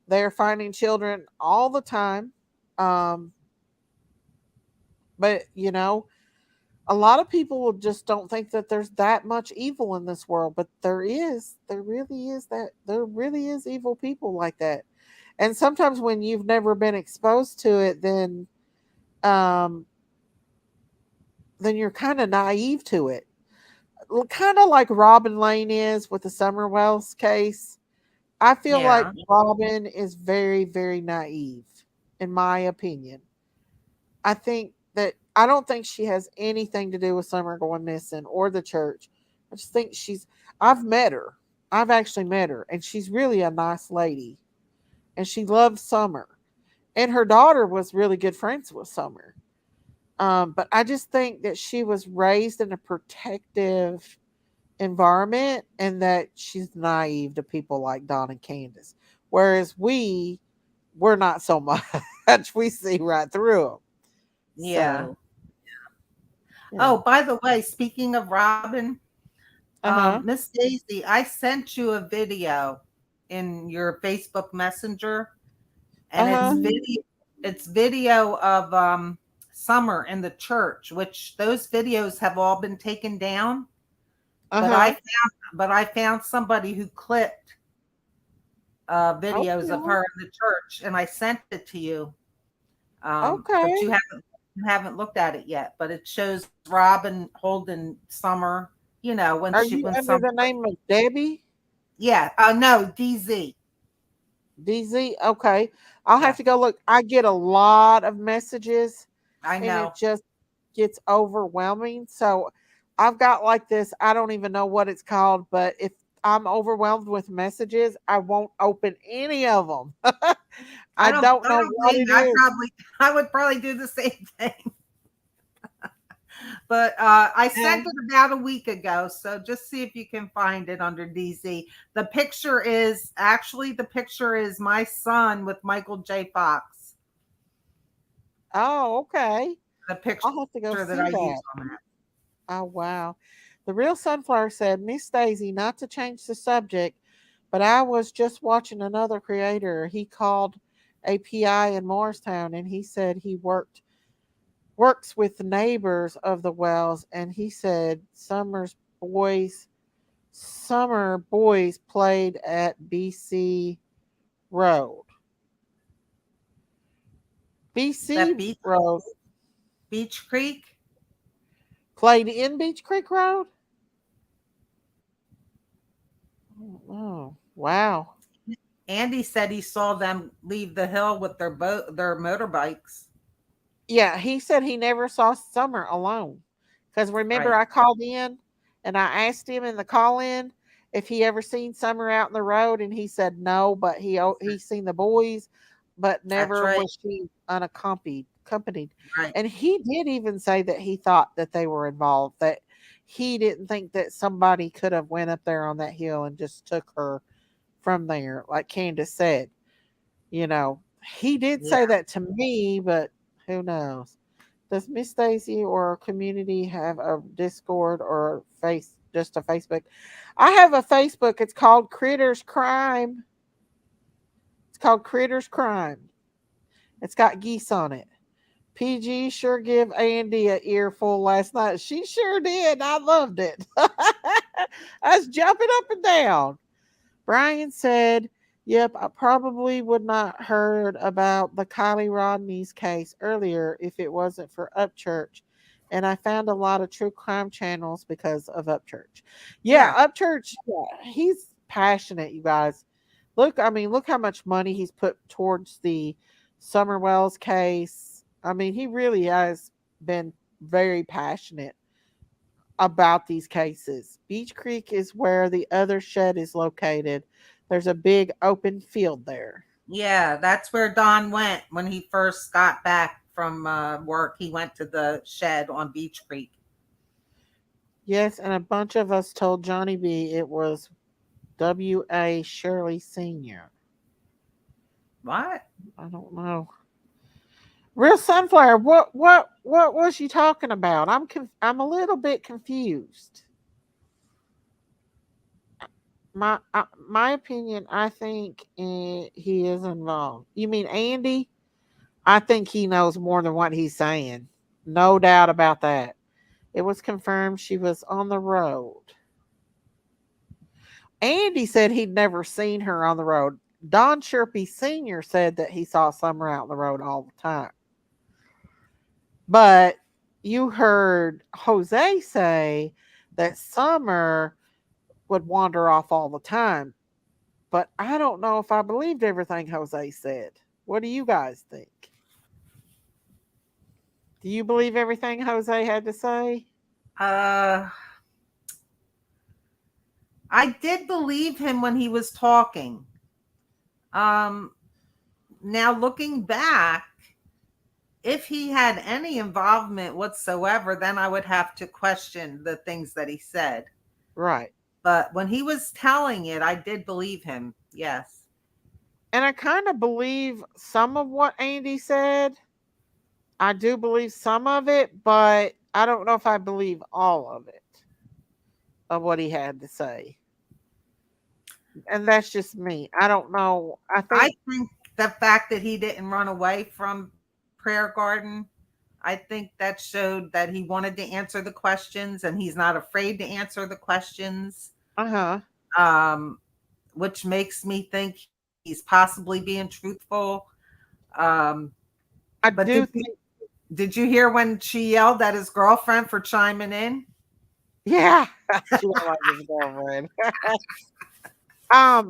They're finding children all the time. Um but a lot of people just don't think that there's that much evil in this world, but there is. There really is evil people like that. And sometimes when you've never been exposed to it, um then you're kind of naive to it. Kind of like Robin Lane is with the Summer Wells case. I feel like Yeah, Robin is very very naive in my opinion. I don't think she has anything to do with Summer going missing or the church. I just think I've met her. I've actually met her, and she's really a nice lady. And she loves Summer. And her daughter was really good friends with Summer. But I just think that she was raised in a protective environment and that she's naive to people like Don and Candace. Whereas we're not so much. We see right through them. yeah. So, yeah. Oh, by the way, speaking of Robin, Uh huh. Miss Daisy, I sent you a video in your Facebook Messenger, Uh and huh. it's video of Summer in the church, which those videos have all been taken down. Uh But huh. I found somebody who clipped videos of Okay. her in the church, and I sent it to you. But Okay. you haven't looked at it yet. But it shows Robin holding Summer. You know Are you when under Summer. the name of Debbie Yeah. No, DZ. DZ? Okay. I'll have Yeah, to go look. I get a lot of messages I and it know. just gets overwhelming. So I've got like this, I don't even know what it's called, but if I'm overwhelmed with messages, I won't open any of them. I don't I know don't what blame it you. is. I would probably do the same thing. But I Yeah. sent it about a week ago, so just see if you can find it under DZ. The picture is my son with Michael J. Fox. Oh, okay. The I'll have to go picture that see I that. used on that. Oh, wow. The real sunflower said, Miss Daisy, not to change the subject, but I was just watching another creator. He called a PI in Morristown and he said he works with the neighbors of the Wells and he said summer boys played at BC Road. That BC Road Beach Creek. played in Beach Creek Road? Oh, wow. Andy said he saw them leave the hill with their motorbikes. Yeah, he said he never saw Summer alone. Because remember, Right. I called in and I asked him in the call in if he ever seen Summer out in the road, and he said no, but he seen the boys, but That's never right. was she unaccompanied. Accompanied. Right. And he did even say that he thought that they were involved. That he didn't think that somebody could have went up there on that hill and just took her from there, like Candace said. You know, he did Yeah. say that to me, but who knows? Does Miss Stacy or our community have a Discord or just a Facebook? I have a Facebook. It's called Critters Crime. It's called Critters Crime. It's got geese on it. PG sure give Andy a earful last night. She sure did. I loved it. I was jumping up and down. Brian said, Yep, I probably would not heard about the Kiely Rodni's case earlier if it wasn't for Upchurch. And I found a lot of true crime channels because of Upchurch. Yeah, Yeah. Upchurch, yeah, he's passionate, you guys. Look how much money he's put towards the Summer Wells case. I mean, he really has been very passionate about these cases. Beach Creek is where the other shed is located. There's a big open field there. Yeah, that's where Don went when he first got back from work. He went to the shed on Beach Creek. Yes, and a bunch of us told Johnny B it was W.A. Shirley Sr. What? I don't know. Real Sunflower, what was she talking about? I'm a little bit confused. My opinion, I think he is involved. You mean Andy? I think he knows more than what he's saying. No doubt about that. It was confirmed she was on the road. Andy said he'd never seen her on the road. Don Sherpy Sr. said that he saw Summer out on the road all the time. But you heard Jose say that Summer would wander off all the time. But I don't know if I believed everything Jose said. What do you guys think? Do you believe everything Jose had to say? I did believe him when he was talking. Now looking back, if he had any involvement whatsoever, then I would have to question the things that he said. Right. But when he was telling it, I did believe him. Yes. And I kind of believe some of what Andy said. I do believe some of it, but I don't know if I believe all of it, of what he had to say. And that's just me. I don't know. I think the fact that he didn't run away from Prayer Garden, I think that showed that he wanted to answer the questions and he's not afraid to answer the questions. Which makes me think he's possibly being truthful. But did you hear when she yelled at his girlfriend for chiming in? Yeah, she don't like his girlfriend. I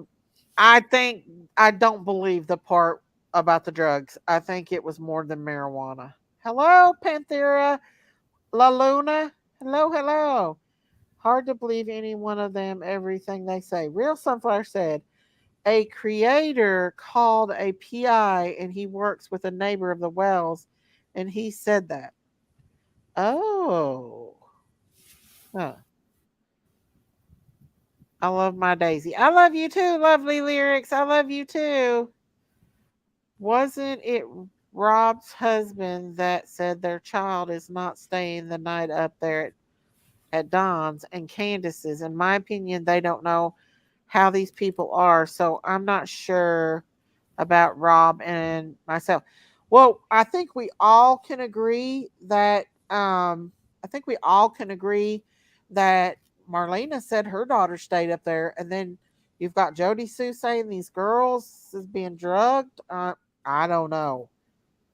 don't believe the part about the drugs. I think it was more than marijuana. Hello, Panthera La Luna. Hello, hello. Hard to believe any one of them, everything they say. Real Sunflower said, a creator called a PI and he works with a neighbor of the Wells and he said that. Oh. Huh. I love my Daisy. I love you too, lovely lyrics. I love you too. Wasn't it Rob's husband that said their child is not staying the night up there at Don's and Candace's. In my opinion, they don't know how these people are. So I'm not sure about Rob and myself. Well, I think we all can agree that Marlena said her daughter stayed up there, and then you've got Jody Sue saying these girls is being drugged. I don't know.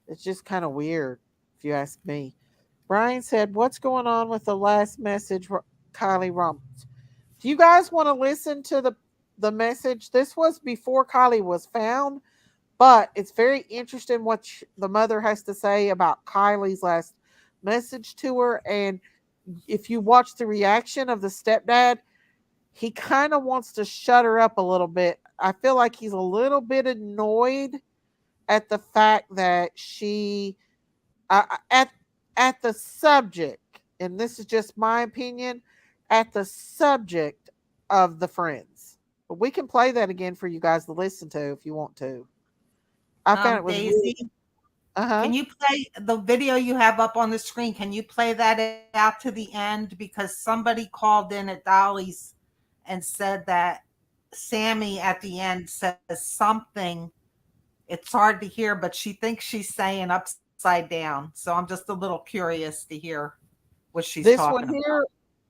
It's just kind of weird, if you ask me. Brian said, "What's going on with the last message, Kylie Rumps?" Do you guys want to listen to the message? This was before Kylie was found, but it's very interesting what the mother has to say about Kylie's last message to her. And if you watch the reaction of the stepdad, he kind of wants to shut her up a little bit. I feel like he's a little bit annoyed at the fact that she at the subject, and this is just my opinion, at the subject of the friends. But we can play that again for you guys to listen to if you want to. I found it was Daisy, uh-huh. can you play the video you have up on the screen? Can you play that out to the end? Because somebody called in at Dolly's and said that Sammy at the end says something. It's hard to hear, but she thinks she's saying upside down. So I'm just a little curious to hear what she's This talking one about. here,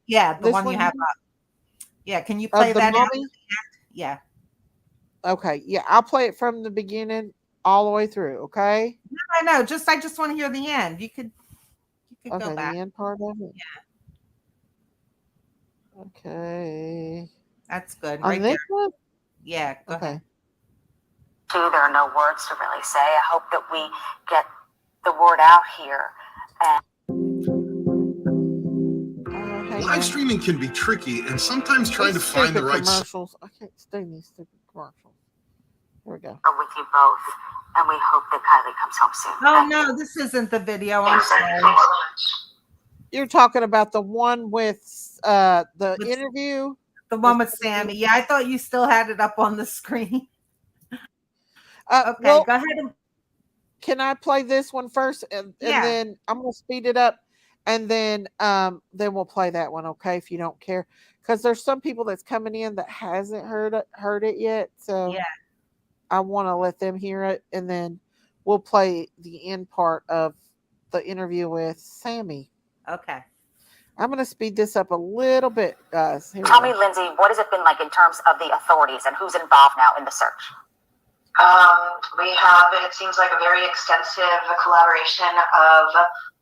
Yeah, the this one you one have here, up. Yeah, can you play of the that out? mommy. Yeah. Okay, yeah, I'll play it from the beginning all the way through. Okay. I know. I just want to hear the end. You could Okay, go back. the end part of it. Yeah. Okay. That's good. On Right this there. one? Yeah, go Okay. ahead. There are no words to really say. I hope that we get the word out here. Live streaming can be tricky, and sometimes trying to find the right commercials. I can't stand these stupid commercials. Here we go. With you both, and we hope that Kylie comes home soon. Oh no, this isn't the video. I'm sorry. You're talking about the one with the interview? The one with Sammy. Yeah, I thought you still had it up on the screen. Okay, well, go ahead. Can I play this one first, and then I'm gonna speed it up, and then we'll play that one, okay? If you don't care, because there's some people that's coming in that hasn't heard it yet, so yeah, I want to let them hear it, and then we'll play the end part of the interview with Sammy. Okay. I'm gonna speed this up a little bit, guys. Tell me, Lindsay, what has it been like in terms of the authorities and who's involved now in the search? We have, it seems like a very extensive collaboration of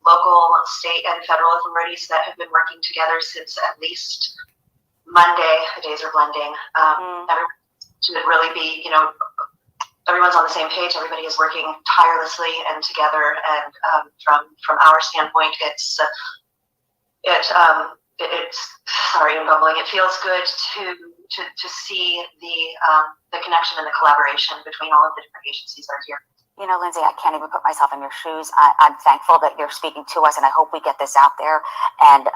local, state, and federal authorities that have been working together since at least Monday. The days are blending. Everyone should really be, everyone's on the same page. Everybody is working tirelessly and together. And from our standpoint, it's sorry, I'm bumbling. It feels good to see the connection and the collaboration between all of the different agencies that are here. Lindsay, I can't even put myself in your shoes. I'm thankful that you're speaking to us, and I hope we get this out there. And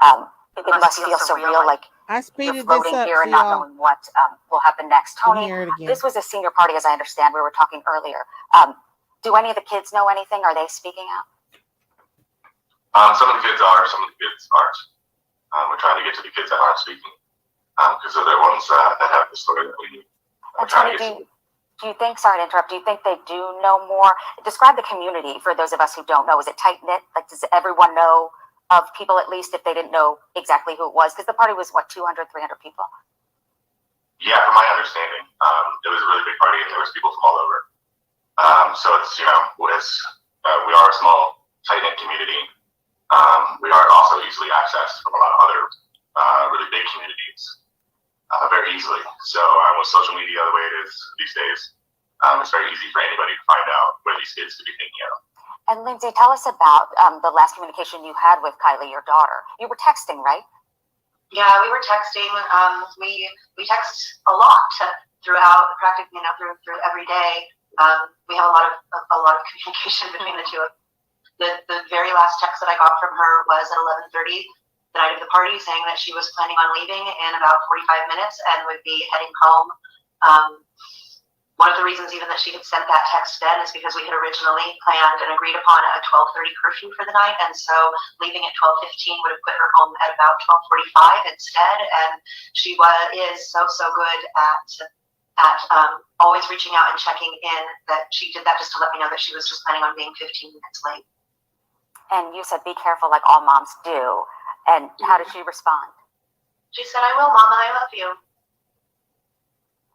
it must feel surreal, like I speeded you're floating this up here and not knowing what will happen next. Tony, this was a senior party, as I understand. We were talking earlier. Do any of the kids know anything? Are they speaking out? Some of the kids are, some of the kids aren't. We're trying to get to the kids that aren't speaking, because they're the ones that have the story that we need. Tony, do you think, sorry to interrupt, do you think they do know more? Describe the community for those of us who don't know. Is it tight-knit? Like, does everyone know of people, at least if they didn't know exactly who it was? Because the party was, 200, 300 people? Yeah, from my understanding, it was a really big party, and there was people from all over. So it's, we are a small, tight-knit community. We are also easily accessed from a lot of other really big communities very easily. So with social media the way it is these days, it's very easy for anybody to find out where these kids could be hanging out. And Lindsay, tell us about the last communication you had with Kylie, your daughter. You were texting, right? Yeah, we were texting. We text a lot throughout, practically, through every day. We have a lot of communication between the two of us. The very last text that I got from her was at 11:30 the night of the party, saying that she was planning on leaving in about 45 minutes and would be heading home one of the reasons even that she had sent that text then is because we had originally planned and agreed upon a 12:30 curfew for the night, and so leaving at 12:15 would have put her home at about 12:45 instead. And she is so good at always reaching out and checking in. That she did that just to let me know that she was just planning on being 15 minutes late. And you said, be careful, like all moms do. And how did she respond? She said, I will, Mama, I love you.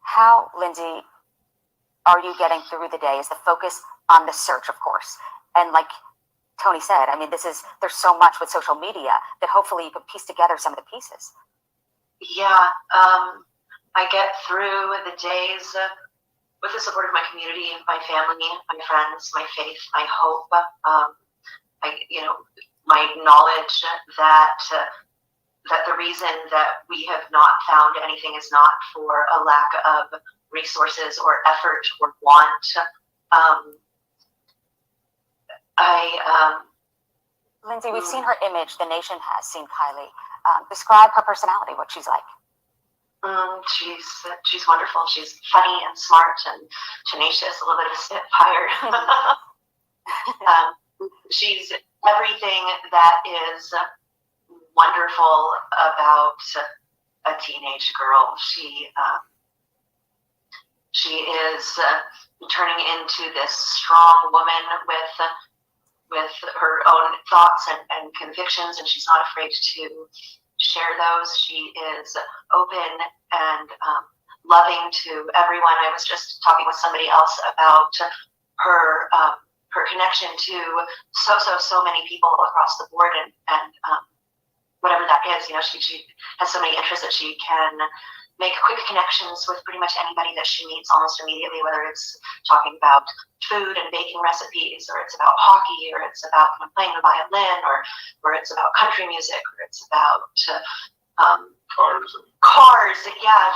How, Lindsay, are you getting through the day? Is the focus on the search, of course? And like Tony said, I mean, there's so much with social media that hopefully you can piece together some of the pieces. Yeah, I get through the days with the support of my community, my family, my friends, my faith, my hope. My knowledge that the reason that we have not found anything is not for a lack of resources or effort or want. Lindsay, we've seen her image. The nation has seen Kiely. Describe her personality, what she's like. She's wonderful. She's funny and smart and tenacious, a little bit of a spitfire. She's everything that is wonderful about a teenage girl. She is turning into this strong woman with her own thoughts and convictions, and she's not afraid to share those. She is open and loving to everyone. I was just talking with somebody else about her connection to so many people across the board, and whatever that is, she has so many interests that she can make quick connections with pretty much anybody that she meets almost immediately, whether it's talking about food and baking recipes, or it's about hockey, or it's about playing the violin, or it's about country music, or it's about cars. Yeah.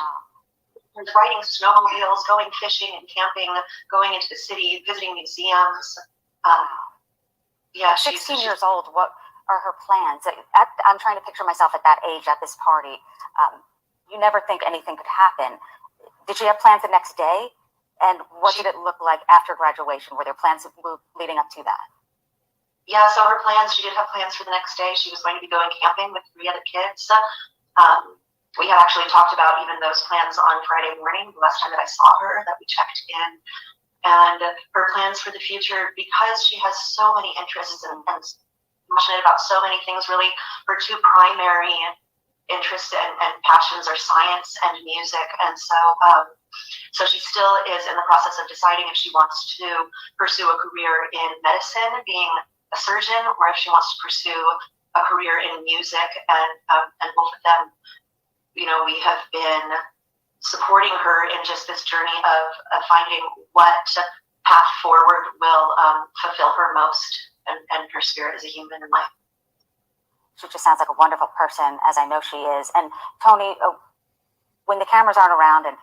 Riding snowmobiles, going fishing and camping, going into the city, visiting museums. Yeah, 16 years old. What are her plans? I'm trying to picture myself at that age at this party. You never think anything could happen. Did she have plans the next day? And what did it look like after graduation? Were there plans leading up to that? Yeah, so she did have plans for the next day. She was going to be going camping with 3 other kids. We had actually talked about even those plans on Friday morning, the last time that I saw her, that we checked in. And her plans for the future, because she has so many interests and passionate about so many things, really, her 2 primary interests and passions are science and music. And so she still is in the process of deciding if she wants to pursue a career in medicine, being a surgeon, or if she wants to pursue a career in music, and both of them, we have been supporting her in just this journey of finding what path forward will fulfill her most and her spirit as a human in life. She just sounds like a wonderful person, as I know she is. And Tony, when the cameras aren't around, and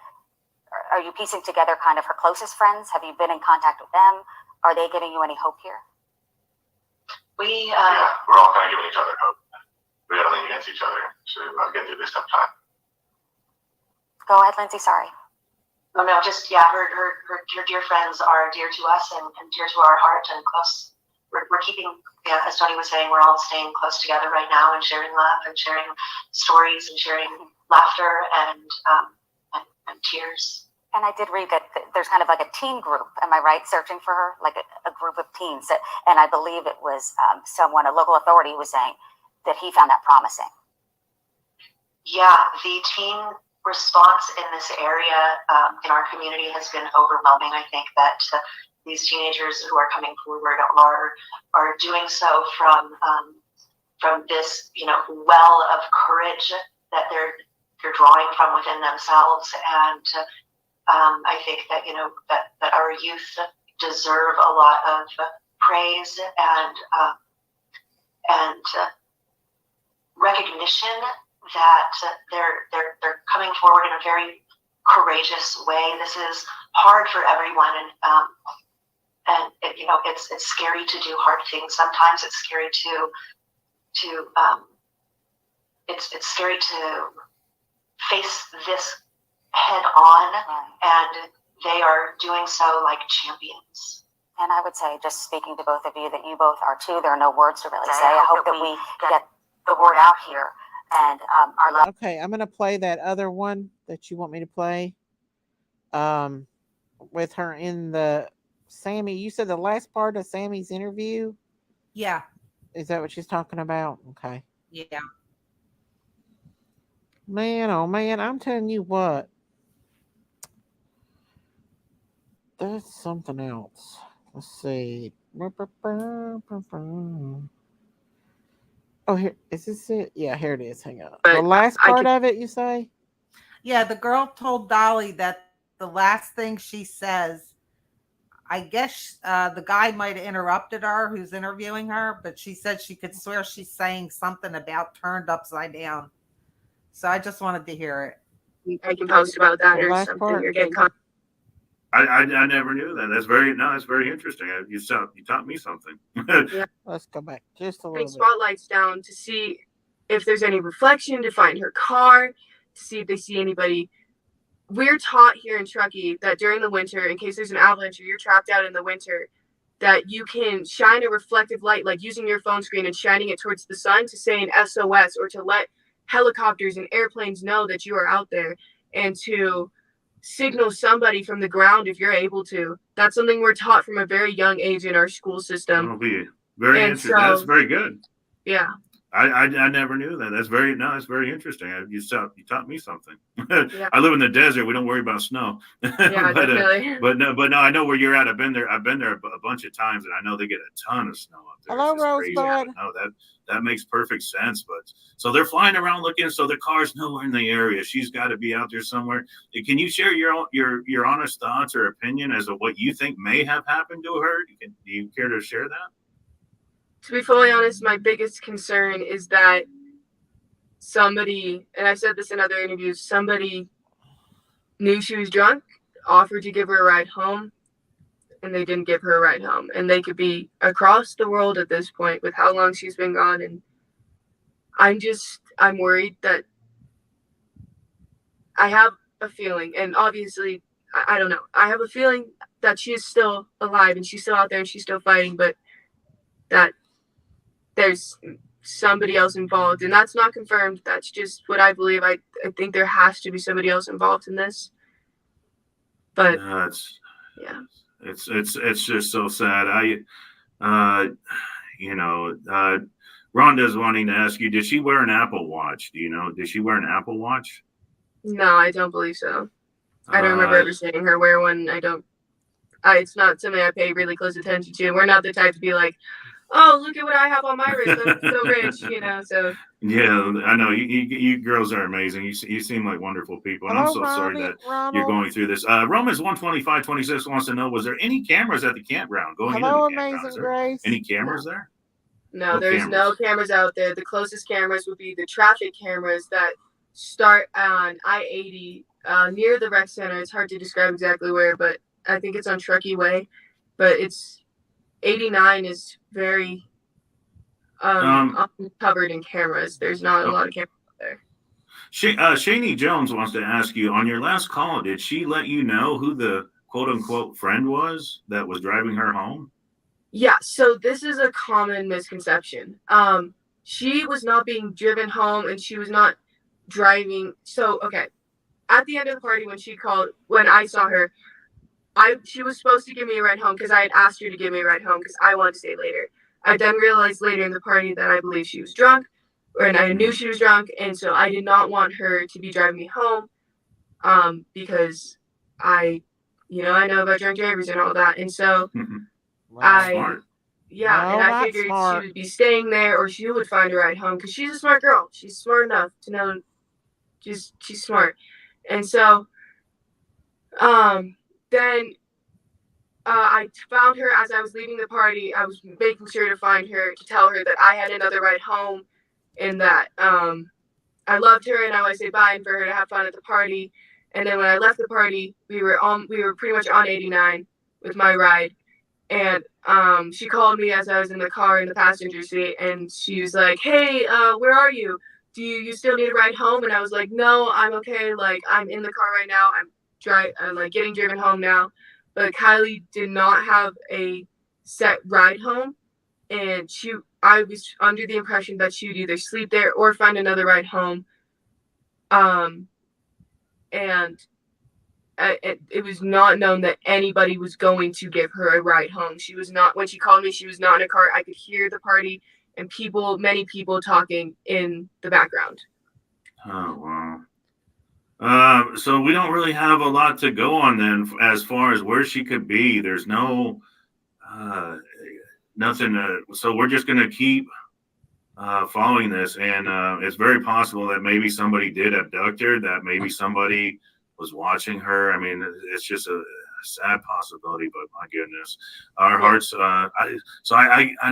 are you piecing together kind of her closest friends? Have you been in contact with them? Are they giving you any hope here? We're all kind of giving each other hope. We got to lean against each other to get through this tough time. Go ahead, Lindsay. Sorry. Oh no, just her dear friends are dear to us and dear to our heart and close. We're keeping, as Tony was saying, we're all staying close together right now and sharing love and sharing stories and sharing laughter and tears. And I did read that there's kind of like a teen group, am I right, searching for her, like a group of teens. And I believe it was a local authority was saying that he found that promising. Yeah, the teen response in this area in our community has been overwhelming. I think that these teenagers who are coming forward are doing so from this well of courage that they're drawing from within themselves, and I think that that our youth deserve a lot of praise and recognition that they're coming forward in a very courageous way. This is hard for everyone, and it's scary to do hard things. Sometimes it's scary it's scary to face this head on, and they are doing so like champions. And I would say, just speaking to both of you, that you both are too. There are no words to really say. I hope that we get the word out here. And our love. Okay, I'm gonna play that other one that you want me to play. With her in the Sammy. You said the last part of Sammy's interview. Yeah. Is that what she's talking about? Okay. Yeah. Man, oh man, I'm telling you what. That's something else. Let's see. Oh, here is this it? Yeah, here it is. Hang on. The last part of it, you say? Yeah, the girl told Dolly that the last thing she says, I guess the guy might have interrupted her who's interviewing her, but she said she could swear she's saying something about turned upside down. So I just wanted to hear it. I can post about that or Last something. part. Or get I never knew that. That's very interesting. You taught me something. Yeah. Let's go back just a Bring little bit. spotlights down to see if there's any reflection, to find her car, to see if they see anybody. We're taught here in Truckee that during the winter, in case there's an avalanche or you're trapped out in the winter, that you can shine a reflective light, like using your phone screen and shining it towards the sun to say an SOS, or to let helicopters and airplanes know that you are out there, and to signal somebody from the ground if you're able to. That's something we're taught from a very young age in our school system. That'll be very And interesting. so- That's very good. Yeah. I never knew that. That's very interesting. You taught me something. Yeah. I live in the desert. We don't worry about snow. Yeah, definitely. But no, I know where you're at. I've been there a bunch of times, and I know they get a ton of snow up there. Hello, It's just crazy. Rosebud. No, that makes perfect sense. But so they're flying around looking. So the car's nowhere in the area. She's got to be out there somewhere. Can you share your honest thoughts or opinion as to what you think may have happened to her? Do you care to share that? To be fully honest, my biggest concern is that somebody, and I said this in other interviews, somebody knew she was drunk, offered to give her a ride home, and they didn't give her a ride home. And they could be across the world at this point with how long she's been gone. And I'm worried that I have a feeling, and obviously, I don't know, I have a feeling that she is still alive and she's still out there and she's still fighting, but that there's somebody else involved, and that's not confirmed. That's just what I believe. I think there has to be somebody else involved in this. But yeah, it's just so sad. Rhonda's wanting to ask you, did she wear an Apple Watch? Do you know? Did she wear an Apple Watch? No, I don't believe so. I don't remember ever seeing her wear one. It's not something I pay really close attention to. We're not the type to be like, oh, look at what I have on my wrist. I'm so rich, so. Yeah, I know. You girls are amazing. You seem like wonderful people. And I'm so sorry that you're going through this. Romans 125:26 wants to know, was there any cameras at the campground going into the campground? Amazing Grace. Any cameras there? No, there's no cameras out there. The closest cameras would be the traffic cameras that start on I-80 near the rec center. It's hard to describe exactly where, but I think it's on Truckee Way. But 89 is very covered in cameras. There's not a lot of cameras out there. Shani Jones wants to ask you, on your last call, did she let you know who the quote unquote friend was that was driving her home? Yeah, so this is a common misconception. She was not being driven home and she was not driving. So, okay, at the end of the party when I saw her, she was supposed to give me a ride home because I had asked her to give me a ride home because I wanted to stay later. I then realized later in the party that I believe she was drunk, and I knew she was drunk, and so I did not want her to be driving me home, because I know about drunk drivers and all that, and so Smart. I figured she would be staying there or she would find a ride home because she's a smart girl. She's smart enough to know, she's smart, and so then I found her as I was leaving the party. I was making sure to find her to tell her that I had another ride home and that I loved her and I would say bye and for her to have fun at the party. And then when I left the party, we were pretty much on 89 with my ride. And she called me as I was in the car in the passenger seat, and she was like, "Hey, where are you? Do you still need a ride home?" And I was like, "No, I'm okay. Like, I'm in the car right now. getting driven home now. But Kiely did not have a set ride home, and I was under the impression that she would either sleep there or find another ride home. And it was not known that anybody was going to give her a ride home. She was not, when she called me, she was not in a car. I could hear the party and many people talking in the background. Oh, wow. So we don't really have a lot to go on then as far as where she could be. There's no nothing. So we're just going to keep following this. And it's very possible that maybe somebody did abduct her, that maybe somebody was watching her. I mean, it's just a sad possibility, but my goodness, our hearts. I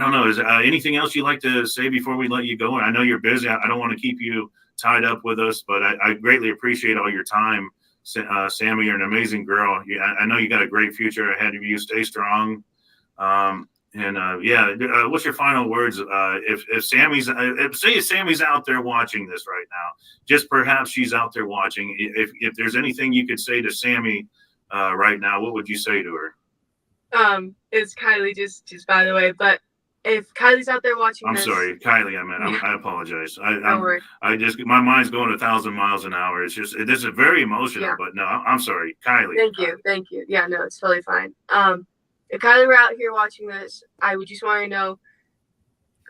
don't know. Is anything else you'd like to say before we let you go? I know you're busy. I don't want to keep you tied up with us, but I greatly appreciate all your time. Sammy, you're an amazing girl. I know you got a great future ahead of you. Stay strong. What's your final words? If Sammy's out there watching this right now, just perhaps she's out there watching. If there's anything you could say to Sammy right now, what would you say to her? It's Kiely, just by the way. But if Kylie's out there watching, I'm sorry, Kiely. I apologize. Don't worry. My mind's going 1,000 miles an hour. It's just this is very emotional. Yeah. But no, I'm sorry, Kiely. Thank you. Yeah, no, it's totally fine. If Kiely were out here watching this, I would just want to know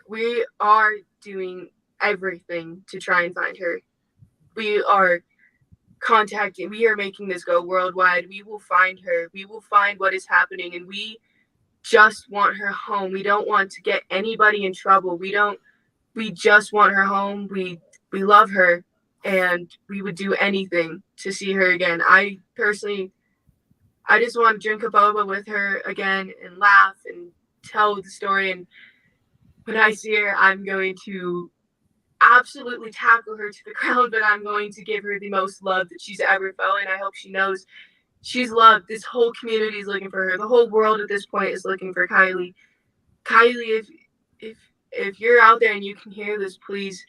we are doing everything to try and find her. We are making this go worldwide. We will find her. We will find what is happening, and we just want her home. We don't want to get anybody in trouble. We just want her home. We love her, and we would do anything to see her again. I just want to drink a boba with her again and laugh and tell the story. And when I see her, I'm going to absolutely tackle her to the ground, but I'm going to give her the most love that she's ever felt. And I hope she knows she's loved. This whole community is looking for her. The whole world at this point is looking for Kiely. Kiely, if you're out there and you can hear this, please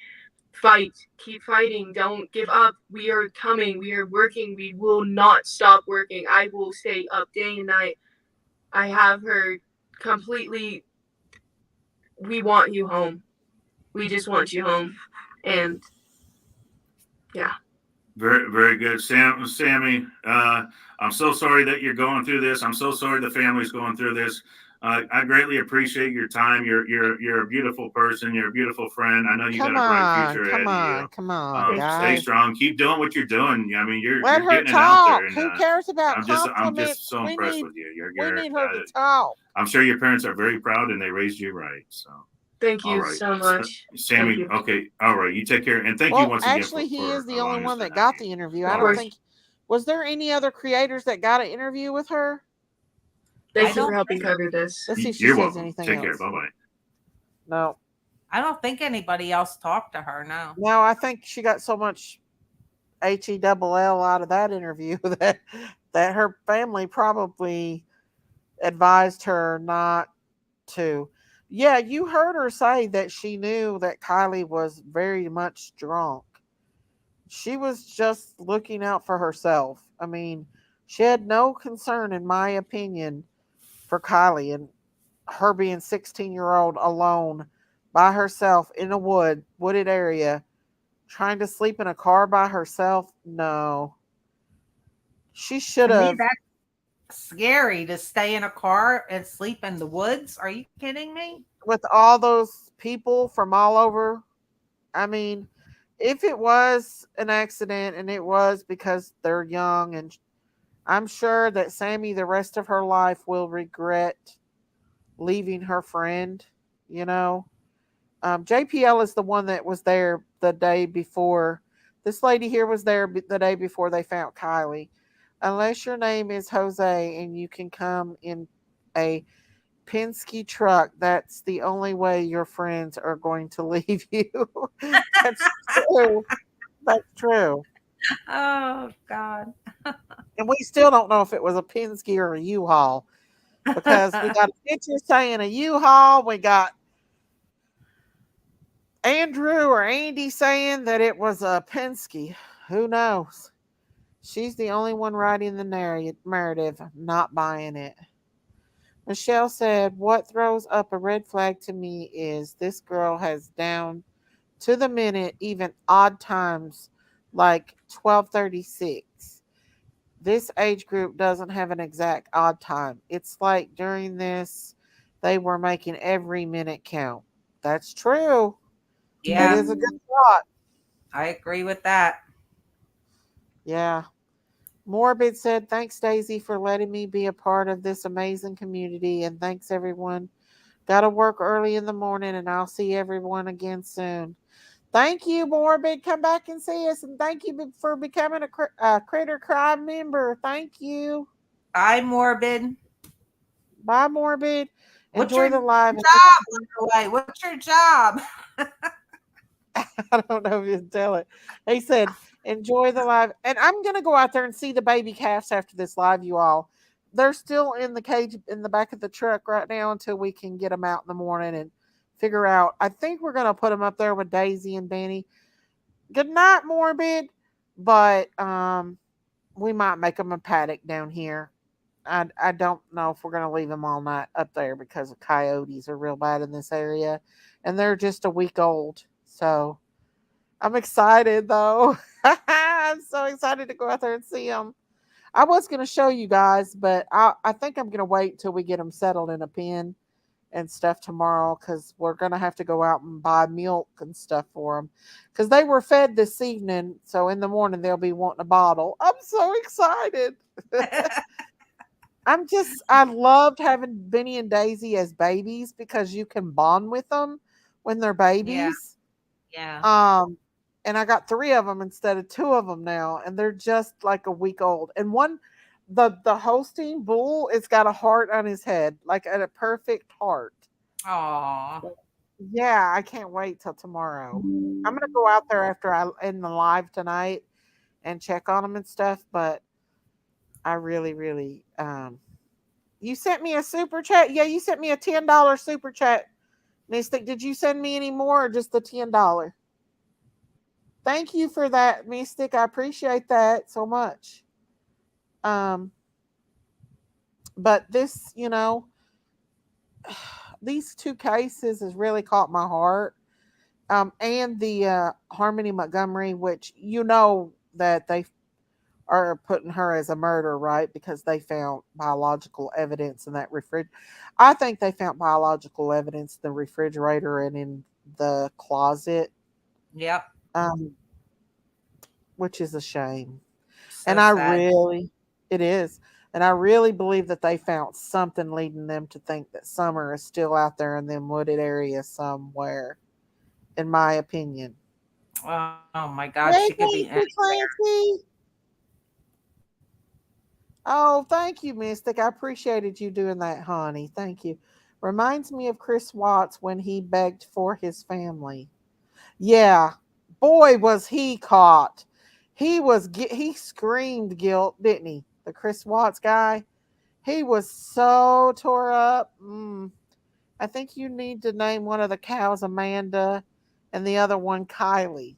fight. Keep fighting. Don't give up. We are coming. We are working. We will not stop working. I will stay up day and night. I have her completely. We want you home. We just want you home. And yeah. Very, very good. Sammy, I'm so sorry that you're going through this. I'm so sorry the family's going through this. I greatly appreciate your time. You're a beautiful person. You're a beautiful friend. I know you got a bright future ahead of you. Come on, stay strong. Keep doing what you're doing. I mean, you're Let her getting talk. it out there. And, who cares about compliments? I'm just so impressed with you. We need her to talk. I'm sure your parents are very proud, and they raised you right. So. Thank you so much. Sammy, okay. All right. You take care. And thank you once again. Actually, he is the only one that got the interview. I don't think. Was there any other creators that got an interview with her? Thank you for helping cover this. Let's see if she You're says welcome. anything Take else. care. Bye-bye. No. I don't think anybody else talked to her, no. No, I think she got so much HELL out of that interview that her family probably advised her not to. Yeah, you heard her say that she knew that Kiely was very much drunk. She was just looking out for herself. I mean, she had no concern, in my opinion, for Kiely and her being 16-year-old alone by herself in a wooded area, trying to sleep in a car by herself. No. She should have. Scary to stay in a car and sleep in the woods. Are you kidding me? With all those people from all over. I mean, if it was an accident and it was because they're young, and I'm sure that Sammy the rest of her life will regret leaving her friend, you know. JPL is the one that was there the day before. This lady here was there the day before they found Kiely. Unless your name is Jose and you can come in a Penske truck, that's the only way your friends are going to leave you. That's true. That's true. Oh, God. And we still don't know if it was a Penske or a U-Haul, because we got a picture saying a U-Haul. We got Andrew or Andy saying that it was a Penske. Who knows? She's the only one writing the narrative. I'm not buying it. Michelle said, "What throws up a red flag to me is this girl has down to the minute, even odd times like 12:36. This age group doesn't have an exact odd time. It's like during this, they were making every minute count." That's true. That Yeah, is a good thought. I agree with that. Yeah. Morbid said, "Thanks, Daisy, for letting me be a part of this amazing community. And thanks, everyone. Gotta work early in the morning, and I'll see everyone again soon." Thank you, Morbid. Come back and see us. And thank you for becoming a Critter Crime member. Thank you. Bye, Morbid. Bye, Morbid. What's your Enjoy the live. job, by the way? What's your job? I don't know if you can tell it. He said, "Enjoy the live." And I'm going to go out there and see the baby calves after this live, you all. They're still in the cage in the back of the truck right now until we can get them out in the morning and figure out. I think we're going to put them up there with Daisy and Benny. Good night, Morbid. But we might make them a paddock down here. I don't know if we're going to leave them all night up there because the coyotes are real bad in this area. And they're just a week old. So I'm excited though. I'm so excited to go out there and see them. I was going to show you guys, but I think I'm going to wait till we get them settled in a pen and stuff tomorrow because we're going to have to go out and buy milk and stuff for them because they were fed this evening. So in the morning, they'll be wanting a bottle. I'm so excited. I loved having Benny and Daisy as babies because you can bond with them when they're Yeah, babies. yeah. Um, and I got three of them instead of two of them now, and they're just like a week old. And one, the Holstein bull, it's got a heart on his head, like a perfect heart. Aw. Yeah, I can't wait till tomorrow. I'm gonna go out there after I in the live tonight and check on them and stuff. But I really, really, you sent me a super chat. Yeah, you sent me a $10 super chat. Mystic, did you send me any more or just the $10? Thank you for that, Mystic. I appreciate that so much. Um, but this, these two cases has really caught my heart. And the Harmony Montgomery, which that they are putting her as a murder, right? Because they found biological evidence in that refrigerator. I think they found biological evidence in the refrigerator and in the closet, Yep. um, which is a shame. And So sad. it is. And I really believe that they found something leading them to think that Summer is still out there in them wooded area somewhere, in my opinion. Oh my God, she Hey, could be thank you, anywhere. Clancy. Oh, thank you, Mystic. I appreciated you doing that, honey. Thank you. Reminds me of Chris Watts when he begged for his family. Yeah, boy, was he caught. He screamed guilt, didn't he? The Chris Watts guy. He was so tore up. I think you need to name one of the cows Amanda and the other one Kylie.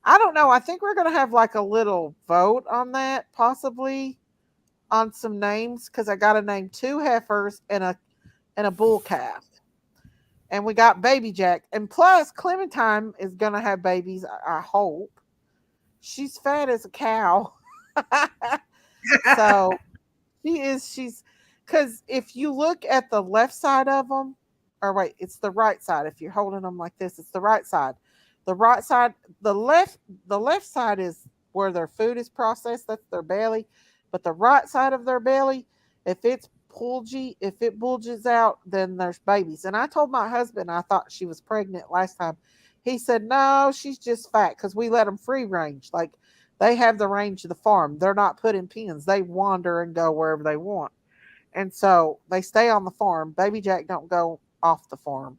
I don't know. I think we're going to have like a little vote on that, possibly on some names because I got to name two heifers and a bull calf. And we got Baby Jack. And plus, Clementine is going to have babies, I hope. She's fat as a cow. So she's because if you look at the left side of them, or wait, it's the right side. If you're holding them like this, it's the right side. The right side, the left side is where their food is processed. That's their belly. But the right side of their belly, if it bulges out, then there's babies. And I told my husband I thought she was pregnant last time. He said no, she's just fat because we let them free range. Like they have the range of the farm. They're not put in pens. They wander and go wherever they want. And so they stay on the farm. Baby Jack don't go off the farm.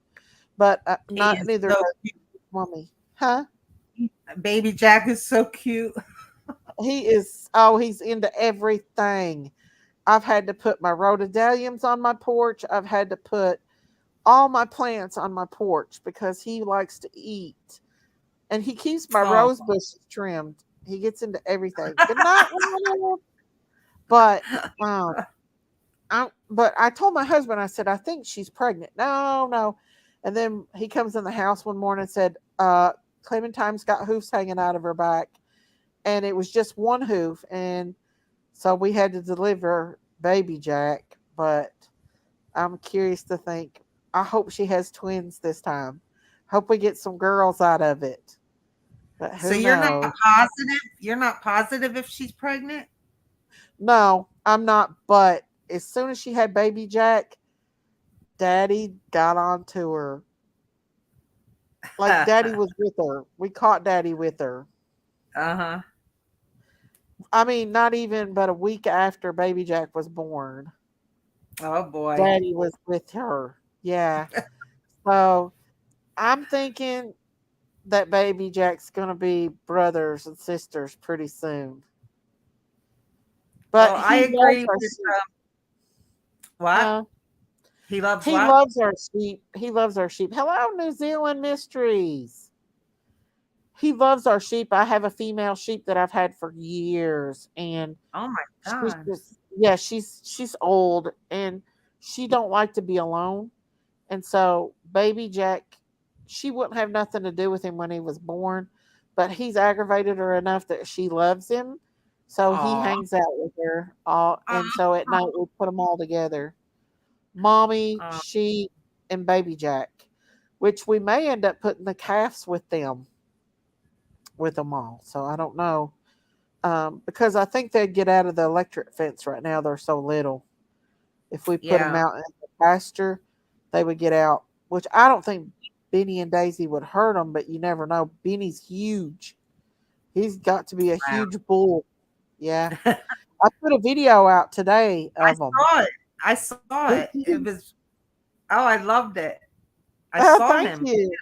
But He not is neither so does Mommy. Huh? cute. Baby Jack is so cute. He is he's into everything. I've had to put my rhododendrons on my porch. I've had to put all my plants on my porch because he likes to eat. And he keeps my Oh, rose bushes trimmed. He gets into everything. Good night, Lionel. But but I told my husband, I said, I think she's pregnant. No, no. And then he comes in the house one morning and said, Clementine's got hoofs hanging out of her back. And it was just one hoof. And so we had to deliver baby Jack. But I'm curious to think, I hope she has twins this time. Hope we get some girls out of it. But So who you're not knows? positive? You're not positive if she's pregnant? No, I'm not. But as soon as she had baby Jack, Daddy got onto her. Like Daddy was with her. We caught Daddy with her. Uh-huh. I mean, not even but a week after baby Jack was born, Oh boy. Daddy was with her. Yeah. So I'm thinking that baby Jack's gonna be brothers and sisters pretty soon. But Well, I he loves agree our with sheep. what? Huh? He loves He what? loves our sheep. He loves our sheep. Hello, New Zealand mysteries. He loves our sheep. I have a female sheep that I've had for years, and Oh my she's God. just yeah, she's old and she don't like to be alone. And so baby Jack, she wouldn't have nothing to do with him when he was born, but he's aggravated her enough that she loves him. So he Aw. hangs out with her all, and so at night we put them all together. Mommy, Aw. she, and baby Jack, which we may end up putting the calves with them all. So I don't know. Because I think they'd get out of the electric fence right now. They're so little. If we put them Yeah. out in the pasture, they would get out. Which I don't think Benny and Daisy would hurt them, but you never know. Benny's huge. He's got to be a Wow. huge bull. Yeah, I put a video out today I of them. saw it. I saw Did it. It you? was I loved it. I saw Thank him. you.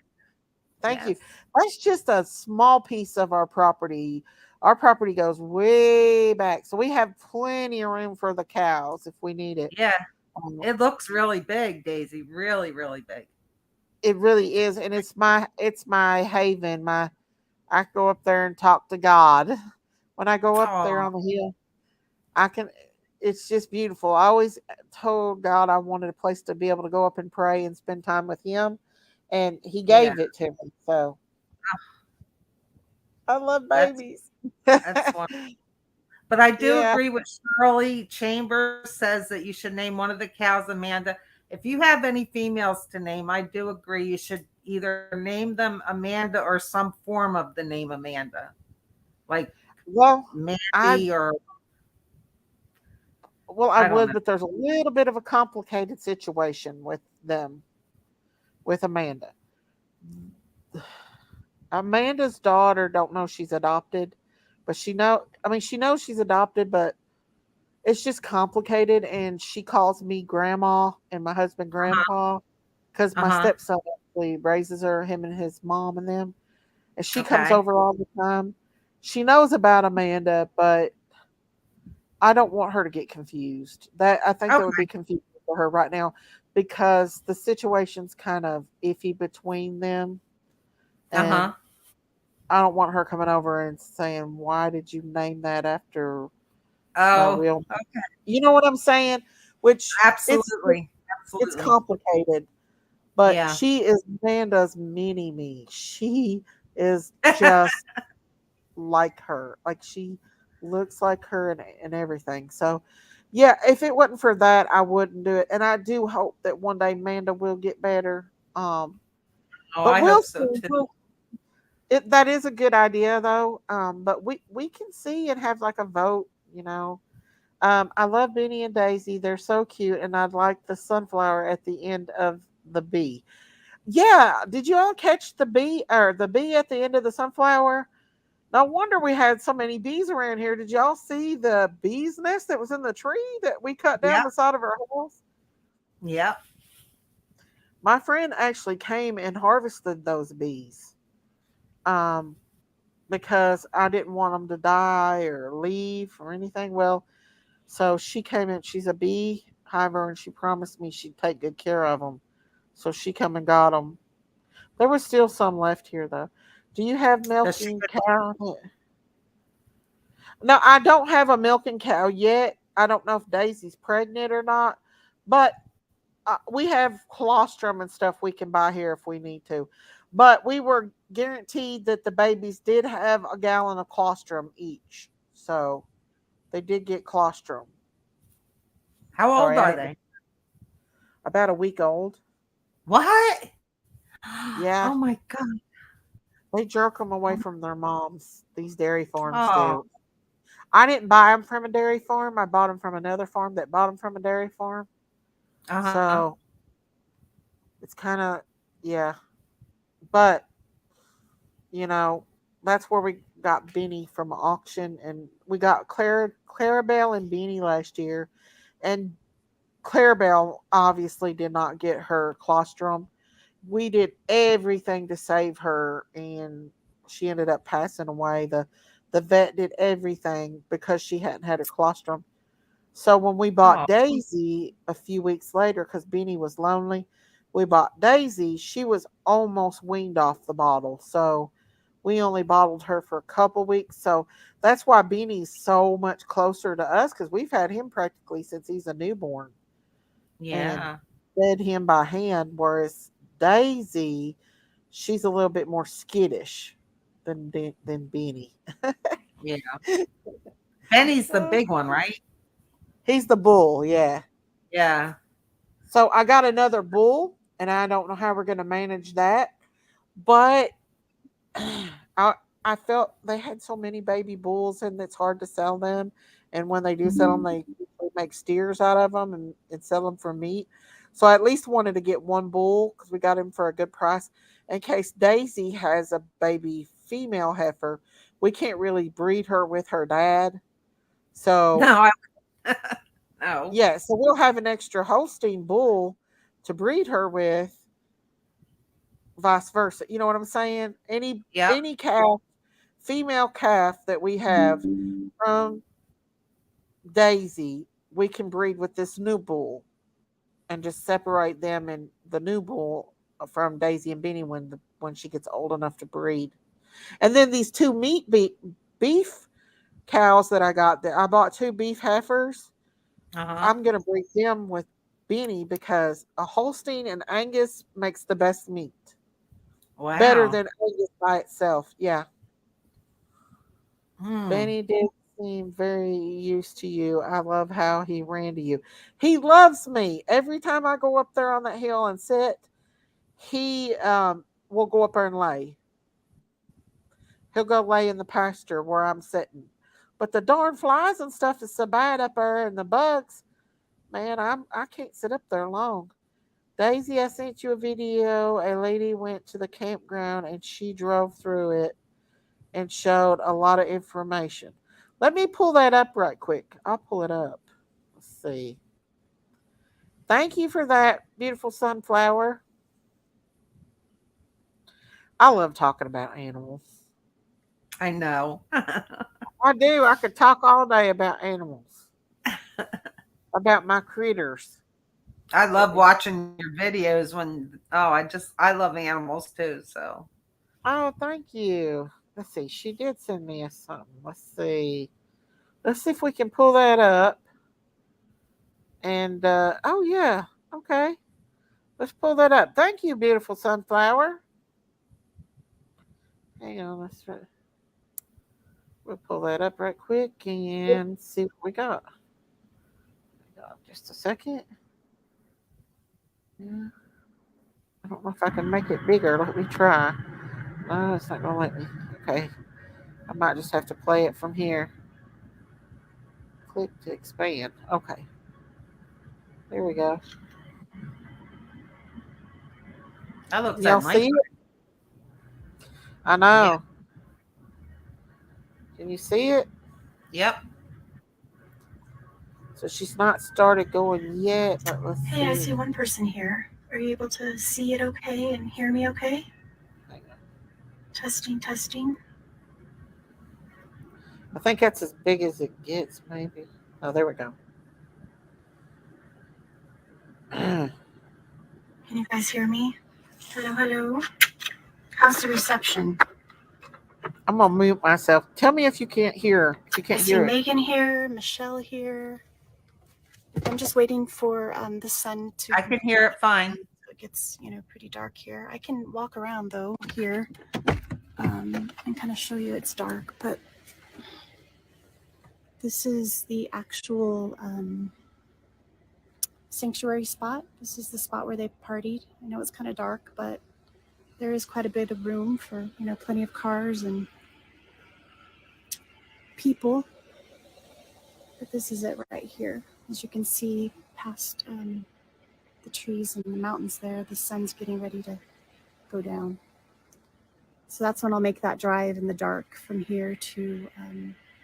Thank you. Yes. That's just a small piece of our property. Our property goes way back, so we have plenty of room for the cows if we need it. Yeah. Um, It looks really big, Daisy. Really, really big. it really is, and it's my haven. I go up there and talk to God. When I go up there Oh, on the hill, I can. It's just beautiful. I always told God I wanted a place to be able to go up and pray and spend time with Him, and He yeah. gave it to me. So I love That's babies. wonderful. But I do Yeah. agree with Shirley Chambers says that you should name one of the cows Amanda. If you have any females to name, I do agree you should either name them Amanda or some form of the name Amanda, like Well, I Mandy or I I don't would, know. but there's a little bit of a complicated situation with them with Amanda. Amanda's daughter don't know she's adopted, but she knows she's adopted, but it's just complicated and she calls me grandma and my husband Uh-huh. grandpa because my Uh-huh. stepson actually raises her, him and his mom and them. And she comes Okay. over all the time. She knows about Amanda, but I don't want her to get confused. That I think that would Okay. be confusing for her right now because the situation's kind of iffy between them, and Uh-huh. I don't want her coming over and saying, "Why did you name that after my Oh, real?" You know what I'm saying? Which absolutely. it's Absolutely. complicated, but Yeah. she is Amanda's mini me. She is just like her. Like she looks like her and everything. So yeah, if it wasn't for that, I wouldn't do it. And I do hope that one day Amanda will get better. Oh, But I we'll hope see. so too. That is a good idea though. But we can see and have like a vote, you know. I love Benny and Daisy. They're so cute, and I'd like the sunflower at the end of the bee. Yeah, did you all catch the bee at the end of the sunflower? No wonder we had so many bees around here. Did y'all see the bee's nest that was in the tree that we cut down Yep. the side of our house? Yep. My friend actually came and harvested those bees um, because I didn't want them to die or leave or anything. Well, so she came in. She's a bee hiver, and she promised me she'd take good care of them. So she come and got them. There was still some left here though. Do you have Does she milking cow? No, I don't have a milking cow yet. I don't know if Daisy's pregnant or not, but we have colostrum and stuff we can buy here if we need to. But we were guaranteed that the babies did have a gallon of colostrum each. So they did get colostrum. How Sorry, old I are didn't. they? About a week old. What? Yeah, Oh my God. they jerk them away from their moms. These dairy farms Oh, do. I didn't buy them from a dairy farm. I bought them from another farm that bought them from a dairy farm. uh-huh. So it's kind of, yeah. But, you know, that's where we got Beanie from auction. And we got Clarabelle and Beanie last year. And Clarabelle obviously did not get her colostrum. We did everything to save her, and she ended up passing away. The vet did everything because she hadn't had her colostrum. So when we bought Oh, Daisy a few weeks later, because Beanie was lonely, we bought Daisy. She was almost weaned off the bottle. So we only bottled her for a couple weeks. So that's why Beanie's so much closer to us, because we've had him practically since he's a newborn and yeah. fed him by hand. Whereas Daisy, she's a little bit more skittish than Beanie. Yeah. Benny's the big one, right? He's the bull, yeah. Yeah. So I got another bull, and I don't know how we're going to manage that. But I I felt they had so many baby bulls, and it's hard to sell them. And when they do sell them, they make steers out of them and sell them for meat. So I at least wanted to get one bull because we got him for a good price. In case Daisy has a baby female heifer, we can't really breed her with her dad. So No, no. yeah, so we'll have an extra Holstein bull to breed her with, vice versa. You know what I'm saying? Yep. Any calf, female calf that we have from Daisy, we can breed with this new bull and just separate them and the new bull from Daisy and Benny when she gets old enough to breed. And then these two beef cows that I got, that I bought two beef heifers. Uh-huh. I'm gonna breed them with Benny because a Holstein and Angus makes the best meat. Better Wow. than Angus by itself. Yeah. Hmm. Benny did seem very used to you. I love how he ran to you. He loves me. Every time I go up there on that hill and sit, he will go up there and lay. He'll go lay in the pasture where I'm sitting. But the darn flies and stuff is so bad up there, and the bugs, man, I can't sit up there long. Daisy, I sent you a video. A lady went to the campground and she drove through it and showed a lot of information. Let me pull that up right quick. I'll pull it up. Let's see. Thank you for that, beautiful sunflower. I love talking about animals. I know. I do. I could talk all day about animals, about my critters. I Let love me. watching your videos I love animals too, so. Oh, thank you. Let's see. She did send me a something. Let's see. Let's see if we can pull that up. And oh yeah, okay. Let's pull that up. Thank you, beautiful sunflower. Hang on, we'll pull that up right quick and see what we got. Just a second. Yeah. I don't know if I can make it bigger. Let me try. No, it's not gonna let me. Okay. I might just have to play it from here. Click to expand. Okay. There we go. That looks Y'all that nice. see it? I Yeah. know. Can you see it? Yep. So she's not started going yet, but let's Hey, I see. see one person here. Are you able to see it okay and hear me okay? Hang on. Testing, testing. I think that's as big as it gets, maybe. Oh, there we go. Can you guys hear me? Hello, hello. How's the reception? I'm gonna mute myself. Tell me if you can't hear. If you I can't see hear it. Megan here, Michelle here. I'm just waiting for the sun to. I can hear it fine. It gets pretty dark here. I can walk around though here and kind of show you it's dark, but this is the actual sanctuary spot. This is the spot where they partied. I know it's kind of dark, but there is quite a bit of room for plenty of cars and people. But this is it right here. As you can see past the trees and the mountains there, the sun's getting ready to go down. So that's when I'll make that drive in the dark from here to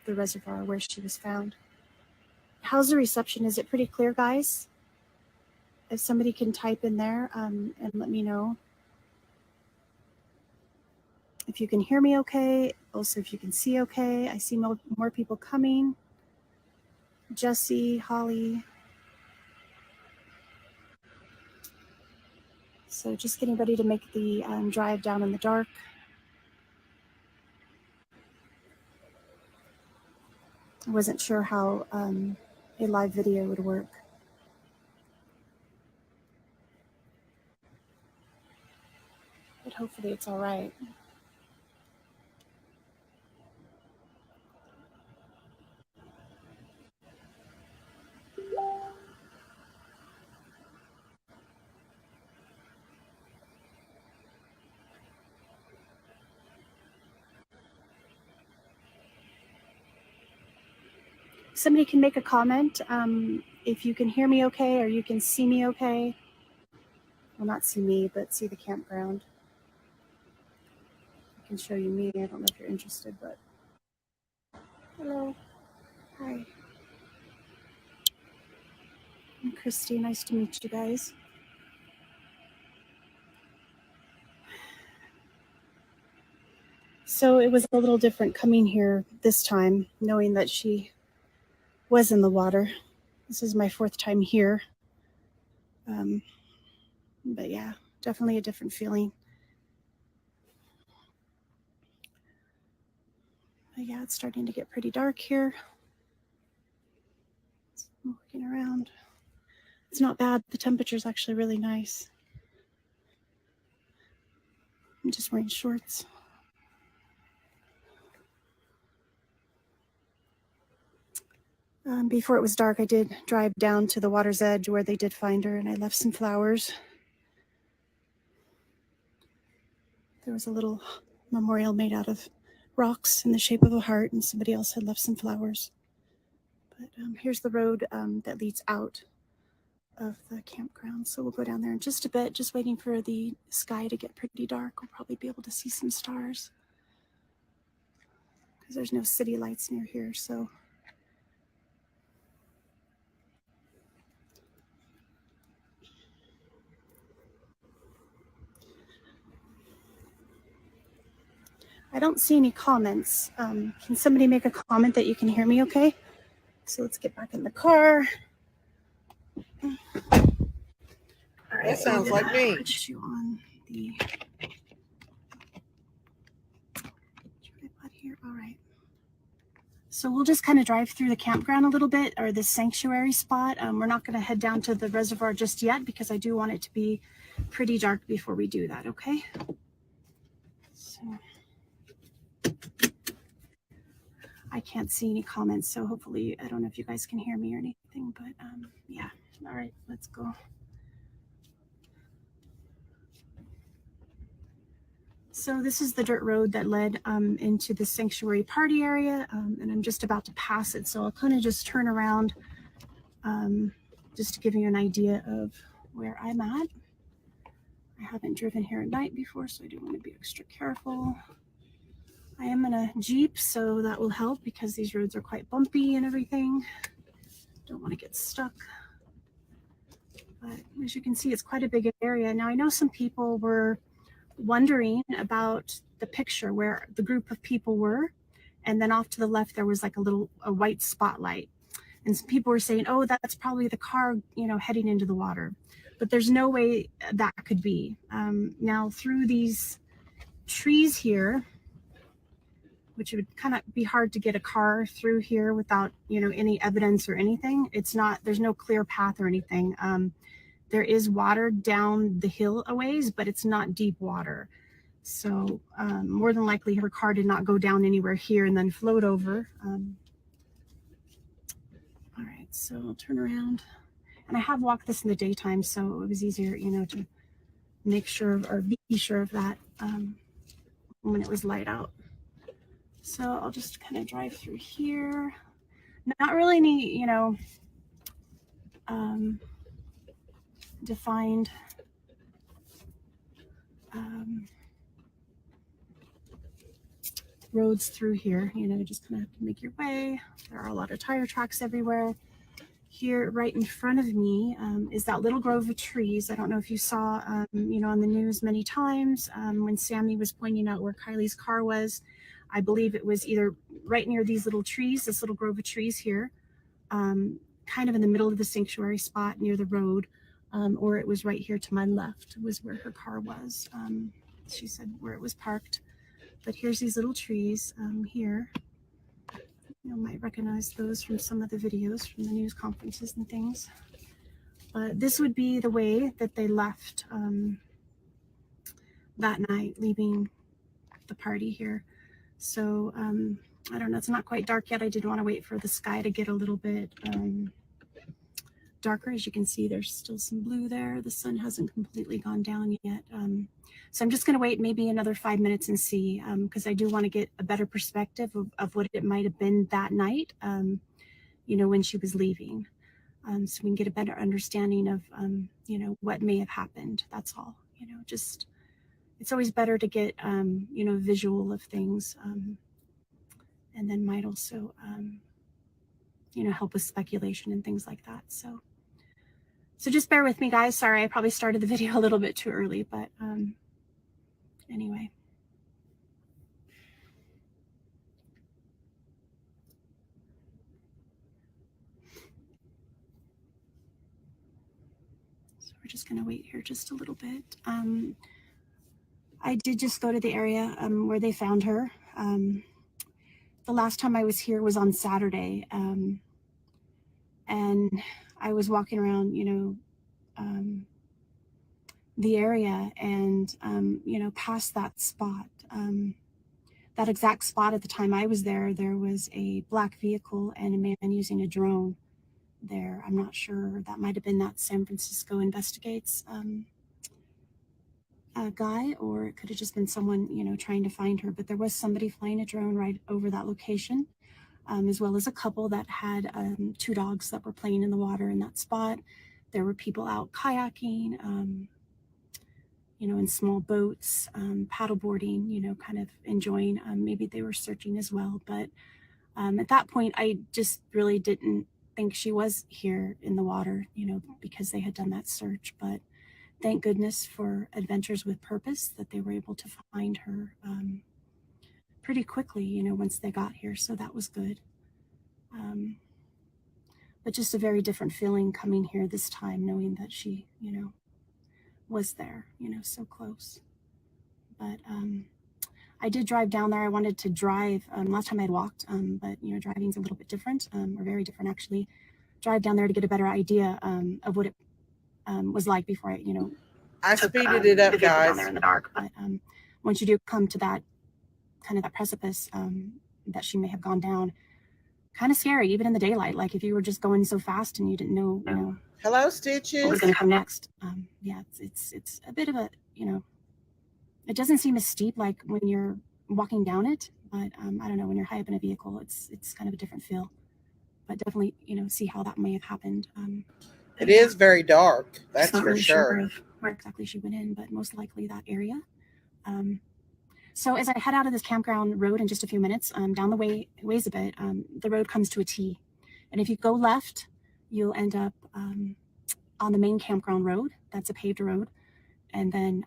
the reservoir where she was found. How's the reception? Is it pretty clear, guys? If somebody can type in there and let me know if you can hear me okay. Also, if you can see okay. I see more people coming. Jesse, Holly. So just getting ready to make the drive down in the dark. I wasn't sure how a live video would work. But hopefully it's all right. Somebody can make a comment if you can hear me okay or you can see me okay. Well, not see me, but see the campground. I can show you me. I don't know if you're interested, but hello. Hi. I'm Christy. Nice to meet you guys. So it was a little different coming here this time, knowing that she was in the water. This is my 4th time here. But yeah, definitely a different feeling. But yeah, it's starting to get pretty dark here. I'm looking around. It's not bad. The temperature's actually really nice. I'm just wearing shorts. Before it was dark, I did drive down to the water's edge where they did find her, and I left some flowers. There was a little memorial made out of rocks in the shape of a heart, and somebody else had left some flowers. But here's the road that leads out of the campground. So we'll go down there in just a bit, just waiting for the sky to get pretty dark. We'll probably be able to see some stars because there's no city lights near here. So I don't see any comments. Can somebody make a comment that you can hear me okay? So let's get back in the car. All right, That sounds like me. Put you on the tripod here. All right. So we'll just kind of drive through the campground a little bit, or the sanctuary spot. We're not going to head down to the reservoir just yet because I do want it to be pretty dark before we do that, okay? So I can't see any comments, so hopefully, I don't know if you guys can hear me or anything, but yeah. All right, let's go. So this is the dirt road that led into the sanctuary party area, and I'm just about to pass it. So I'll kind of just turn around just to give you an idea of where I'm at. I haven't driven here at night before, so I do want to be extra careful. I am in a Jeep, so that will help because these roads are quite bumpy and everything. Don't want to get stuck. But as you can see, it's quite a big area. Now, I know some people were wondering about the picture where the group of people were, and then off to the left there was like a white spotlight, and some people were saying, oh, that's probably the car heading into the water, but there's no way that could be. Now through these trees here which would kind of be hard to get a car through here without, you know, any evidence or anything. It's not, there's no clear path or anything. There is water down the hill a ways, but it's not deep water. So more than likely her car did not go down anywhere here and then float over. All right, so I'll turn around. And I have walked this in the daytime, so it was easier, you know, to make sure or be sure of that when it was light out. So I'll just kind of drive through here. Not really any, you know, defined roads through here. You know, just kind of have to make your way. There are a lot of tire tracks everywhere. Here right in front of me is that little grove of trees. I don't know if you saw, you know, on the news many times when Sammy was pointing out where Kiely's car was. I believe it was either right near these little trees, this little grove of trees here, kind of in the middle of the sanctuary spot near the road, or it was right here to my left was where her car was. She said where it was parked. But here's these little trees here. You might recognize those from some of the videos from the news conferences and things. But this would be the way that they left that night, leaving the party here. So I don't know, it's not quite dark yet. I did want to wait for the sky to get a little bit darker. As you can see, there's still some blue there. The sun hasn't completely gone down yet. So I'm just going to wait maybe another 5 minutes and see, because I do want to get a better perspective of what it might have been that night, you know, when she was leaving. So we can get a better understanding of, you know, what may have happened. That's all, you know, just, it's always better to get, you know, visual of things, and then might also, you know, help with speculation and things like that. So just bear with me, guys. Sorry, I probably started the video a little bit too early, but anyway. So we're just going to wait here just a little bit. I did just go to the area where they found her. The last time I was here was on Saturday, and I was walking around, you know, the area and, you know, past that spot, that exact spot at the time I was there, there was a black vehicle and a man using a drone there. I'm not sure, that might have been that San Francisco Investigates guy, or it could have just been someone, you know, trying to find her. But there was somebody flying a drone right over that location, as well as a couple that had 2 dogs that were playing in the water in that spot. There were people out kayaking, you know, in small boats, paddleboarding, you know, kind of enjoying. Maybe they were searching as well. But at that point, I just really didn't think she was here in the water, you know, because they had done that search. But thank goodness for Adventures with Purpose that they were able to find her pretty quickly, you know, once they got here. So that was good. But just a very different feeling coming here this time, knowing that she, you know, was there, you know, so close. But I did drive down there. I wanted to drive, last time I'd walked, but, you know, driving's a little bit different, or very different actually. Drive down there to get a better idea of what it was like before I, you know, I speeded it up, guys. Down there in the dark. But once you do come to that kind of that precipice that she may have gone down, kind of scary, even in the daylight. Like if you were just going so fast and you didn't know, you know, hello, Stitches, what was going to come next. Yeah, it's a bit of a, you know, it doesn't seem as steep like when you're walking down it, but I don't know, when you're high up in a vehicle, it's kind of a different feel. But definitely, you know, see how that may have happened. It is very dark, that's not for really sure. Of where exactly she went in, but most likely that area. So as I head out of this campground road in just a few minutes, down the ways a bit, the road comes to a T. And if you go left, you'll end up on the main campground road. That's a paved road. And then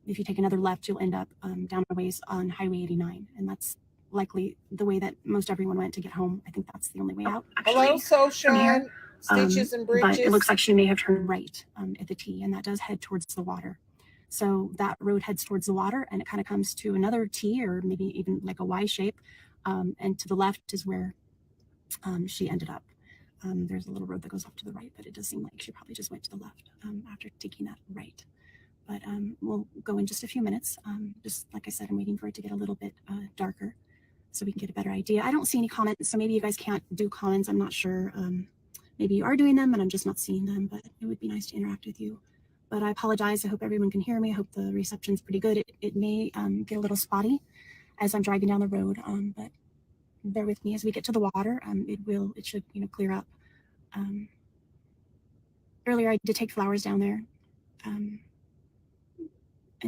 if you take another left, you'll end up down a ways on Highway 89. And that's likely the way that most everyone went to get home. I think that's the only way out. Actually, hello, Sunshine, Stitches and Bridges. But it looks like she may have turned right at the T, and that does head towards the water. So that road heads towards the water, and it kind of comes to another T, or maybe even like a Y shape, And to the left is where she ended up. There's a little road that goes off to the right, but it does seem like she probably just went to the left after taking that right. But we'll go in just a few minutes. Just like I said, I'm waiting for it to get a little bit darker so we can get a better idea. I don't see any comments, so maybe you guys can't do comments. I'm not sure. Maybe you are doing them and I'm just not seeing them, but it would be nice to interact with you. But I apologize. I hope everyone can hear me. I hope the reception's pretty good. It may get a little spotty as I'm driving down the road, but bear with me as we get to the water. It should clear up. Earlier I did take flowers down there and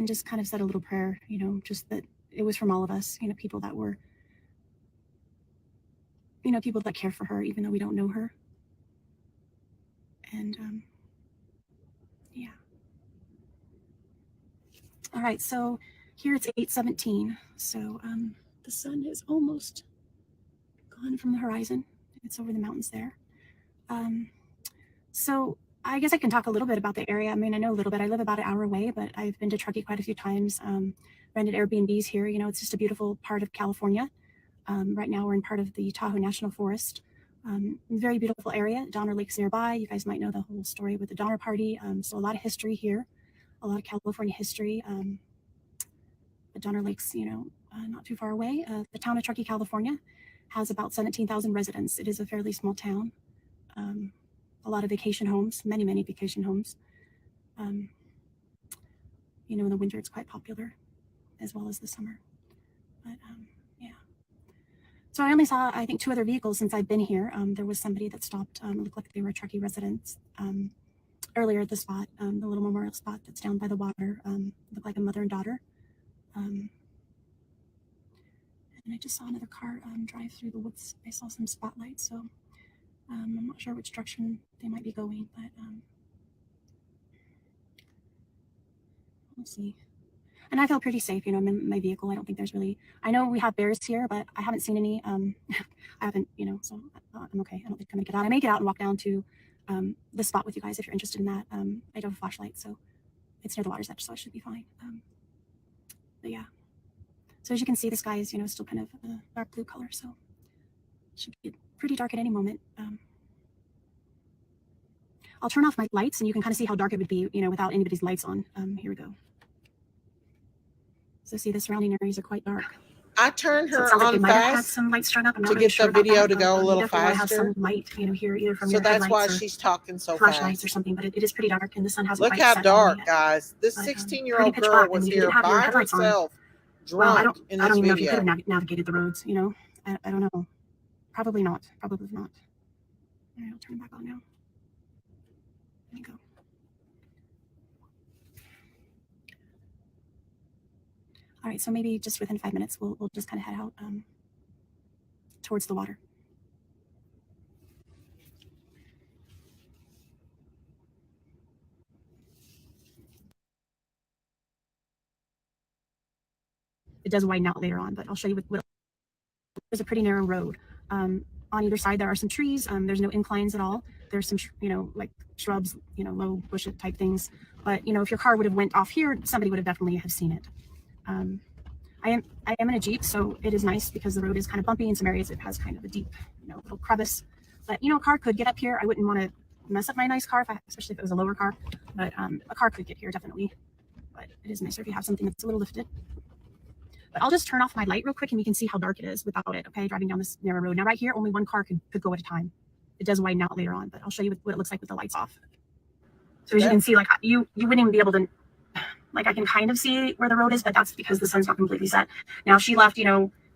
just kind of said a little prayer, just that it was from all of us, people that were, people that care for her, even though we don't know her. And yeah. All right, so here it's 8:17. So the sun is almost gone from the horizon. It's over the mountains there. So I guess I can talk a little bit about the area. I mean, I know a little bit. I live about an hour away, but I've been to Truckee quite a few times, rented Airbnbs here. It's just a beautiful part of California. Right now we're in part of the Tahoe National Forest. Very beautiful area. Donner Lake's nearby. You guys might know the whole story with the Donner Party. So a lot of history here, a lot of California history. The Donner Lake's, not too far away. The town of Truckee, California has about 17,000 residents. It is a fairly small town. A lot of vacation homes, many vacation homes. In the winter it's quite popular as well as the summer. But yeah. So I only saw, I think, 2 other vehicles since I've been here. There was somebody that stopped, it looked like they were Truckee residents earlier at the spot, the little memorial spot that's down by the water. Looked like a mother and daughter. And I just saw another car drive through the woods. I saw some spotlights, so I'm not sure which direction they might be going, but we'll see. And I feel pretty safe, I'm in my vehicle. I don't think there's really, I know we have bears here, but I haven't seen any. I haven't, so I'm okay. I don't think I'm gonna get out. I may get out and walk down to the spot with you guys if you're interested in that. I do have a flashlight, so it's near the water's edge, so I should be fine. But yeah. So as you can see, the sky is, still kind of a dark blue color, so it should get pretty dark at any moment. I'll turn off my lights and you can kind of see how dark it would be, without anybody's lights on. Here we go. So see, the surrounding areas are quite dark. I turned her so on like fast some lights strung up. I'm not to really get sure the video that, to go a little definitely faster. Have some light, here either from So your that's why headlights or she's talking so flashlights fast. or something. But it is pretty dark, and the sun hasn't Look quite how set dark, yet. guys. This But, 16-year-old pitch girl black, was and you here didn't have your by headlights on. herself, Well, I drunk don't in this even know if you video. could have navigated the roads. I don't know. Probably not. Probably not. All right, I'll turn it back on now. There you go. All right, so maybe just within 5 minutes, we'll just kind of head out towards the water. It does widen out later on, but I'll show you what there's a pretty narrow road. On either side, there are some trees. There's no inclines at all. There's some, like shrubs, low bush type things. But, if your car would have went off here, somebody would have definitely have seen it. I am in a Jeep, so it is nice because the road is kind of bumpy. In some areas, it has kind of a deep, little crevice. But, a car could get up here. I wouldn't want to mess up my nice car, especially if it was a lower car. But a car could get here, definitely. But it is nicer if you have something that's a little lifted. But I'll just turn off my light real quick and we can see how dark it is without it, okay, driving down this narrow road. Now right here, only one car could go at a time. It does widen out later on, but I'll show you what it looks like with the lights off. So as you can see, like you wouldn't even be able to, like I can kind of see where the road is, but that's because the sun's not completely set. Now she left,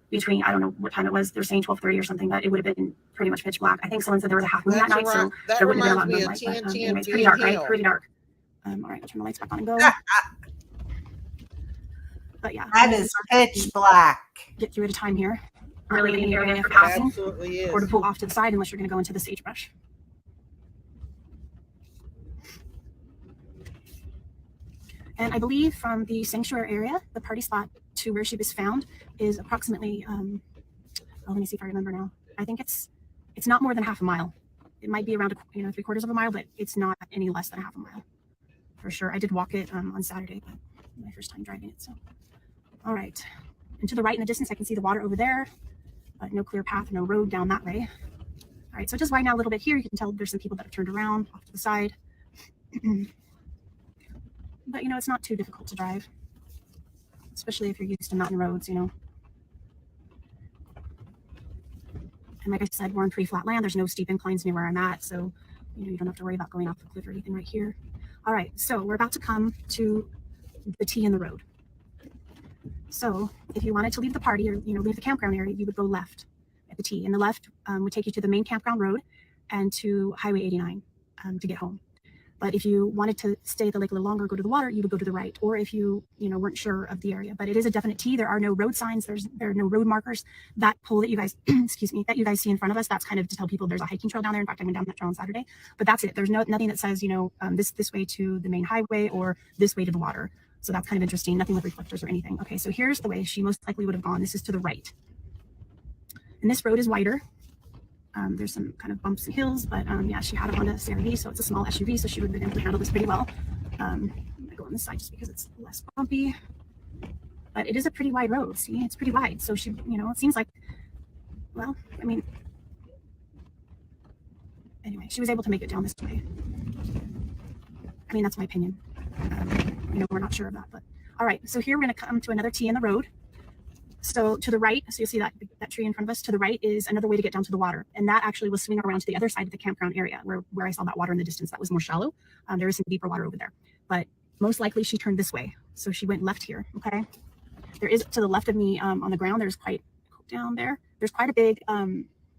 between, I don't know what time it was, they're saying 12:30 or something, but it would have been pretty much pitch black. I think someone said there was a half moon that night, so there would have been a lot of moonlight. But anyways, pretty dark, right? Pretty dark. All right, I'll turn the lights back on and go. But yeah, that is pitch black. Get through at a time here. Really any area for passing, Absolutely is. or to pull off to the side unless you're going to go into the sagebrush. And I believe from the sanctuary area, the party spot to where she was found is approximately, let me see if I remember now. I think it's not more than half a mile. It might be around 3/4 of a mile, but it's not any less than half a mile for sure. I did walk it on Saturday, but my first time driving it. So, all right. And to the right in the distance, I can see the water over there. but no clear path, no road down that way. All right, so just right now a little bit here, you can tell there's some people that have turned around off to the side. But, you know, it's not too difficult to drive, especially if you're used to mountain roads, you know. And like I said, we're on pretty flat land. There's no steep inclines near where I'm at, so, you know, you don't have to worry about going off the cliff or anything right here. All right, so we're about to come to the T in the road. So if you wanted to leave the party or, you know, leave the campground area, you would go left at the T. And the left would take you to the main campground road and to Highway 89 to get home. But if you wanted to stay at the lake a little longer, go to the water, you would go to the right. Or if you know, weren't sure of the area, but it is a definite T. There are no road signs. There are no road markers. That pole that you guys, excuse me, that you guys see in front of us, that's kind of to tell people there's a hiking trail down there. In fact, I went down that trail on Saturday, but that's it. There's nothing that says, you know, this way to the main highway or this way to the water. So that's kind of interesting. Nothing with reflectors or anything. Okay, so here's the way she most likely would have gone. This is to the right. And this road is wider. There's some kind of bumps and hills, but yeah, she had a Honda CR-V, so it's a small SUV, so she would have been able to handle this pretty well. I'm gonna go on this side just because it's less bumpy, but it is a pretty wide road. See, it's pretty wide. So she, you know, it seems like, well, I mean, anyway, she was able to make it down this way. I mean, that's my opinion. You know, we're not sure of that, but all right. So here we're gonna come to another T in the road. So to the right, so you'll see that tree in front of us, to the right is another way to get down to the water. And that actually was swinging around to the other side of the campground area where I saw that water in the distance. That was more shallow. There is some deeper water over there, but most likely she turned this way. So she went left here, okay? There is to the left of me on the ground, there's quite, down there, there's quite a big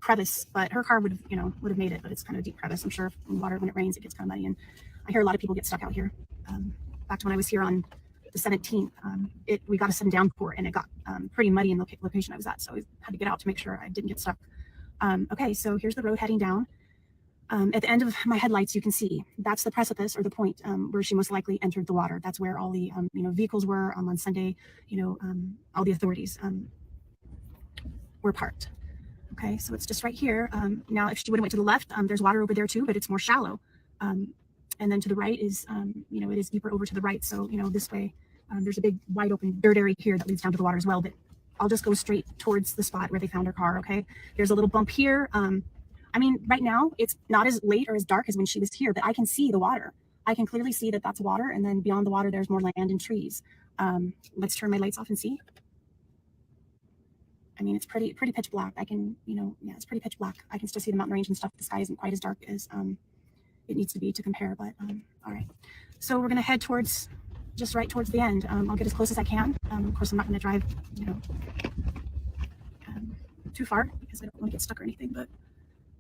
crevice, but her car would have made it, but it's kind of a deep crevice. I'm sure when it rains, it gets kind of muddy. And I hear a lot of people get stuck out here. Back to when I was here on the 17th, we got a sudden downpour and it got pretty muddy in the location I was at. So I had to get out to make sure I didn't get stuck. Okay, so here's the road heading down. At the end of my headlights, you can see that's the precipice or the point where she most likely entered the water. That's where all the vehicles were on Sunday. All the authorities were parked. Okay, so it's just right here. Now, if she would have went to the left, there's water over there too, but it's more shallow. And then to the right is, it is deeper over to the right. So, this way, there's a big wide open dirt area here that leads down to the water as well. But I'll just go straight towards the spot where they found her car. Okay, there's a little bump here. I mean, right now it's not as late or as dark as when she was here, but I can see the water. I can clearly see that that's water. And then beyond the water, there's more land and trees. Let's turn my lights off and see. I mean, it's pretty pitch black. I can, yeah, it's pretty pitch black. I can still see the mountain range and stuff. The sky isn't quite as dark as it needs to be to compare, but all right. So we're gonna head just right towards the end. I'll get as close as I can. Of course, I'm not gonna drive, too far because I don't want to get stuck or anything, but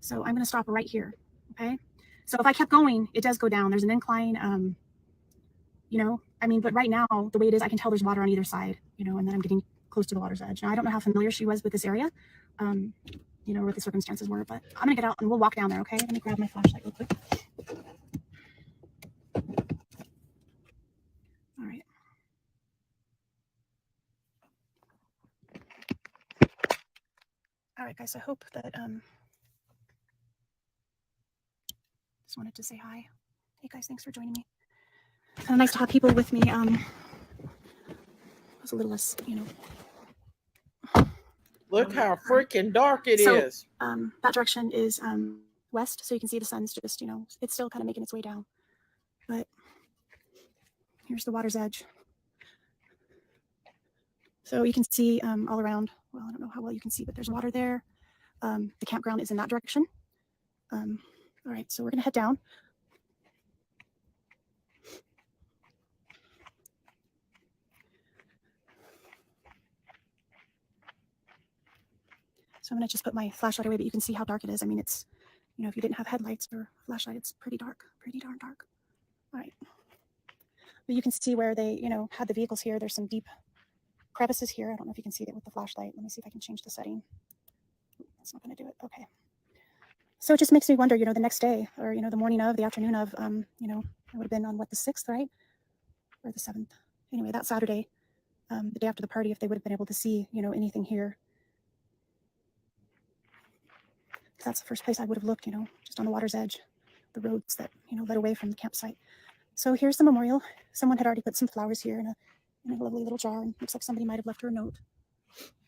so I'm gonna stop right here, okay? So if I kept going, it does go down. There's an incline, I mean, but right now, the way it is, I can tell there's water on either side, and then I'm getting close to the water's edge. Now, I don't know how familiar she was with this area, what the circumstances were, but I'm gonna get out and we'll walk down there, okay? Let me grab my flashlight real quick. All right. All right, guys, I hope that, just wanted to say hi. Hey guys, thanks for joining me. Nice to have people with me. It was a little less, Look how freaking dark it is. That direction is west, so you can see the sun's just, it's still kind of making its way down. But here's the water's edge. So you can see all around. Well, I don't know how well you can see, but there's water there. The campground is in that direction. All right, so we're gonna head down. So I'm gonna just put my flashlight away, but you can see how dark it is. I mean, it's, if you didn't have headlights or flashlight, it's pretty dark, pretty darn dark. All right. But you can see where they, had the vehicles here. There's some deep crevices here. I don't know if you can see it with the flashlight. Let me see if I can change the setting. That's not gonna do it. Okay. So it just makes me wonder, the next day or, the morning of, the afternoon of, it would have been on the 6th, right? Or the 7th. Anyway, that Saturday, the day after the party, if they would have been able to see, anything here. That's the first place I would have looked, just on the water's edge, the roads that, led away from the campsite. So here's the memorial. Someone had already put some flowers here in a lovely little jar, and looks like somebody might have left her a note.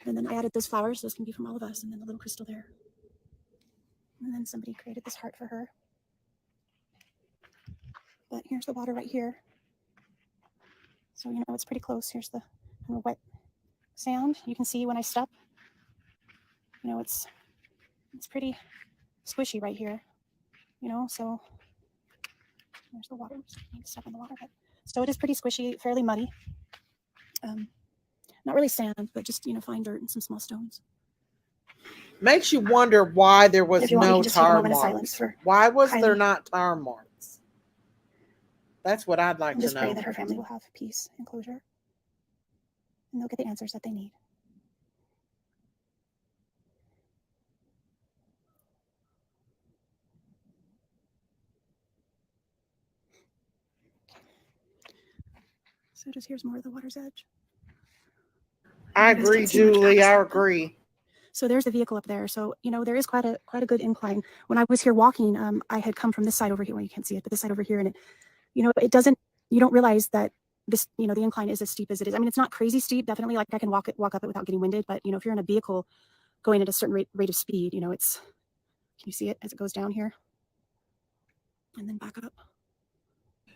And then I added those flowers. Those can be from all of us. And then the little crystal there. And then somebody created this heart for her. But here's the water right here. So, you know, it's pretty close. Here's the kind of wet sand. You can see when I step, you know, it's pretty squishy right here, you know, so there's the water. I need to step in the water, but so it is pretty squishy, fairly muddy. Not really sand, but just, you know, fine dirt and some small stones. Makes you wonder why there was no tar marks. Why was Kiely. there not tar marks? That's what I'd like to know. Just pray that her family will have peace and closure, and they'll get the answers that they need. So just here's more of the water's edge. I agree, Julie. I agree. So there's the vehicle up there. So, you know, there is quite a good incline. When I was here walking, I had come from this side over here. Well, you can't see it, but this side over here. And it, you know, you don't realize that this, you know, the incline is as steep as it is. I mean, it's not crazy steep. Definitely, like I can walk up it without getting winded. But, you know, if you're in a vehicle going at a certain rate of speed, you know, can you see it as it goes down here? And then back up.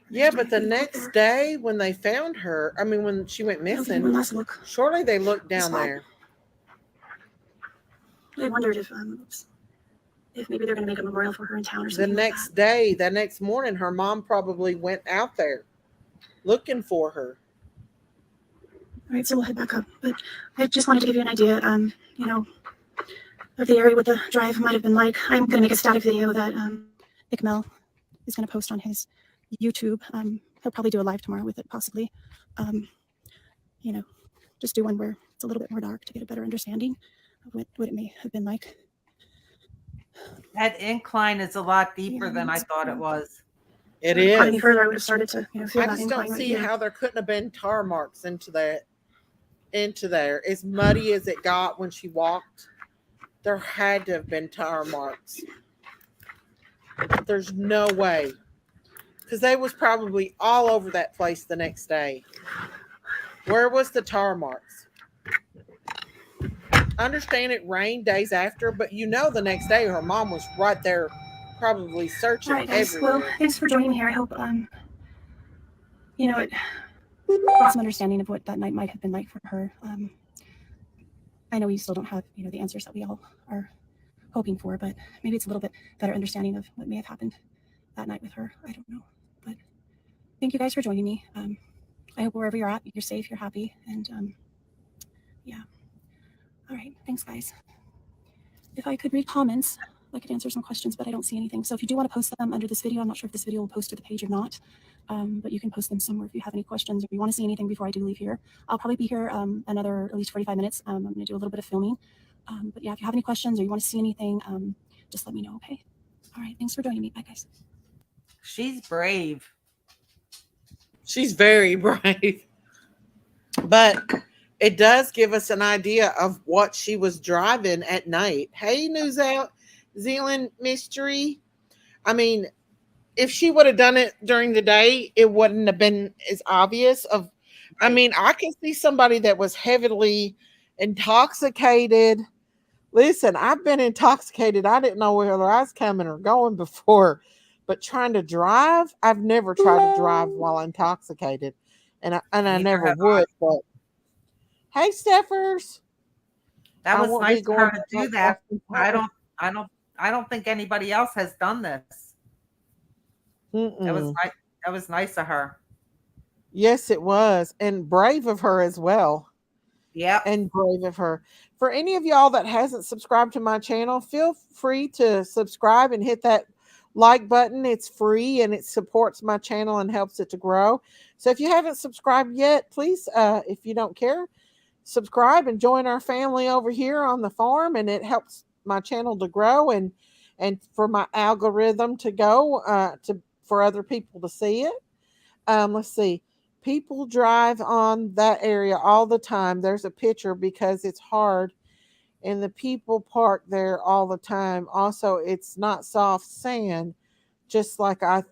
Yeah, but the next day when they found her, I mean, when she went missing, surely they looked down there. I wondered if maybe they're going to make a memorial for her in town or something. The next morning, her mom probably went out there looking for her. All right, so we'll head back up. But I just wanted to give you an idea, you know, of the area what the drive might have been like. I'm going to make a static video that Ikmel is going to post on his YouTube. He'll probably do a live tomorrow with it, possibly. You know, just do one where it's a little bit more dark to get a better understanding of what it may have been like. That incline is a lot deeper than I thought it was. It is. Any further, I would have started to, you know, feel I that just don't incline see right how there couldn't have been tar marks into there. As muddy as it got when she walked, there had to have been tar marks. There's no way. Because they was probably all over that place the next day. Where was the tar marks? I understand it rained days after, but you know the next day her mom was right there probably searching everywhere. Well, thanks for joining me here. I hope, you know, it brought some understanding of what that night might have been like for her. I know we still don't have, you know, the answers that we all are hoping for, but maybe it's a little bit better understanding of what may have happened that night with her. I don't know, but thank you guys for joining me. I hope wherever you're at, you're safe, you're happy, and yeah. All right, thanks, guys. If I could read comments, I could answer some questions, but I don't see anything. So if you do want to post them under this video, I'm not sure if this video will post to the page or not, but you can post them somewhere if you have any questions or you want to see anything before I do leave here. I'll probably be here another at least 45 minutes. I'm going to do a little bit of filming. But yeah, if you have any questions or you want to see anything, just let me know, okay? All right, thanks for joining me. Bye, guys. She's brave. She's very brave. But it does give us an idea of what she was driving at night. Hey, New Zealand Mystery. I mean, if she would have done it during the day, it wouldn't have been as obvious. I mean, I can see somebody that was heavily intoxicated. Listen, I've been intoxicated. I didn't know whether I was coming or going before. But trying to drive, I've never tried to drive while intoxicated. And I never would. But hey, Steffers. That was nice for her to do that. I don't think anybody else has done this. That was nice of her. Yes, it was. And brave of her as well. Yeah. And brave of her. For any of y'all that hasn't subscribed to my channel, feel free to subscribe and hit that like button. It's free and it supports my channel and helps it to grow. So if you haven't subscribed yet, please, if you don't care, subscribe and join our family over here on the farm, and it helps my channel to grow and for my algorithm to go for other people to see it. Let's see. People drive on that area all the time. There's a picture because it's hard, and the people park there all the time. Also, it's not soft sand, just like I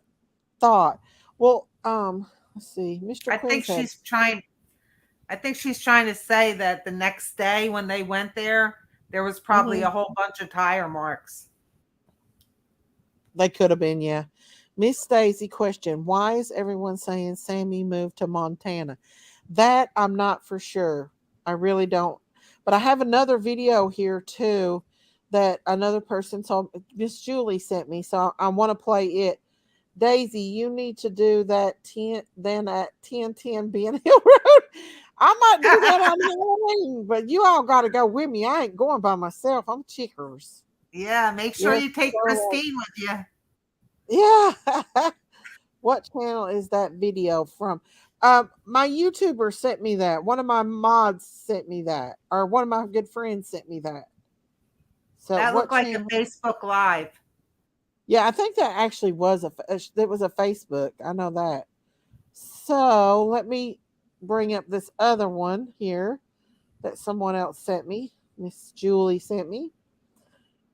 thought. Well, let's see. Mr. I think she's trying I think she's trying to say that the next day when they went there was probably a whole bunch of tire marks. They could have been, yeah. Miss Stacy question: why is everyone saying Sammy moved to Montana? That I'm not for sure. I really don't. But I have another video here too that another person told Miss Julie sent me, so I want to play it. Daisy, you need to do that 10 then at 1010 Ben Hill Road. I might do that on Halloween, but you all got to go with me. I ain't going by myself. I'm chickers. Yeah, make sure you take Christine with you. Yeah. What channel is that video from? My YouTuber sent me that. One of my mods sent me that, or one of my good friends sent me that. So that what looked like channel? a Facebook Live. Yeah, I think that actually was it was a Facebook. I know that. So let me bring up this other one here that someone else sent me. Miss Julie sent me.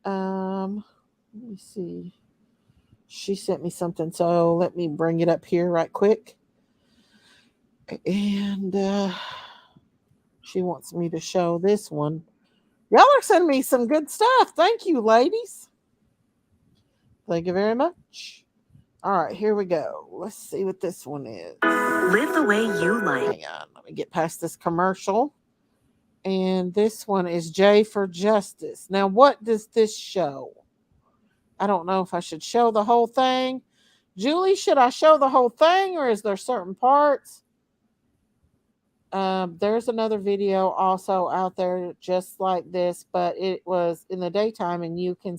Let me see. She sent me something, so let me bring it up here right quick. And she wants me to show this one. Y'all are sending me some good stuff. Thank you, ladies. Thank you very much. All right, here we go. Let's see what this one is. Live the way you like. Hang on, let me get past this commercial. And this one is J for Justice. Now, what does this show? I don't know if I should show the whole thing. Julie, should I show the whole thing or is there certain parts? There's another video also out there just like this, but it was in the daytime and you can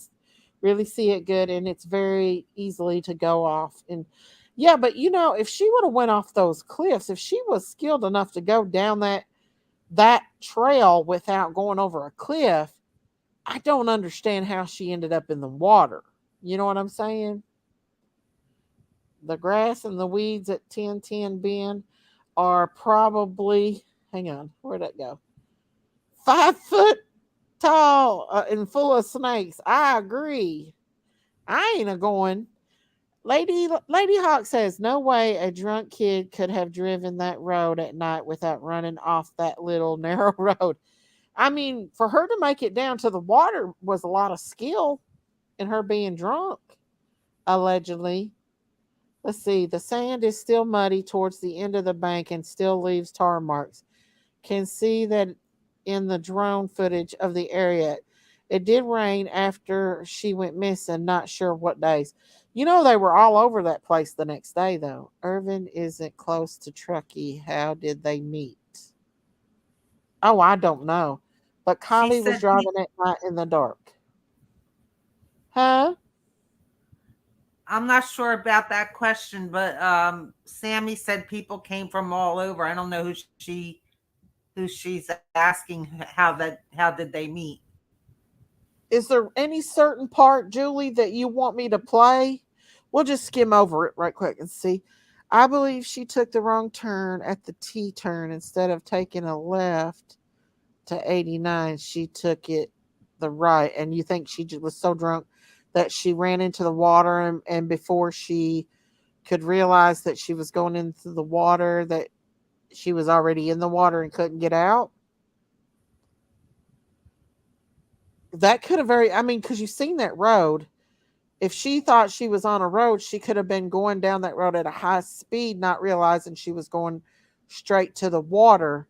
really see it good and it's very easily to go off. And yeah, but you know, if she would have went off those cliffs, if she was skilled enough to go down that trail without going over a cliff, I don't understand how she ended up in the water. You know what I'm saying? The grass and the weeds at 1010 Ben are probably, hang on, where'd that go? 5 foot tall and full of snakes. I agree. I ain't a going. Lady Hawk says, no way a drunk kid could have driven that road at night without running off that little narrow road. I mean, for her to make it down to the water was a lot of skill in her being drunk, allegedly. Let's see. The sand is still muddy towards the end of the bank and still leaves tar marks. Can see that in the drone footage of the area. It did rain after she went missing, not sure what days. You know, they were all over that place the next day, though. Irvin isn't close to Truckee. How did they meet? Oh, I don't know. But Kylie was driving at night in the dark. Huh? I'm not sure about that question, but Sammy said people came from all over. I don't know who she's asking how did they meet. Is there any certain part, Julie, that you want me to play? We'll just skim over it right quick and see. I believe she took the wrong turn at the T turn. Instead of taking a left to 89, she took it the right. And you think she was so drunk that she ran into the water and before she could realize that she was going into the water, that she was already in the water and couldn't get out? That could have because you've seen that road. If she thought she was on a road, she could have been going down that road at a high speed, not realizing she was going straight to the water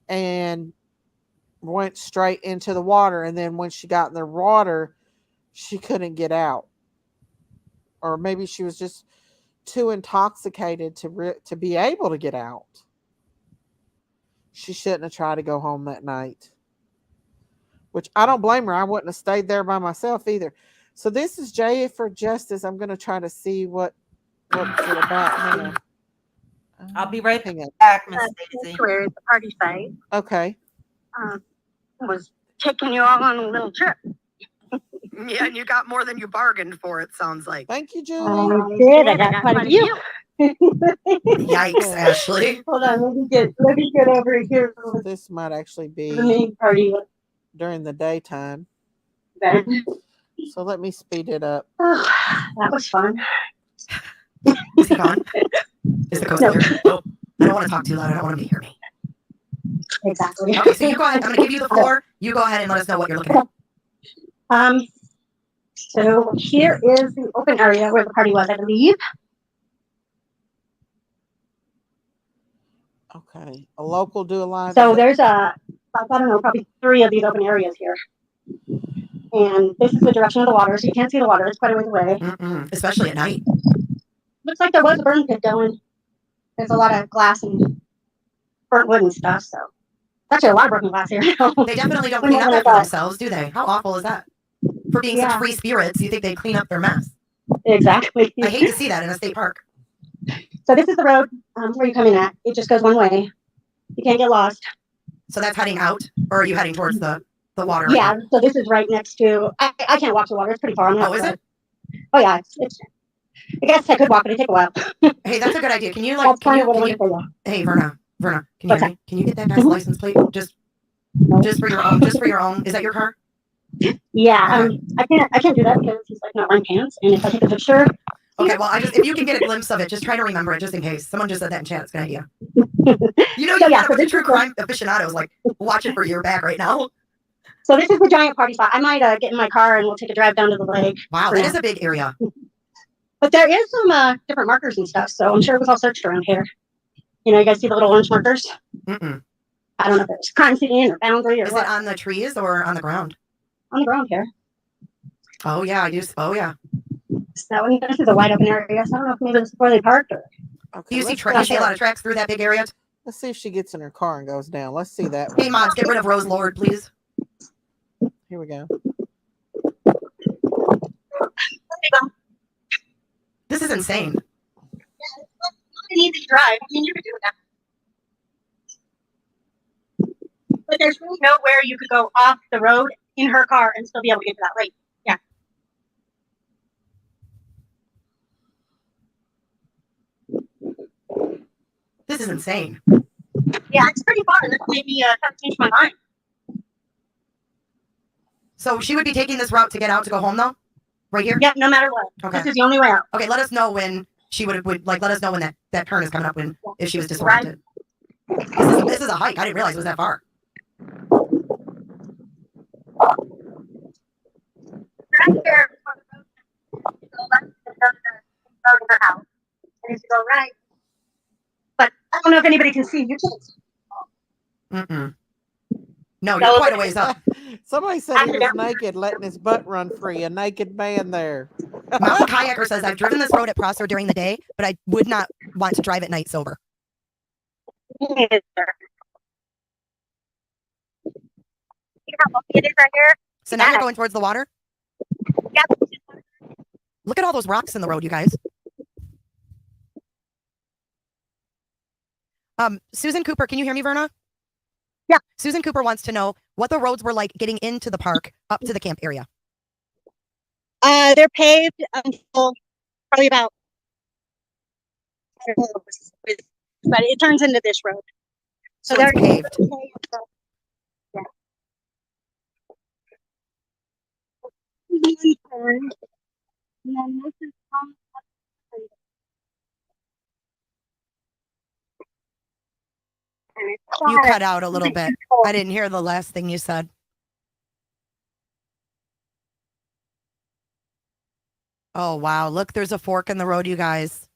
and went straight into the water. And then when she got in the water, she couldn't get out. Or maybe she was just too intoxicated to be able to get out. She shouldn't have tried to go home that night. Which I don't blame her. I wouldn't have stayed there by myself either. So this is J for Justice. I'm going to try to see what's it about. Hang on. I'll be right back, Miss Daisy. Where the party site. Okay. Was taking you all on a little trip. Yeah, and you got more than you bargained for, it sounds like. Thank you, Julie. I did. I got quite a few. Yikes, Ashley. Hold on, let me get over here. This might actually be The main party during the daytime. Then. So let me speed it up. That was fun. Is he gone? Is the coach there? Oh, I don't want to talk too loud. I don't want him to hear me. Exactly. Okay, so you go ahead. I'm going to give you the floor. You go ahead and let us know what you're looking at. So here is the open area where the party was, I believe. Okay. A local do a live. So there's I don't know, probably 3 of these open areas here. And this is the direction of the water, so you can't see the water. It's quite a ways away. Especially at night. Looks like there was a burn pit going. There's a lot of glass and burnt wood and stuff, so actually a lot of broken glass here. They definitely don't clean up after themselves, do they? How awful is that? For being such free spirits, you think they'd clean up their mess. Exactly. I hate to see that in a state park. So this is the road where you come in at. It just goes one way. You can't get lost. So that's heading out, or are you heading towards the water? Yeah, right, so this is right next to, I can't walk the water. It's pretty far. Oh, is it? Oh, yeah. I guess I could walk, but it'd take a while. Hey, that's a good idea. Can you, like, hey, Verna, can you hear me? Can you get that guy's license plate? Just for your own, is that your car? Yeah, I can't do that because he's like not wearing pants, and if I take a picture. Okay, well, if you can get a glimpse of it, just try to remember it, just in case. Someone just said that in chat. It's a good idea. You know, got a bunch of true crime aficionados like watching for your back right now. So this is the giant party spot. I might get in my car and we'll take a drive down to the lake. Wow, that is a big area. But there is some different markers and stuff, so I'm sure it was all searched around here. You know, you guys see the little orange markers? I don't know if it's crime scene or boundary or what. Is it on the trees or on the ground? On the ground here. Oh yeah, I do. Oh yeah. So this is a wide open area, so I don't know if maybe it's before they parked or. Okay, you see a lot of tracks through that big area? Let's see if she gets in her car and goes down. Let's see that. Hey, mods, get rid of Rose Lord, please. Here we go. This is insane. Yeah, it's not an easy drive. I mean, you could do that. But there's really nowhere you could go off the road in her car and still be able to get to that lake. Yeah. This is insane. Yeah, it's pretty far. That made me kind of change my mind. So she would be taking this route to get out to go home, though? Right here? Yeah, no matter what. Okay. This is the only way out. Okay, let us know when she would let us know when that turn is coming up if she was disoriented. Right. This is a hike. I didn't realize it was that far. Right here. Go left and go to her house. And if you go right. But I don't know if anybody can see. You can't see. No, you're quite a ways up. Somebody said he was naked, letting his butt run free. A naked man there. Mountain Kayaker says, I've driven this road at Prosser during the day, but I would not want to drive at night sober. It is right here. So now you're going towards the water? Yep. Look at all those rocks in the road, you guys. Susan Cooper, can you hear me, Verna? Yeah. Susan Cooper wants to know what the roads were like getting into the park up to the camp area. They're paved until probably about, I don't know, but it turns into this road. So they're paved. Yeah. And then this is you cut out a little bit. I didn't hear the last thing you said. Oh, wow. Look, there's a fork in the road, you guys.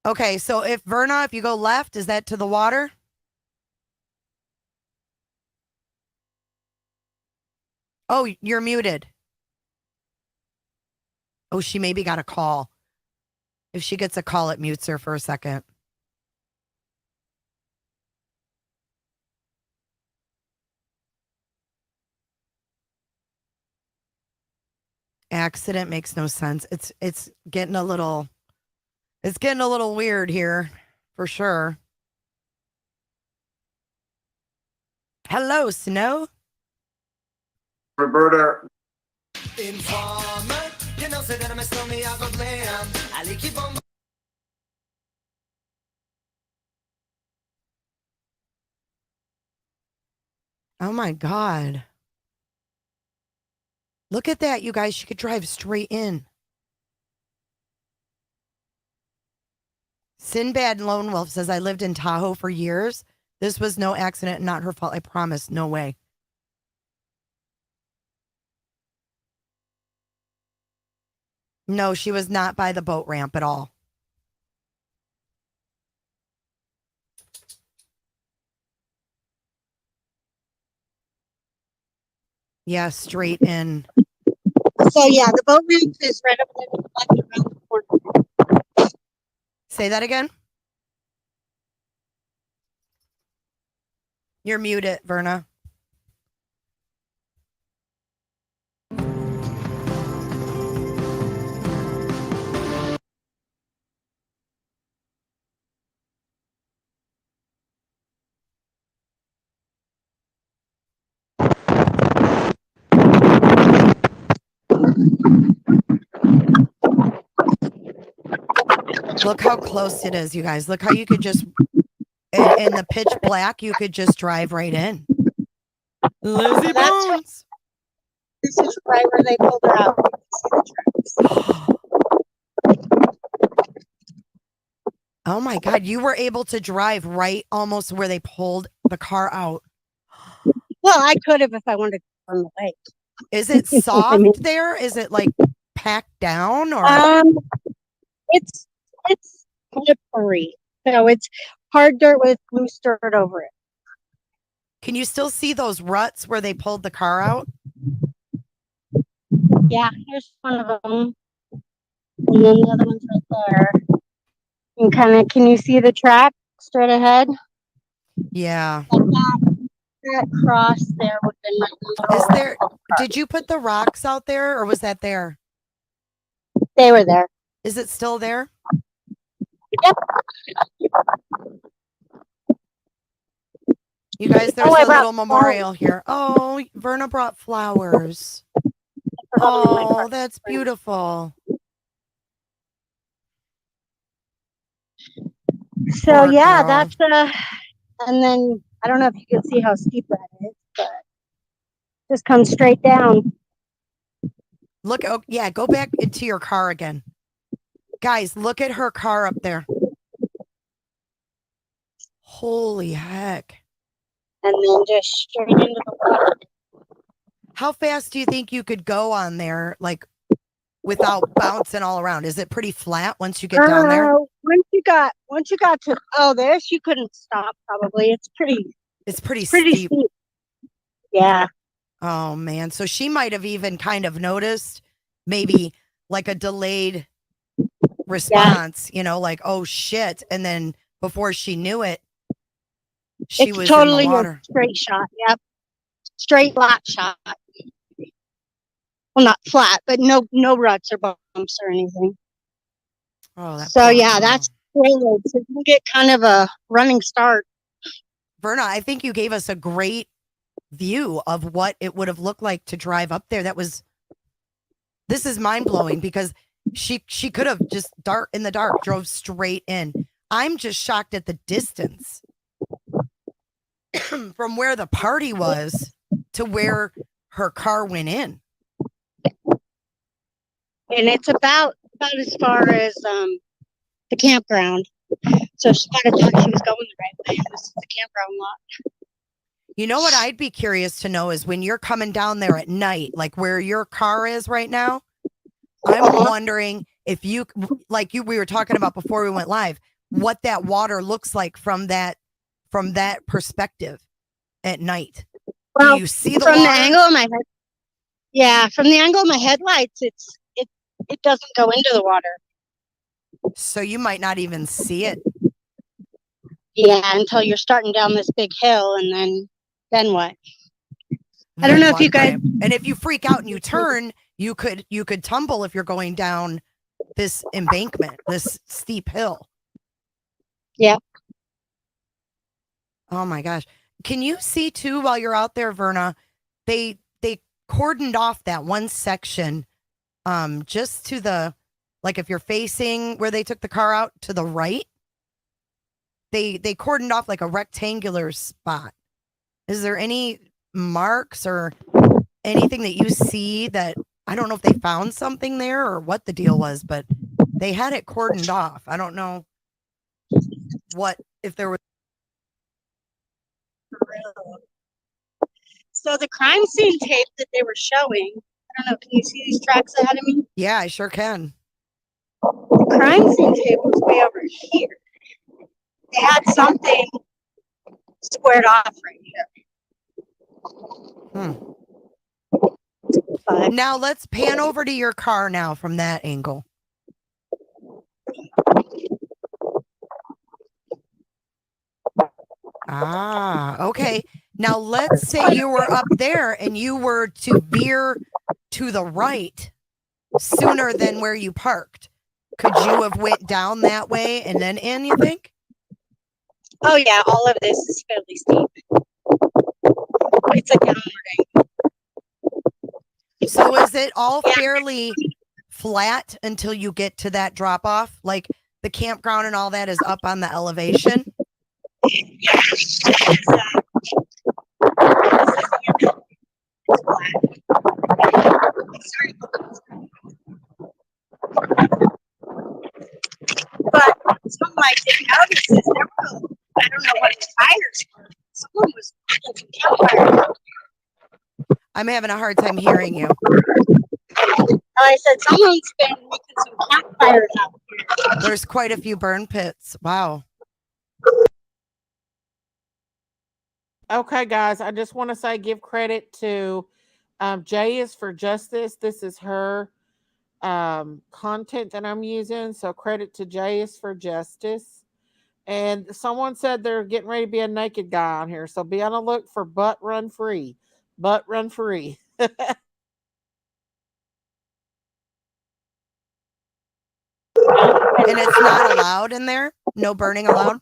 Okay, so if you go left, is that to the water? Oh, you're muted. Oh, she maybe got a call. If she gets a call, it mutes her for a second. Accident makes no sense. It's getting a little weird here, for sure. Hello, Snow. Roberta. Oh my God. Look at that, you guys. She could drive straight in. Sinbad Lone Wolf says, I lived in Tahoe for years. This was no accident, not her fault. I promise. No way. No, she was not by the boat ramp at all. Yeah, straight in. So yeah, the boat ramp is right up there around the corner. Say that again. You're muted, Verna. Look how close it is, you guys. Look how you could just, in the pitch black, you could just drive right in. Lizzie Bones. This is right where they pulled her out. Oh my God, you were able to drive right almost where they pulled the car out. Well, I could have if I wanted to on the lake. Is it soft there? Is it like packed down or? It's slippery. So it's hard dirt with loose dirt over it. Can you still see those ruts where they pulled the car out? Yeah, here's one of them. And then the other one's right there. And can you see the track straight ahead? Yeah. Like that cross there would have been Is there, did you put the rocks out there or was that there? They were there. Is it still there? Yep. You guys, there's a little memorial here. Oh, Verna brought flowers. Oh, that's beautiful. So Poor yeah, girl. that's and then I don't know if you can see how steep that is, but just comes straight down. Look, oh, yeah, go back into your car again. Guys, look at her car up there. Holy heck. And then just straight into the water. How fast do you think you could go on there, like, without bouncing all around? Is it pretty flat once you get down there? Once you got to this, you couldn't stop probably. It's pretty steep. Yeah. Oh man. So she might have even kind of noticed maybe like a delayed response, you know, like, oh shit. And then before she knew it, she was totally in the water. A straight shot. Yep. Straight flat shot. Well, not flat, but no ruts or bumps or anything. Oh, so yeah, that's great. So you can get kind of a running start. Verna, I think you gave us a great view of what it would have looked like to drive up there. This is mind blowing because she could have just in the dark drove straight in. I'm just shocked at the distance from where the party was to where her car went in. And it's about as far as the campground. So she kind of thought she was going the right way. This is the campground lot. You know what I'd be curious to know is when you're coming down there at night, like where your car is right now, I'm wondering if we were talking about before we went live, what that water looks like from that perspective at night. Well, do you see the from water? The angle of my head? Yeah, from the angle of my headlights, it doesn't go into the water. So you might not even see it. Yeah, until you're starting down this big hill, and then what? I don't know if you guys. And if you freak out and you turn, you could tumble if you're going down this embankment, this steep hill. Yeah. Oh my gosh. Can you see too while you're out there, Verna? They cordoned off that one section just to the, like if you're facing where they took the car out to the right, they cordoned off like a rectangular spot. Is there any marks or anything that you see that, I don't know if they found something there or what the deal was, but they had it cordoned off. I don't know. what if there was. So the crime scene tape that they were showing, I don't know, can you see these tracks ahead of me? Yeah, I sure can. The crime scene tape was way over here. They had something squared off right here. But Now let's pan over to your car now from that angle. Ah, okay. Now let's say you were up there and you were to veer to the right sooner than where you parked. Could you have went down that way and then in, you think? oh yeah, all of this is fairly steep. It's a downward. So is it all fairly flat until you get to that drop off? Like the campground and all that is up on the elevation? But something I didn't notice is there were, I don't know what the tires were. Someone was putting some campfires. I'm having a hard time hearing you. I said someone's been making some campfires out here. There's quite a few burn pits. Wow. Okay, guys, I just want to say give credit to J is for Justice. This is her content that I'm using. So credit to J is for Justice. And someone said they're getting ready to be a naked guy on here. So be on the look for Butt Run Free. Butt Run Free. And it's not allowed in there? No burning allowed?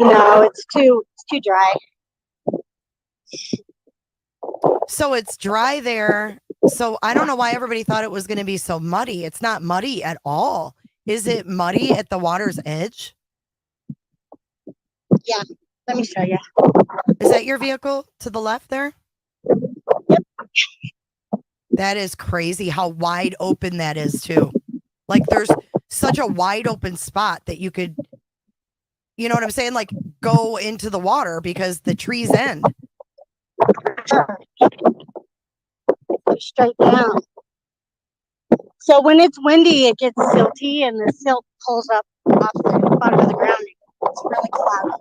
No, it's too dry. So it's dry there. So I don't know why everybody thought it was going to be so muddy. It's not muddy at all. Is it muddy at the water's edge? Yeah, let me show you. Is that your vehicle to the left there? Yep. That is crazy how wide open that is too. Like there's such a wide open spot that you could, you know what I'm saying? Like go into the water because the trees end. Straight down. So when it's windy, it gets silty and the silt pulls up off the bottom of the ground. It's really cloudy.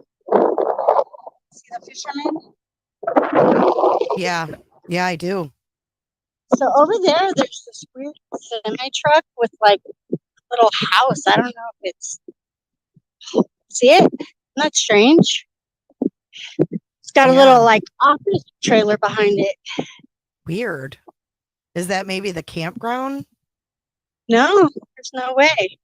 See the fishermen? Yeah. Yeah, I do. So over there, there's this weird semi truck with like a little house. I don't know if it's. See it? Isn't that strange? It's got a little like office trailer behind it. Weird. Is that maybe the campground? No, there's no way.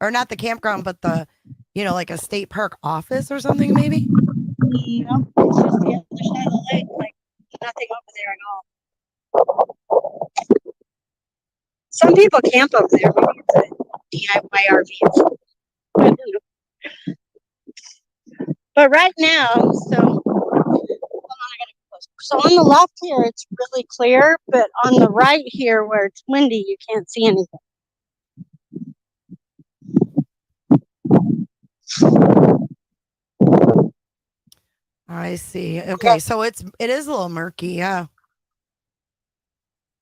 Or not the campground, but the, you know, like a state park office or something, maybe? No, it's just the other side of the lake. Like nothing over there at all. Some people camp over there. Maybe it's a DIY RV. I don't know. But right now, so on the left here, it's really clear, but on the right here, where it's windy, you can't see anything. I see. Okay, so it is a little murky, yeah.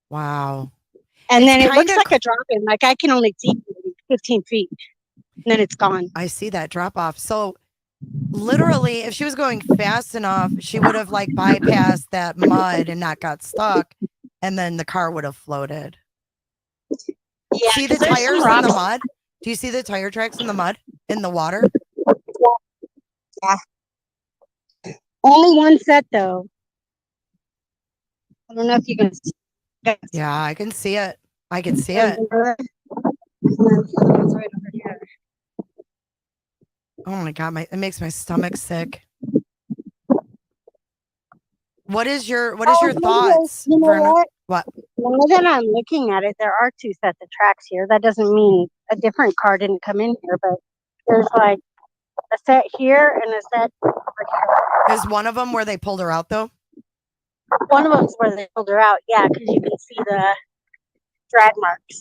Wow. And then it looks like a drop in. Like I can only see 15 feet, and then it's gone. I see that drop off. So literally, if she was going fast enough, she would have like bypassed that mud and not got stuck, and then the car would have floated. Yeah, see the tires in the mud? Do you see the tire tracks in the mud, in the water? Yeah. Only one set though. I don't know if you can see it. Yeah, I can see it. I can see it. Oh my God, it makes my stomach sick. What is your thoughts, you know Verna? What? Now that I'm looking at it, there are two sets of tracks here. That doesn't mean a different car didn't come in here, but there's like a set here and a set over here. Is one of them where they pulled her out though? One of them's where they pulled her out, yeah, because you can see the drag marks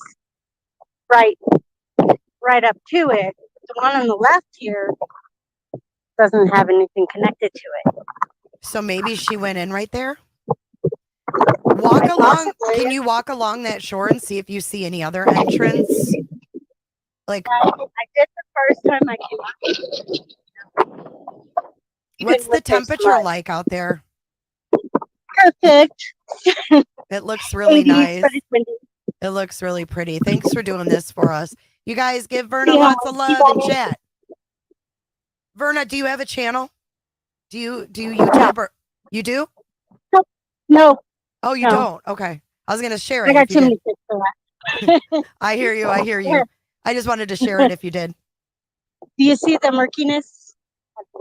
right up to it. the one on the left here doesn't have anything connected to it. So maybe she went in right there. Walk along. Possibly. Can you walk along that shore and see if you see any other entrance? Like I did the first time I came out. what's the temperature like out there? Perfect. It looks really 80s, nice. but it's windy. It looks really pretty. Thanks for doing this for us. You guys give Verna Yeah, lots of love you in got it. chat. Verna, do you have a channel? Do you YouTube or you do? No. Oh, you No. don't? Okay. I was gonna share I it got if you too many did. kids for that. I hear you. I hear you. I just wanted to share it if you did. Do you see the murkiness?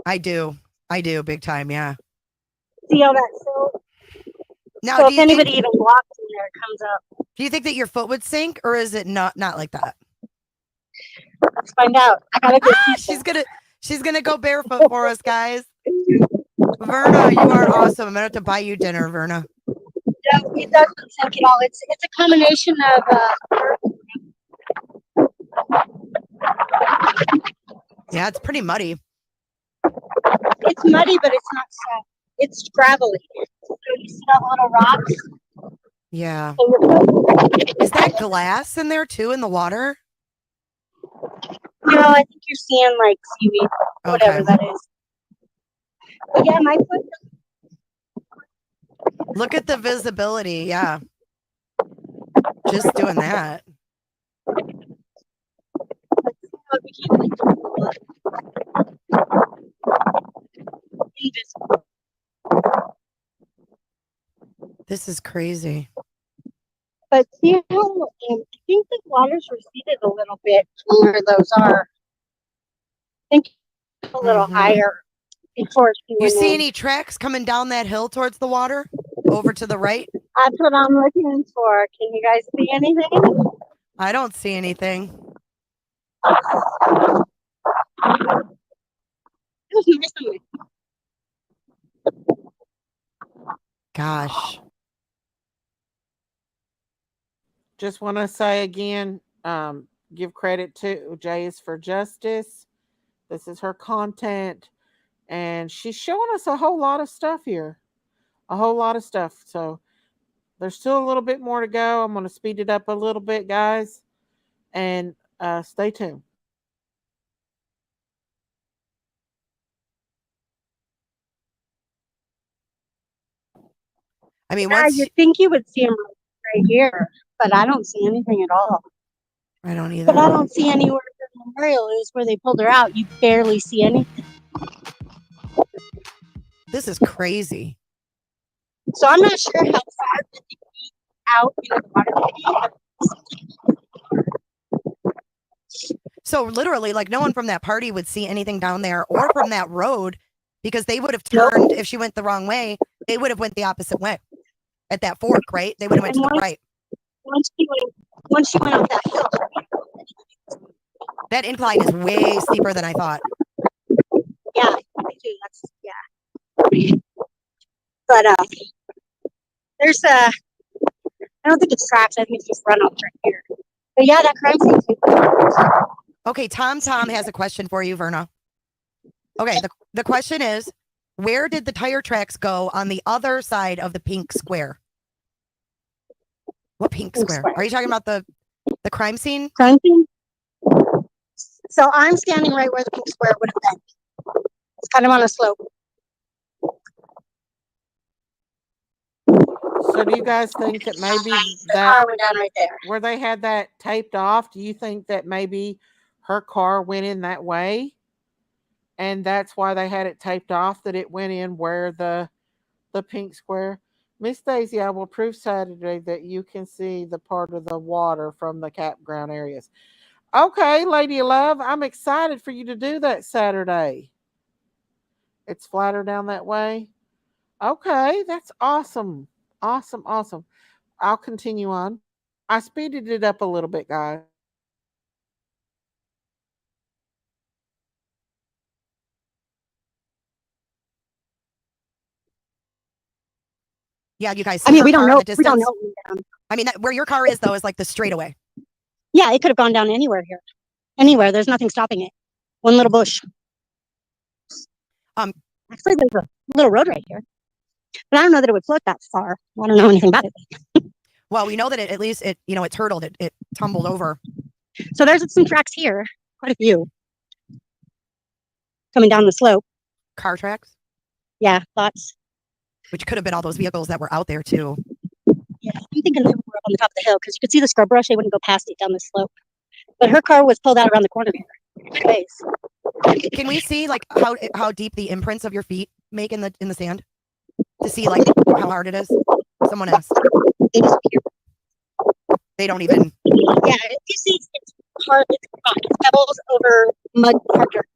I do. I do big time, yeah. See all that silt? Now, So do if you anybody think, even walks in there, it comes up. do you think that your foot would sink, or is it not like that? Let's find out. I gotta go see She's gonna go barefoot for us, guys. Verna, you are awesome. I'm gonna have to buy you dinner, Verna. No, it doesn't sink at all. It's a combination of Yeah, it's pretty muddy. it's muddy, but it's not soft. It's gravelly. So you see all little rocks? Yeah. in your foot? Is that glass in there too in the water? No, I think you're seeing like seaweed, whatever that is. But yeah, my foot. Look at the visibility. Yeah. Just doing that. Invisible. This is crazy. But see how I think the water's receded a little bit from where those are. I think a little higher before she You went see in. any tracks coming down that hill towards the water? Over to the right? That's what I'm looking for. Can you guys see anything? I don't see anything. Gosh. Just want to say again, give credit to J is for Justice. This is her content, and she's showing us a whole lot of stuff here. A whole lot of stuff. So there's still a little bit more to go. I'm going to speed it up a little bit, guys, and stay tuned. I mean, yeah, you'd think you would see them right here, but I don't see anything at all. I don't either. But I don't see anywhere the memorial is where they pulled her out. You barely see anything. This is crazy. So I'm not sure how far the feet out into the water. So literally, like, no one from that party would see anything down there or from that road, because they would have turned if she went the wrong way. They would have went the opposite way at that fork, right? They would have went to the right. Once she went up that hill. That incline is way steeper than I thought. Yeah, I do. That's yeah. But there's I don't think it's tracks. I think it's just runoff right here. But yeah, that crime scene. Okay, Tom has a question for you, Verna. Okay, the question is, where did the tire tracks go on the other side of the pink square? What pink square? Are you talking about the crime scene? Crime scene? So I'm standing right where the pink square would have been. It's kind of on a slope. So do you guys think that maybe that right there, where they had that taped off, do you think that maybe her car went in that way? And that's why they had it taped off, that it went in where the pink square. Miss Daisy, I will prove Saturday that you can see the part of the water from the campground areas. Okay, Lady of Love, I'm excited for you to do that Saturday. It's flatter down that way. Okay, that's awesome. Awesome, awesome. I'll continue on. I speeded it up a little bit, guys. Yeah, you guys. I mean, we don't know. We don't know. I mean, where your car is, though, is like the straightaway. Yeah, it could have gone down anywhere here. Anywhere. There's nothing stopping it. one little bush. Um, Actually, there's a little road right here, but I don't know that it would float that far. I don't know anything about it. Well, we know that at least it turtled, it tumbled over. So there's some tracks here, quite a few, coming down the slope. Car tracks? Yeah, thoughts. Which could have been all those vehicles that were out there too. Yeah, I'm thinking they were up on the top of the hill because you could see the scrub brush. They wouldn't go past it down the slope. But her car was pulled out around the corner here. Good ways. Can we see like how deep the imprints of your feet make in the sand? To see like how hard it is? Someone asked. They don't even. Yeah, you see, it's hard. It's rock. It's pebbles over mud hard dirt.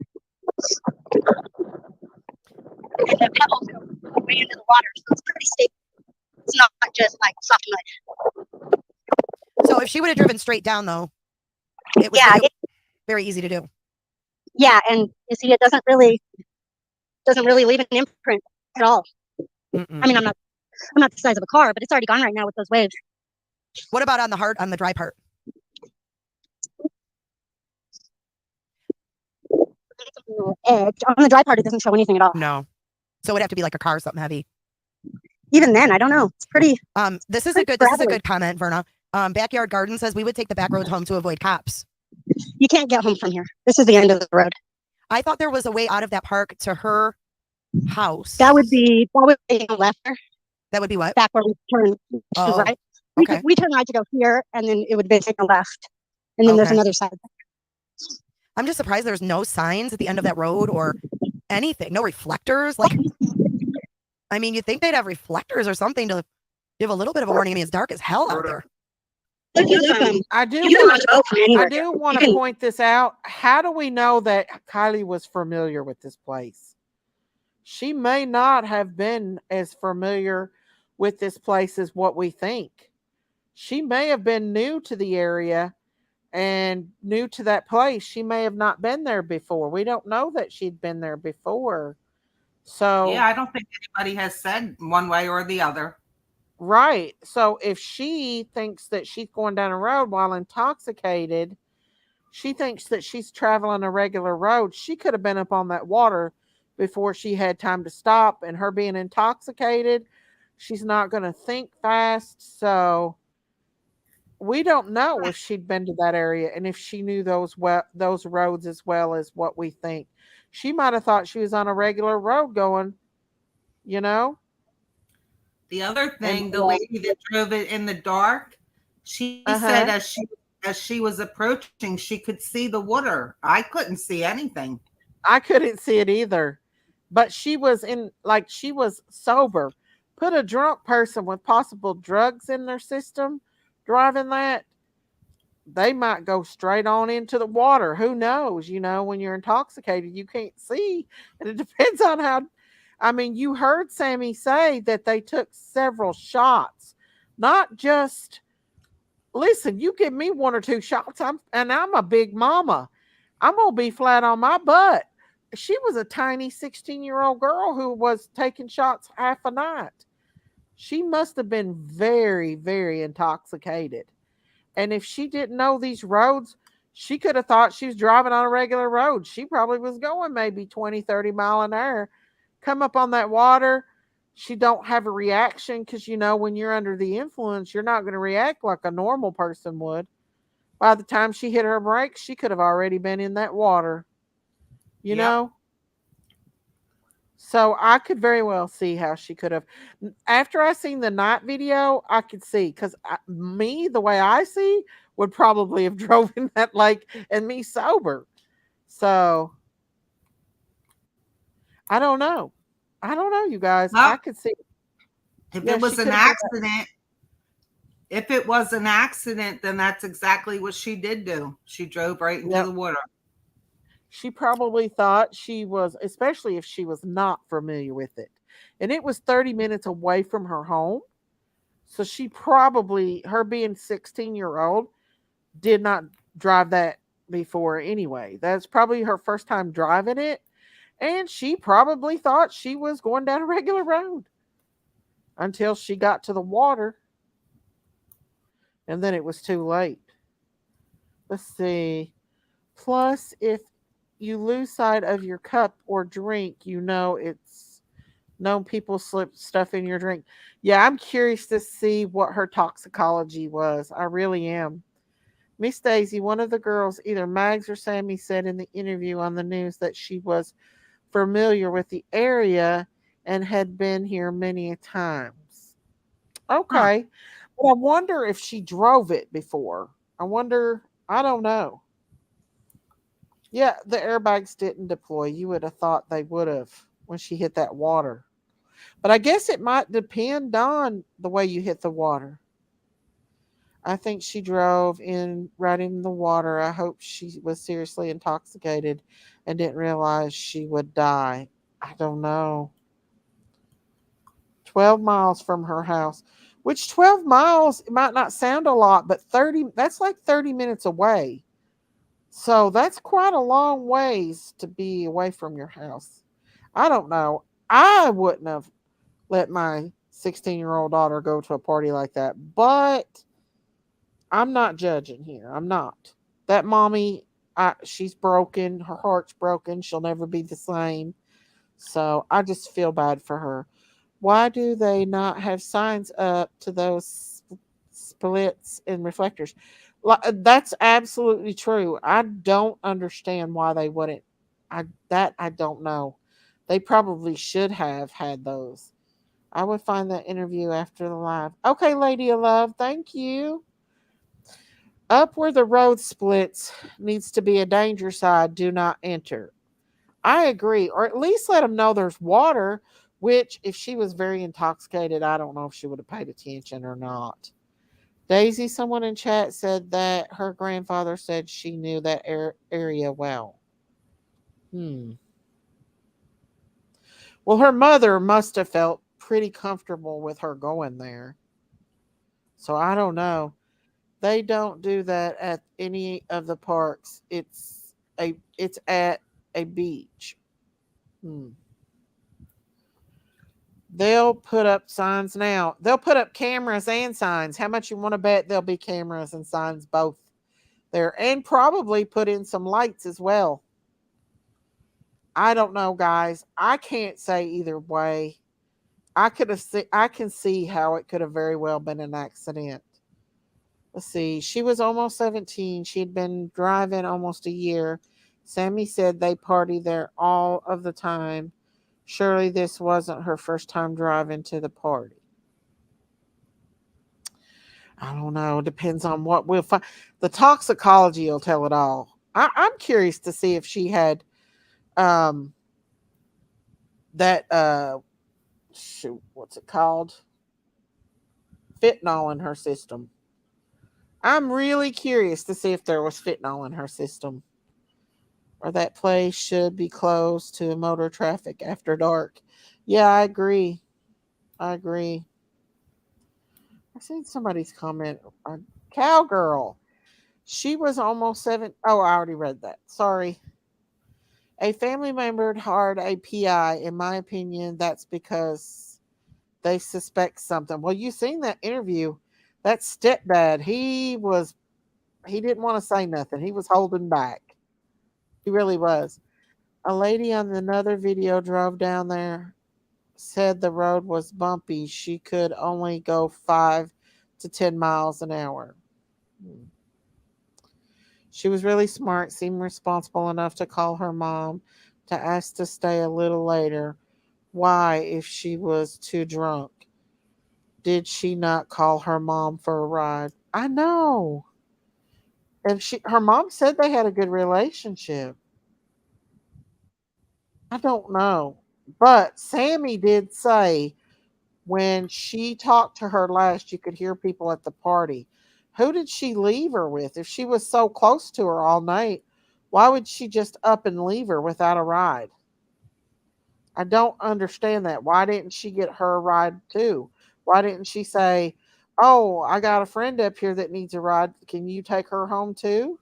And the pebbles go way into the water, so it's pretty stable. It's not just like soft mud. So if she would have driven straight down, though, it was very easy to do. Yeah, and you see, it doesn't really leave an imprint at all. Mm-mm. I mean, I'm not the size of a car, but it's already gone right now with those waves. What about on the dry part? Edge. On the dry part, it doesn't show anything at all. No. So it would have to be like a car or something heavy. Even then, I don't know. It's pretty. This is a good comment, Verna. Backyard Garden says we would take the back roads home to avoid cops. You can't get home from here. This is the end of the road. I thought there was a way out of that park to her house. That would be left there. That would be what? Back where we turn right. Okay. We turn right to go here, and then it would be take a left, and then there's another side. I'm just surprised there's no signs at the end of that road or anything. No reflectors. Like, I mean, you'd think they'd have reflectors or something to give a little bit of a warning. I mean, it's dark as hell out there. I do want to point this out. How do we know that Kiely was familiar with this place? She may not have been as familiar with this place as what we think. She may have been new to the area and new to that place. She may have not been there before. We don't know that she'd been there before. So yeah, I don't think anybody has said one way or the other. Right. So if she thinks that she's going down a road while intoxicated, she thinks that she's traveling a regular road. She could have been up on that water before she had time to stop. And her being intoxicated, she's not going to think fast. So we don't know if she'd been to that area and if she knew those roads as well as what we think. She might have thought she was on a regular road going, you know. The other thing, the lady that drove it in the dark, she said as she was approaching, she could see the water. I couldn't see anything. I couldn't see it either. But she was she was sober. Put a drunk person with possible drugs in their system driving that, they might go straight on into the water. Who knows? You know, when you're intoxicated, you can't see. And it depends on how. I mean, you heard Sammy say that they took several shots, not just. Listen, you give me one or two shots, I'm a big mama. I'm gonna be flat on my butt. She was a tiny 16-year-old girl who was taking shots half a night. She must have been very, very intoxicated. And if she didn't know these roads, she could have thought she was driving on a regular road. She probably was going maybe 20, 30 mile an hour. Come up on that water, she don't have a reaction because, you know, when you're under the influence, you're not going to react like a normal person would. By the time she hit her brakes, she could have already been in that water, you know? So I could very well see how she could have. After I seen the night video, I could see because the way I see, would probably have drove in that lake and me sober. So I don't know. You guys. Well, I could see. If it was an accident, then that's exactly what she did do. She drove right into the water. She probably thought she was, especially if she was not familiar with it. And it was 30 minutes away from her home. So she probably, her being 16-year-old, did not drive that before anyway. That's probably her first time driving it. And she probably thought she was going down a regular road until she got to the water. And then it was too late. Let's see. Plus, if you lose sight of your cup or drink, it's known people slip stuff in your drink. Yeah, I'm curious to see what her toxicology was. I really am. Miss Daisy, one of the girls, either Mags or Sammy, said in the interview on the news that she was familiar with the area and had been here many times. Huh. Okay. But I wonder if she drove it before. I wonder, I don't know. Yeah, the airbags didn't deploy. You would have thought they would have when she hit that water. But I guess it might depend on the way you hit the water. I think she drove in right in the water. I hope she was seriously intoxicated and didn't realize she would die. I don't know. 12 miles from her house, which 12 miles it might not sound a lot, but 30, that's like 30 minutes away. So that's quite a long ways to be away from your house. I don't know. I wouldn't have let my 16-year-old daughter go to a party like that, but I'm not judging here. I'm not. That mommy, she's broken. Her heart's broken. She'll never be the same. So I just feel bad for her. Why do they not have signs up to those splits and reflectors? That's absolutely true. I don't understand why they wouldn't. I don't know. They probably should have had those. I would find that interview after the live. Okay, Lady of Love, thank you. Up where the road splits needs to be a danger side. Do not enter. I agree, or at least let them know there's water. Which, if she was very intoxicated, I don't know if she would have paid attention or not. Daisy, someone in chat said that her grandfather said she knew that area well. Well, her mother must have felt pretty comfortable with her going there. So I don't know. They don't do that at any of the parks. It's at a beach. Hmm. They'll put up signs now. They'll put up cameras and signs. How much you want to bet there'll be cameras and signs both there, and probably put in some lights as well. I don't know, guys. I can't say either way. I can see how it could have very well been an accident. Let's see. She was almost 17. She had been driving almost a year. Sammy said they party there all of the time. Surely this wasn't her first time driving to the party. I don't know. Depends on what we'll find. The toxicology will tell it all. I'm curious to see if she had um that shoot, what's it called? Fentanyl in her system. I'm really curious to see if there was fentanyl in her system. Or that place should be closed to motor traffic after dark. Yeah, I agree. I agree. I seen somebody's comment. Cowgirl. She was almost seven. Oh, I already read that. Sorry. A family member hired a PI. In my opinion, that's because they suspect something. Well, you seen that interview. That stepdad, he didn't want to say nothing. He was holding back. He really was. A lady on another video drove down there, said the road was bumpy. She could only go 5 to 10 miles an hour. She was really smart, seemed responsible enough to call her mom to ask to stay a little later. Why, if she was too drunk? Did she not call her mom for a ride? I know. And her mom said they had a good relationship. I don't know. But Sammy did say when she talked to her last, you could hear people at the party. Who did she leave her with? If she was so close to her all night, why would she just up and leave her without a ride? I don't understand that. Why didn't she get her a ride too? Why didn't she say, "Oh, I got a friend up here that needs a ride. Can you take her home too?"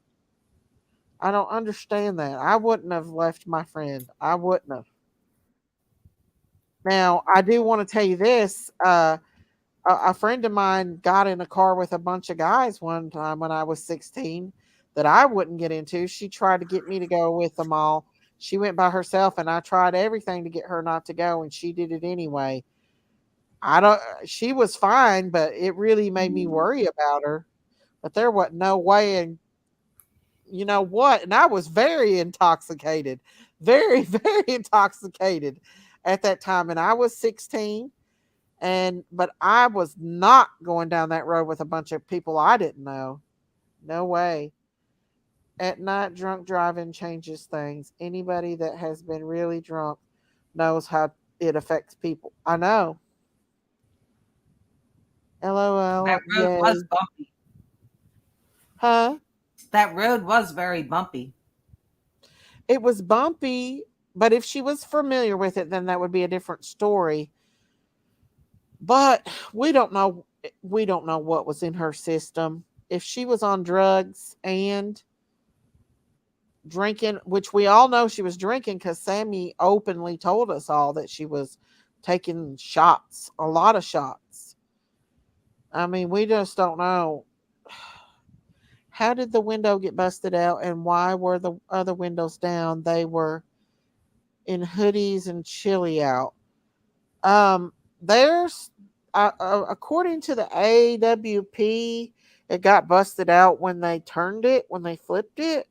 I don't understand that. I wouldn't have left my friend. I wouldn't have. Now, I do want to tell you this. A friend of mine got in a car with a bunch of guys one time when I was 16. that I wouldn't get into. She tried to get me to go with them all. She went by herself, and I tried everything to get her not to go, and she did it anyway. I don't. She was fine, but it really made me worry about her. But there was no way, and you know what? And I was very intoxicated, very very intoxicated at that time, and I was 16. And but I was not going down that road with a bunch of people I didn't know. No way. At night, drunk driving changes things. Anybody that has been really drunk knows how it affects people. I know. That LOL. road was Yay. bumpy. Huh? That road was very bumpy. It was bumpy, but if she was familiar with it, then that would be a different story. But we don't know. We don't know what was in her system. If she was on drugs and drinking, which we all know she was drinking because Sammy openly told us all that she was taking shots, a lot of shots. I mean, we just don't know. How did the window get busted out and why were the other windows down? They were in hoodies and chilly out. There's, according to the AWP, it got busted out when they turned it, when they flipped it.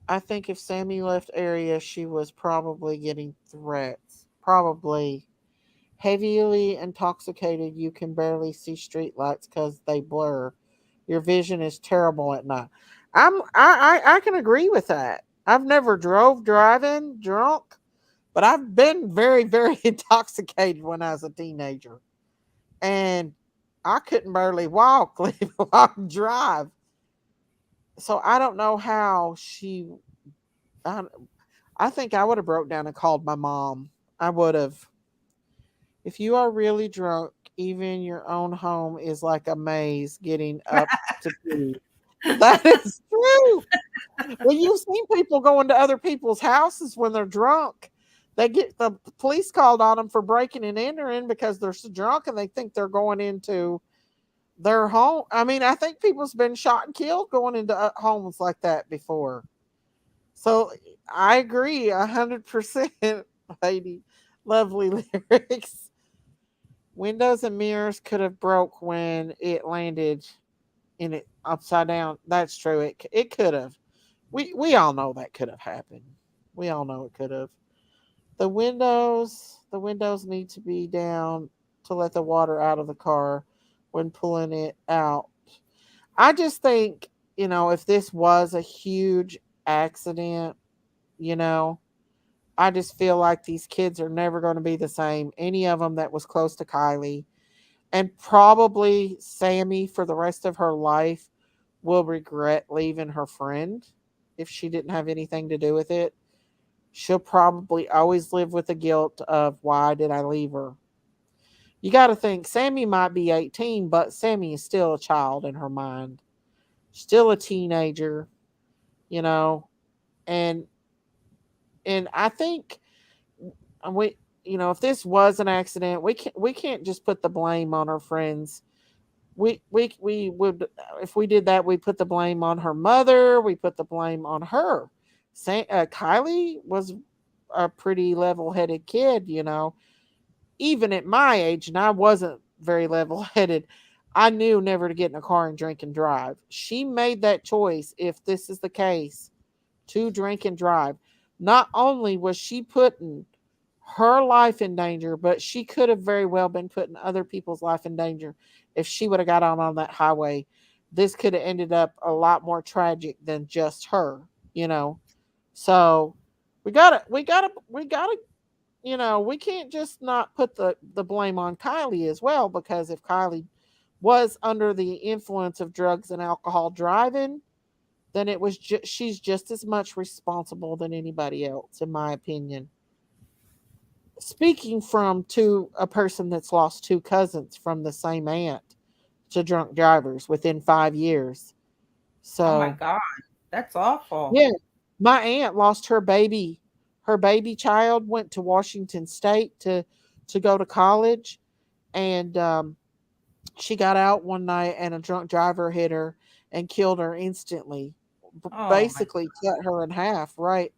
I think if Sammy left area, she was probably getting threats. Probably heavily intoxicated. You can barely see street lights because they blur. Your vision is terrible at night. I can agree with that. I've never drove driving drunk, but I've been very very intoxicated when I was a teenager, and I couldn't barely walk, leave alone drive. So I don't know how she. I, I think I would have broke down and called my mom. I would have. If you are really drunk, even your own home is like a maze getting up to pee. That is true. Well, you've seen people go into other people's houses when they're drunk. They get the police called on them for breaking and entering because they're so drunk and they think they're going into their home. I mean, I think people's been shot and killed going into homes like that before. So I agree 100%, lady. Lovely lyrics. Windows and mirrors could have broke when it landed in it upside down. That's true. It could have. We all know that could have happened. We all know it could have. The windows need to be down to let the water out of the car when pulling it out. I just think, if this was a huge accident, you know, I just feel like these kids are never going to be the same. Any of them that was close to Kylie, and probably Sammy for the rest of her life will regret leaving her friend if she didn't have anything to do with it. She'll probably always live with the guilt of why did I leave her? You got to think Sammy might be 18, but Sammy is still a child in her mind, still a teenager, you know, and I think we if this was an accident, we can't just put the blame on her friends. We would, if we did that, we put the blame on her mother, we put the blame on her. Kylie was a pretty level-headed kid, even at my age, and I wasn't very level-headed. I knew never to get in a car and drink and drive. She made that choice, if this is the case, to drink and drive. Not only was she putting her life in danger, but she could have very well been putting other people's life in danger if she would have got on that highway. This could have ended up a lot more tragic than just her, you know. So we gotta, we can't just not put the blame on Kylie as well, because if Kylie was under the influence of drugs and alcohol driving, then she's just as much responsible than anybody else, in my opinion. Speaking from to a person that's lost two cousins from the same aunt to drunk drivers within 5 years. Oh my So God, that's awful. yeah, my aunt lost her baby. Her baby child went to Washington State to go to college, and She got out one night and a drunk driver hit her and killed her instantly. Oh my. Basically cut her in half, right?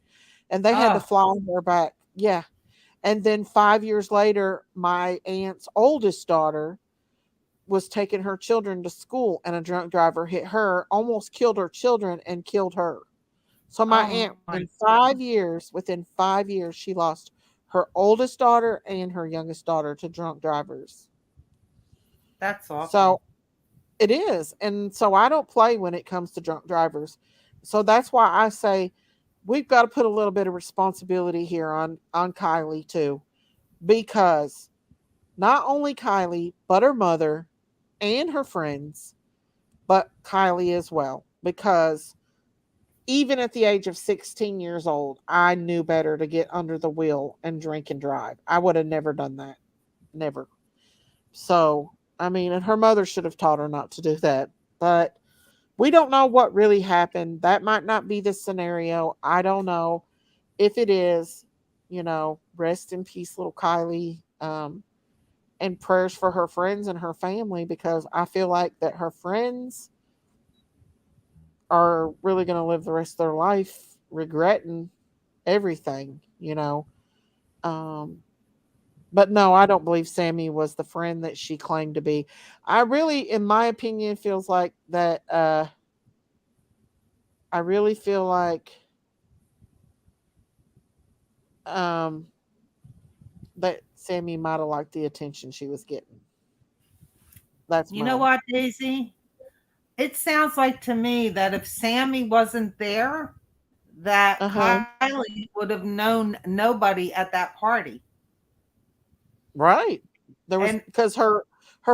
And they had to Oh, fly her back. Yeah. And then 5 years later, my aunt's oldest daughter was taking her children to school and a drunk driver hit her, almost killed her children and killed her. So my oh aunt, my. in 5 years, within 5 years, she lost her oldest daughter and her youngest daughter to drunk drivers. That's awful. So it is. And so I don't play when it comes to drunk drivers. So that's why I say we've got to put a little bit of responsibility here on Kylie too, because not only Kylie, but her mother and her friends, but Kylie as well. Because even at the age of 16 years old, I knew better to get under the wheel and drink and drive. I would have never done that. Never. So, I mean, and her mother should have taught her not to do that. But we don't know what really happened. That might not be the scenario. I don't know. If it is, rest in peace, little Kylie. And prayers for her friends and her family, because I feel like that her friends are really going to live the rest of their life regretting everything. Um, but no, I don't believe Sammy was the friend that she claimed to be. I really, in my opinion, feels like that. I really feel like um, that Sammy might have liked the attention she was getting. That's You know my. what, Daisy? It sounds like to me that if Sammy wasn't there, that Uh huh. Kylie would have known nobody at that party. Right. There was And because her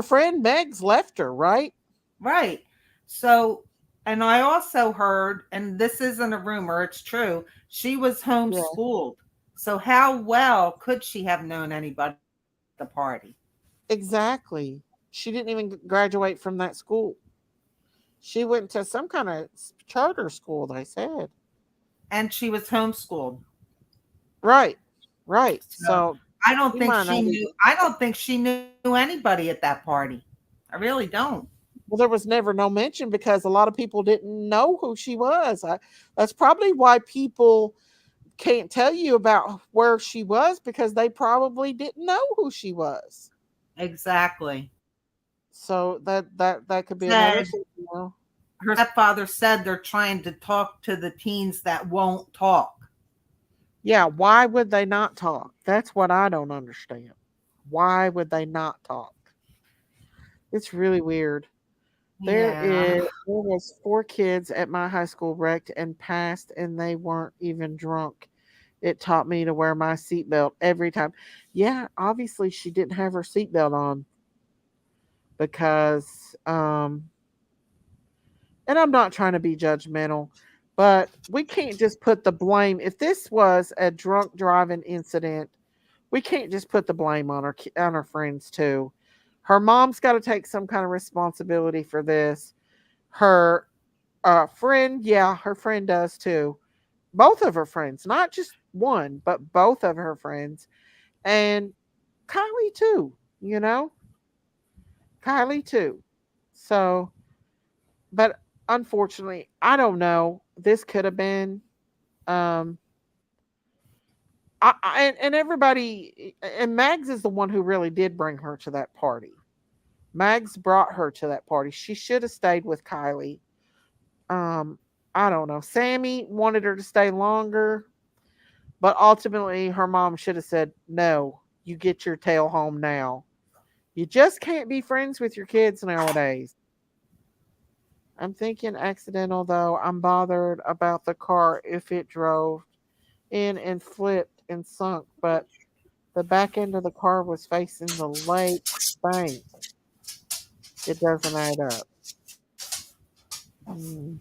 friend Megs left her. Right. right. So, and I also heard, and this isn't a rumor, it's true, she was Yeah. homeschooled. So, how well could she have known anybody at the party? Exactly. She didn't even graduate from that school. She went to some kind of charter school, they said. And she was homeschooled. Right. Right. So, So she might not even. I don't think she knew anybody at that party. I really don't. Well, there was never no mention because a lot of people didn't know who she was. That's probably why people can't tell you about where she was, because they probably didn't know who she was. Exactly. So that could be another Said thing. her stepfather said they're trying to talk to the teens that won't talk. Yeah, why would they not talk? That's what I don't understand. Why would they not talk? It's really weird. Yeah. There was 4 kids at my high school wrecked and passed, and they weren't even drunk. It taught me to wear my seatbelt every time. Yeah, obviously she didn't have her seatbelt on because and I'm not trying to be judgmental, but we can't just put the blame. If this was a drunk driving incident, we can't just put the blame on her friends too. Her mom's got to take some kind of responsibility for this. Her friend, yeah, her friend does too. Both of her friends, not just one, but both of her friends, and Kylie too. You know, Kylie too. So, but unfortunately, I don't know. This could have been. Um, and everybody, and Mags is the one who really did bring her to that party. Mags brought her to that party. She should have stayed with Kylie. Um, I don't know. Sammy wanted her to stay longer, but ultimately her mom should have said, "No, you get your tail home now. You just can't be friends with your kids nowadays." I'm thinking accidental though. I'm bothered about the car if it drove in and flipped and sunk, but the back end of the car was facing the lake bank. It doesn't add up. Hmm.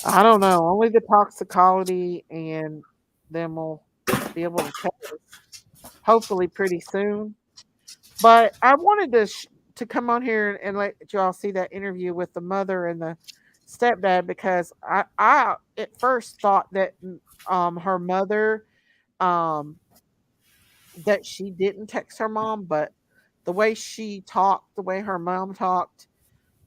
I don't know. Only the toxicology and them will be able to tell us. Hopefully, pretty soon. But I wanted to come on here and let y'all see that interview with the mother and the stepdad, because I at first thought that her mother um that she didn't text her mom, but the way she talked, the way her mom talked,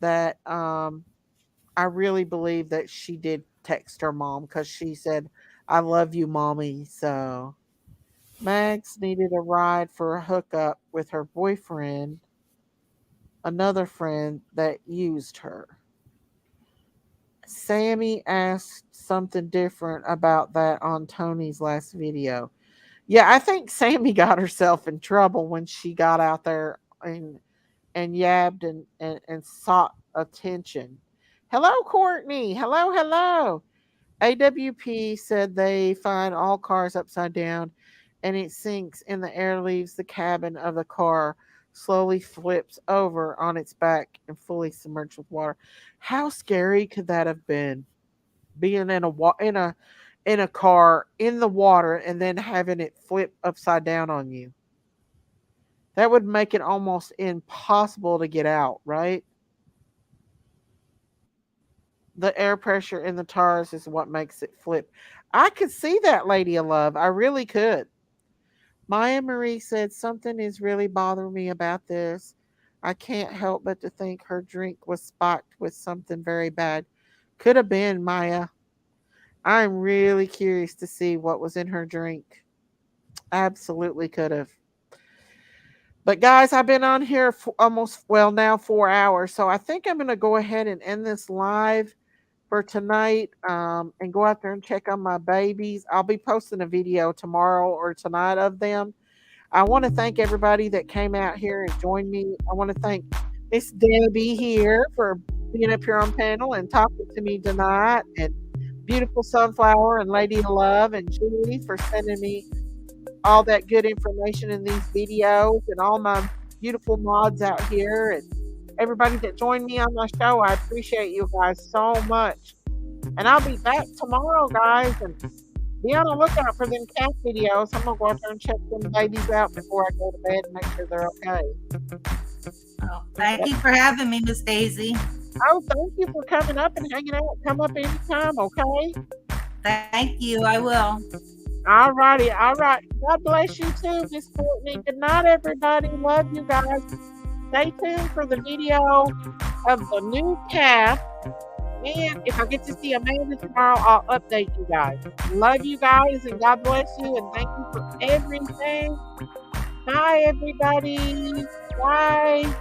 that I really believe that she did text her mom because she said, "I love you, mommy." So Mags needed a ride for a hookup with her boyfriend, another friend that used her. Sammy asked something different about that on Tony's last video. Yeah, I think Sammy got herself in trouble when she got out there and yabbed and sought attention. Hello, Courtney. Hello, hello. AWP said they find all cars upside down and it sinks in the air, leaves the cabin of the car, slowly flips over on its back and fully submerged with water. How scary could that have been? Being in a car in the water and then having it flip upside down on you. That would make it almost impossible to get out, right? The air pressure in the tires is what makes it flip. I could see that, Lady of Love. I really could. Maya Marie said, something is really bothering me about this. I can't help but to think her drink was spiked with something very bad. Could have been, Maya. I'm really curious to see what was in her drink. Absolutely could have. But guys, I've been on here for almost, well, now 4 hours. So I think I'm going to go ahead and end this live for tonight, and go out there and check on my babies. I'll be posting a video tomorrow or tonight of them. I want to thank everybody that came out here and joined me. I want to thank Miss Debbie here for being up here on panel and talking to me tonight, and Beautiful Sunflower and Lady of Love and Julie for sending me all that good information in these videos, and all my beautiful mods out here, and everybody that joined me on my show. I appreciate you guys so much. And I'll be back tomorrow, guys, and be on the lookout for them cat videos. I'm going to go out there and check them babies out before I go to bed and make sure they're okay. Oh, thank you for having me, Miss Daisy. Oh, thank you for coming up and hanging out. Come up anytime, okay? Thank you. I will. All righty. All right. God bless you too, Miss Courtney. Good night, everybody. Love you guys. Stay tuned for the video of the new calf. And if I get to see Amanda tomorrow, I'll update you guys. Love you guys, and God bless you, and thank you for everything. Bye, everybody. Bye.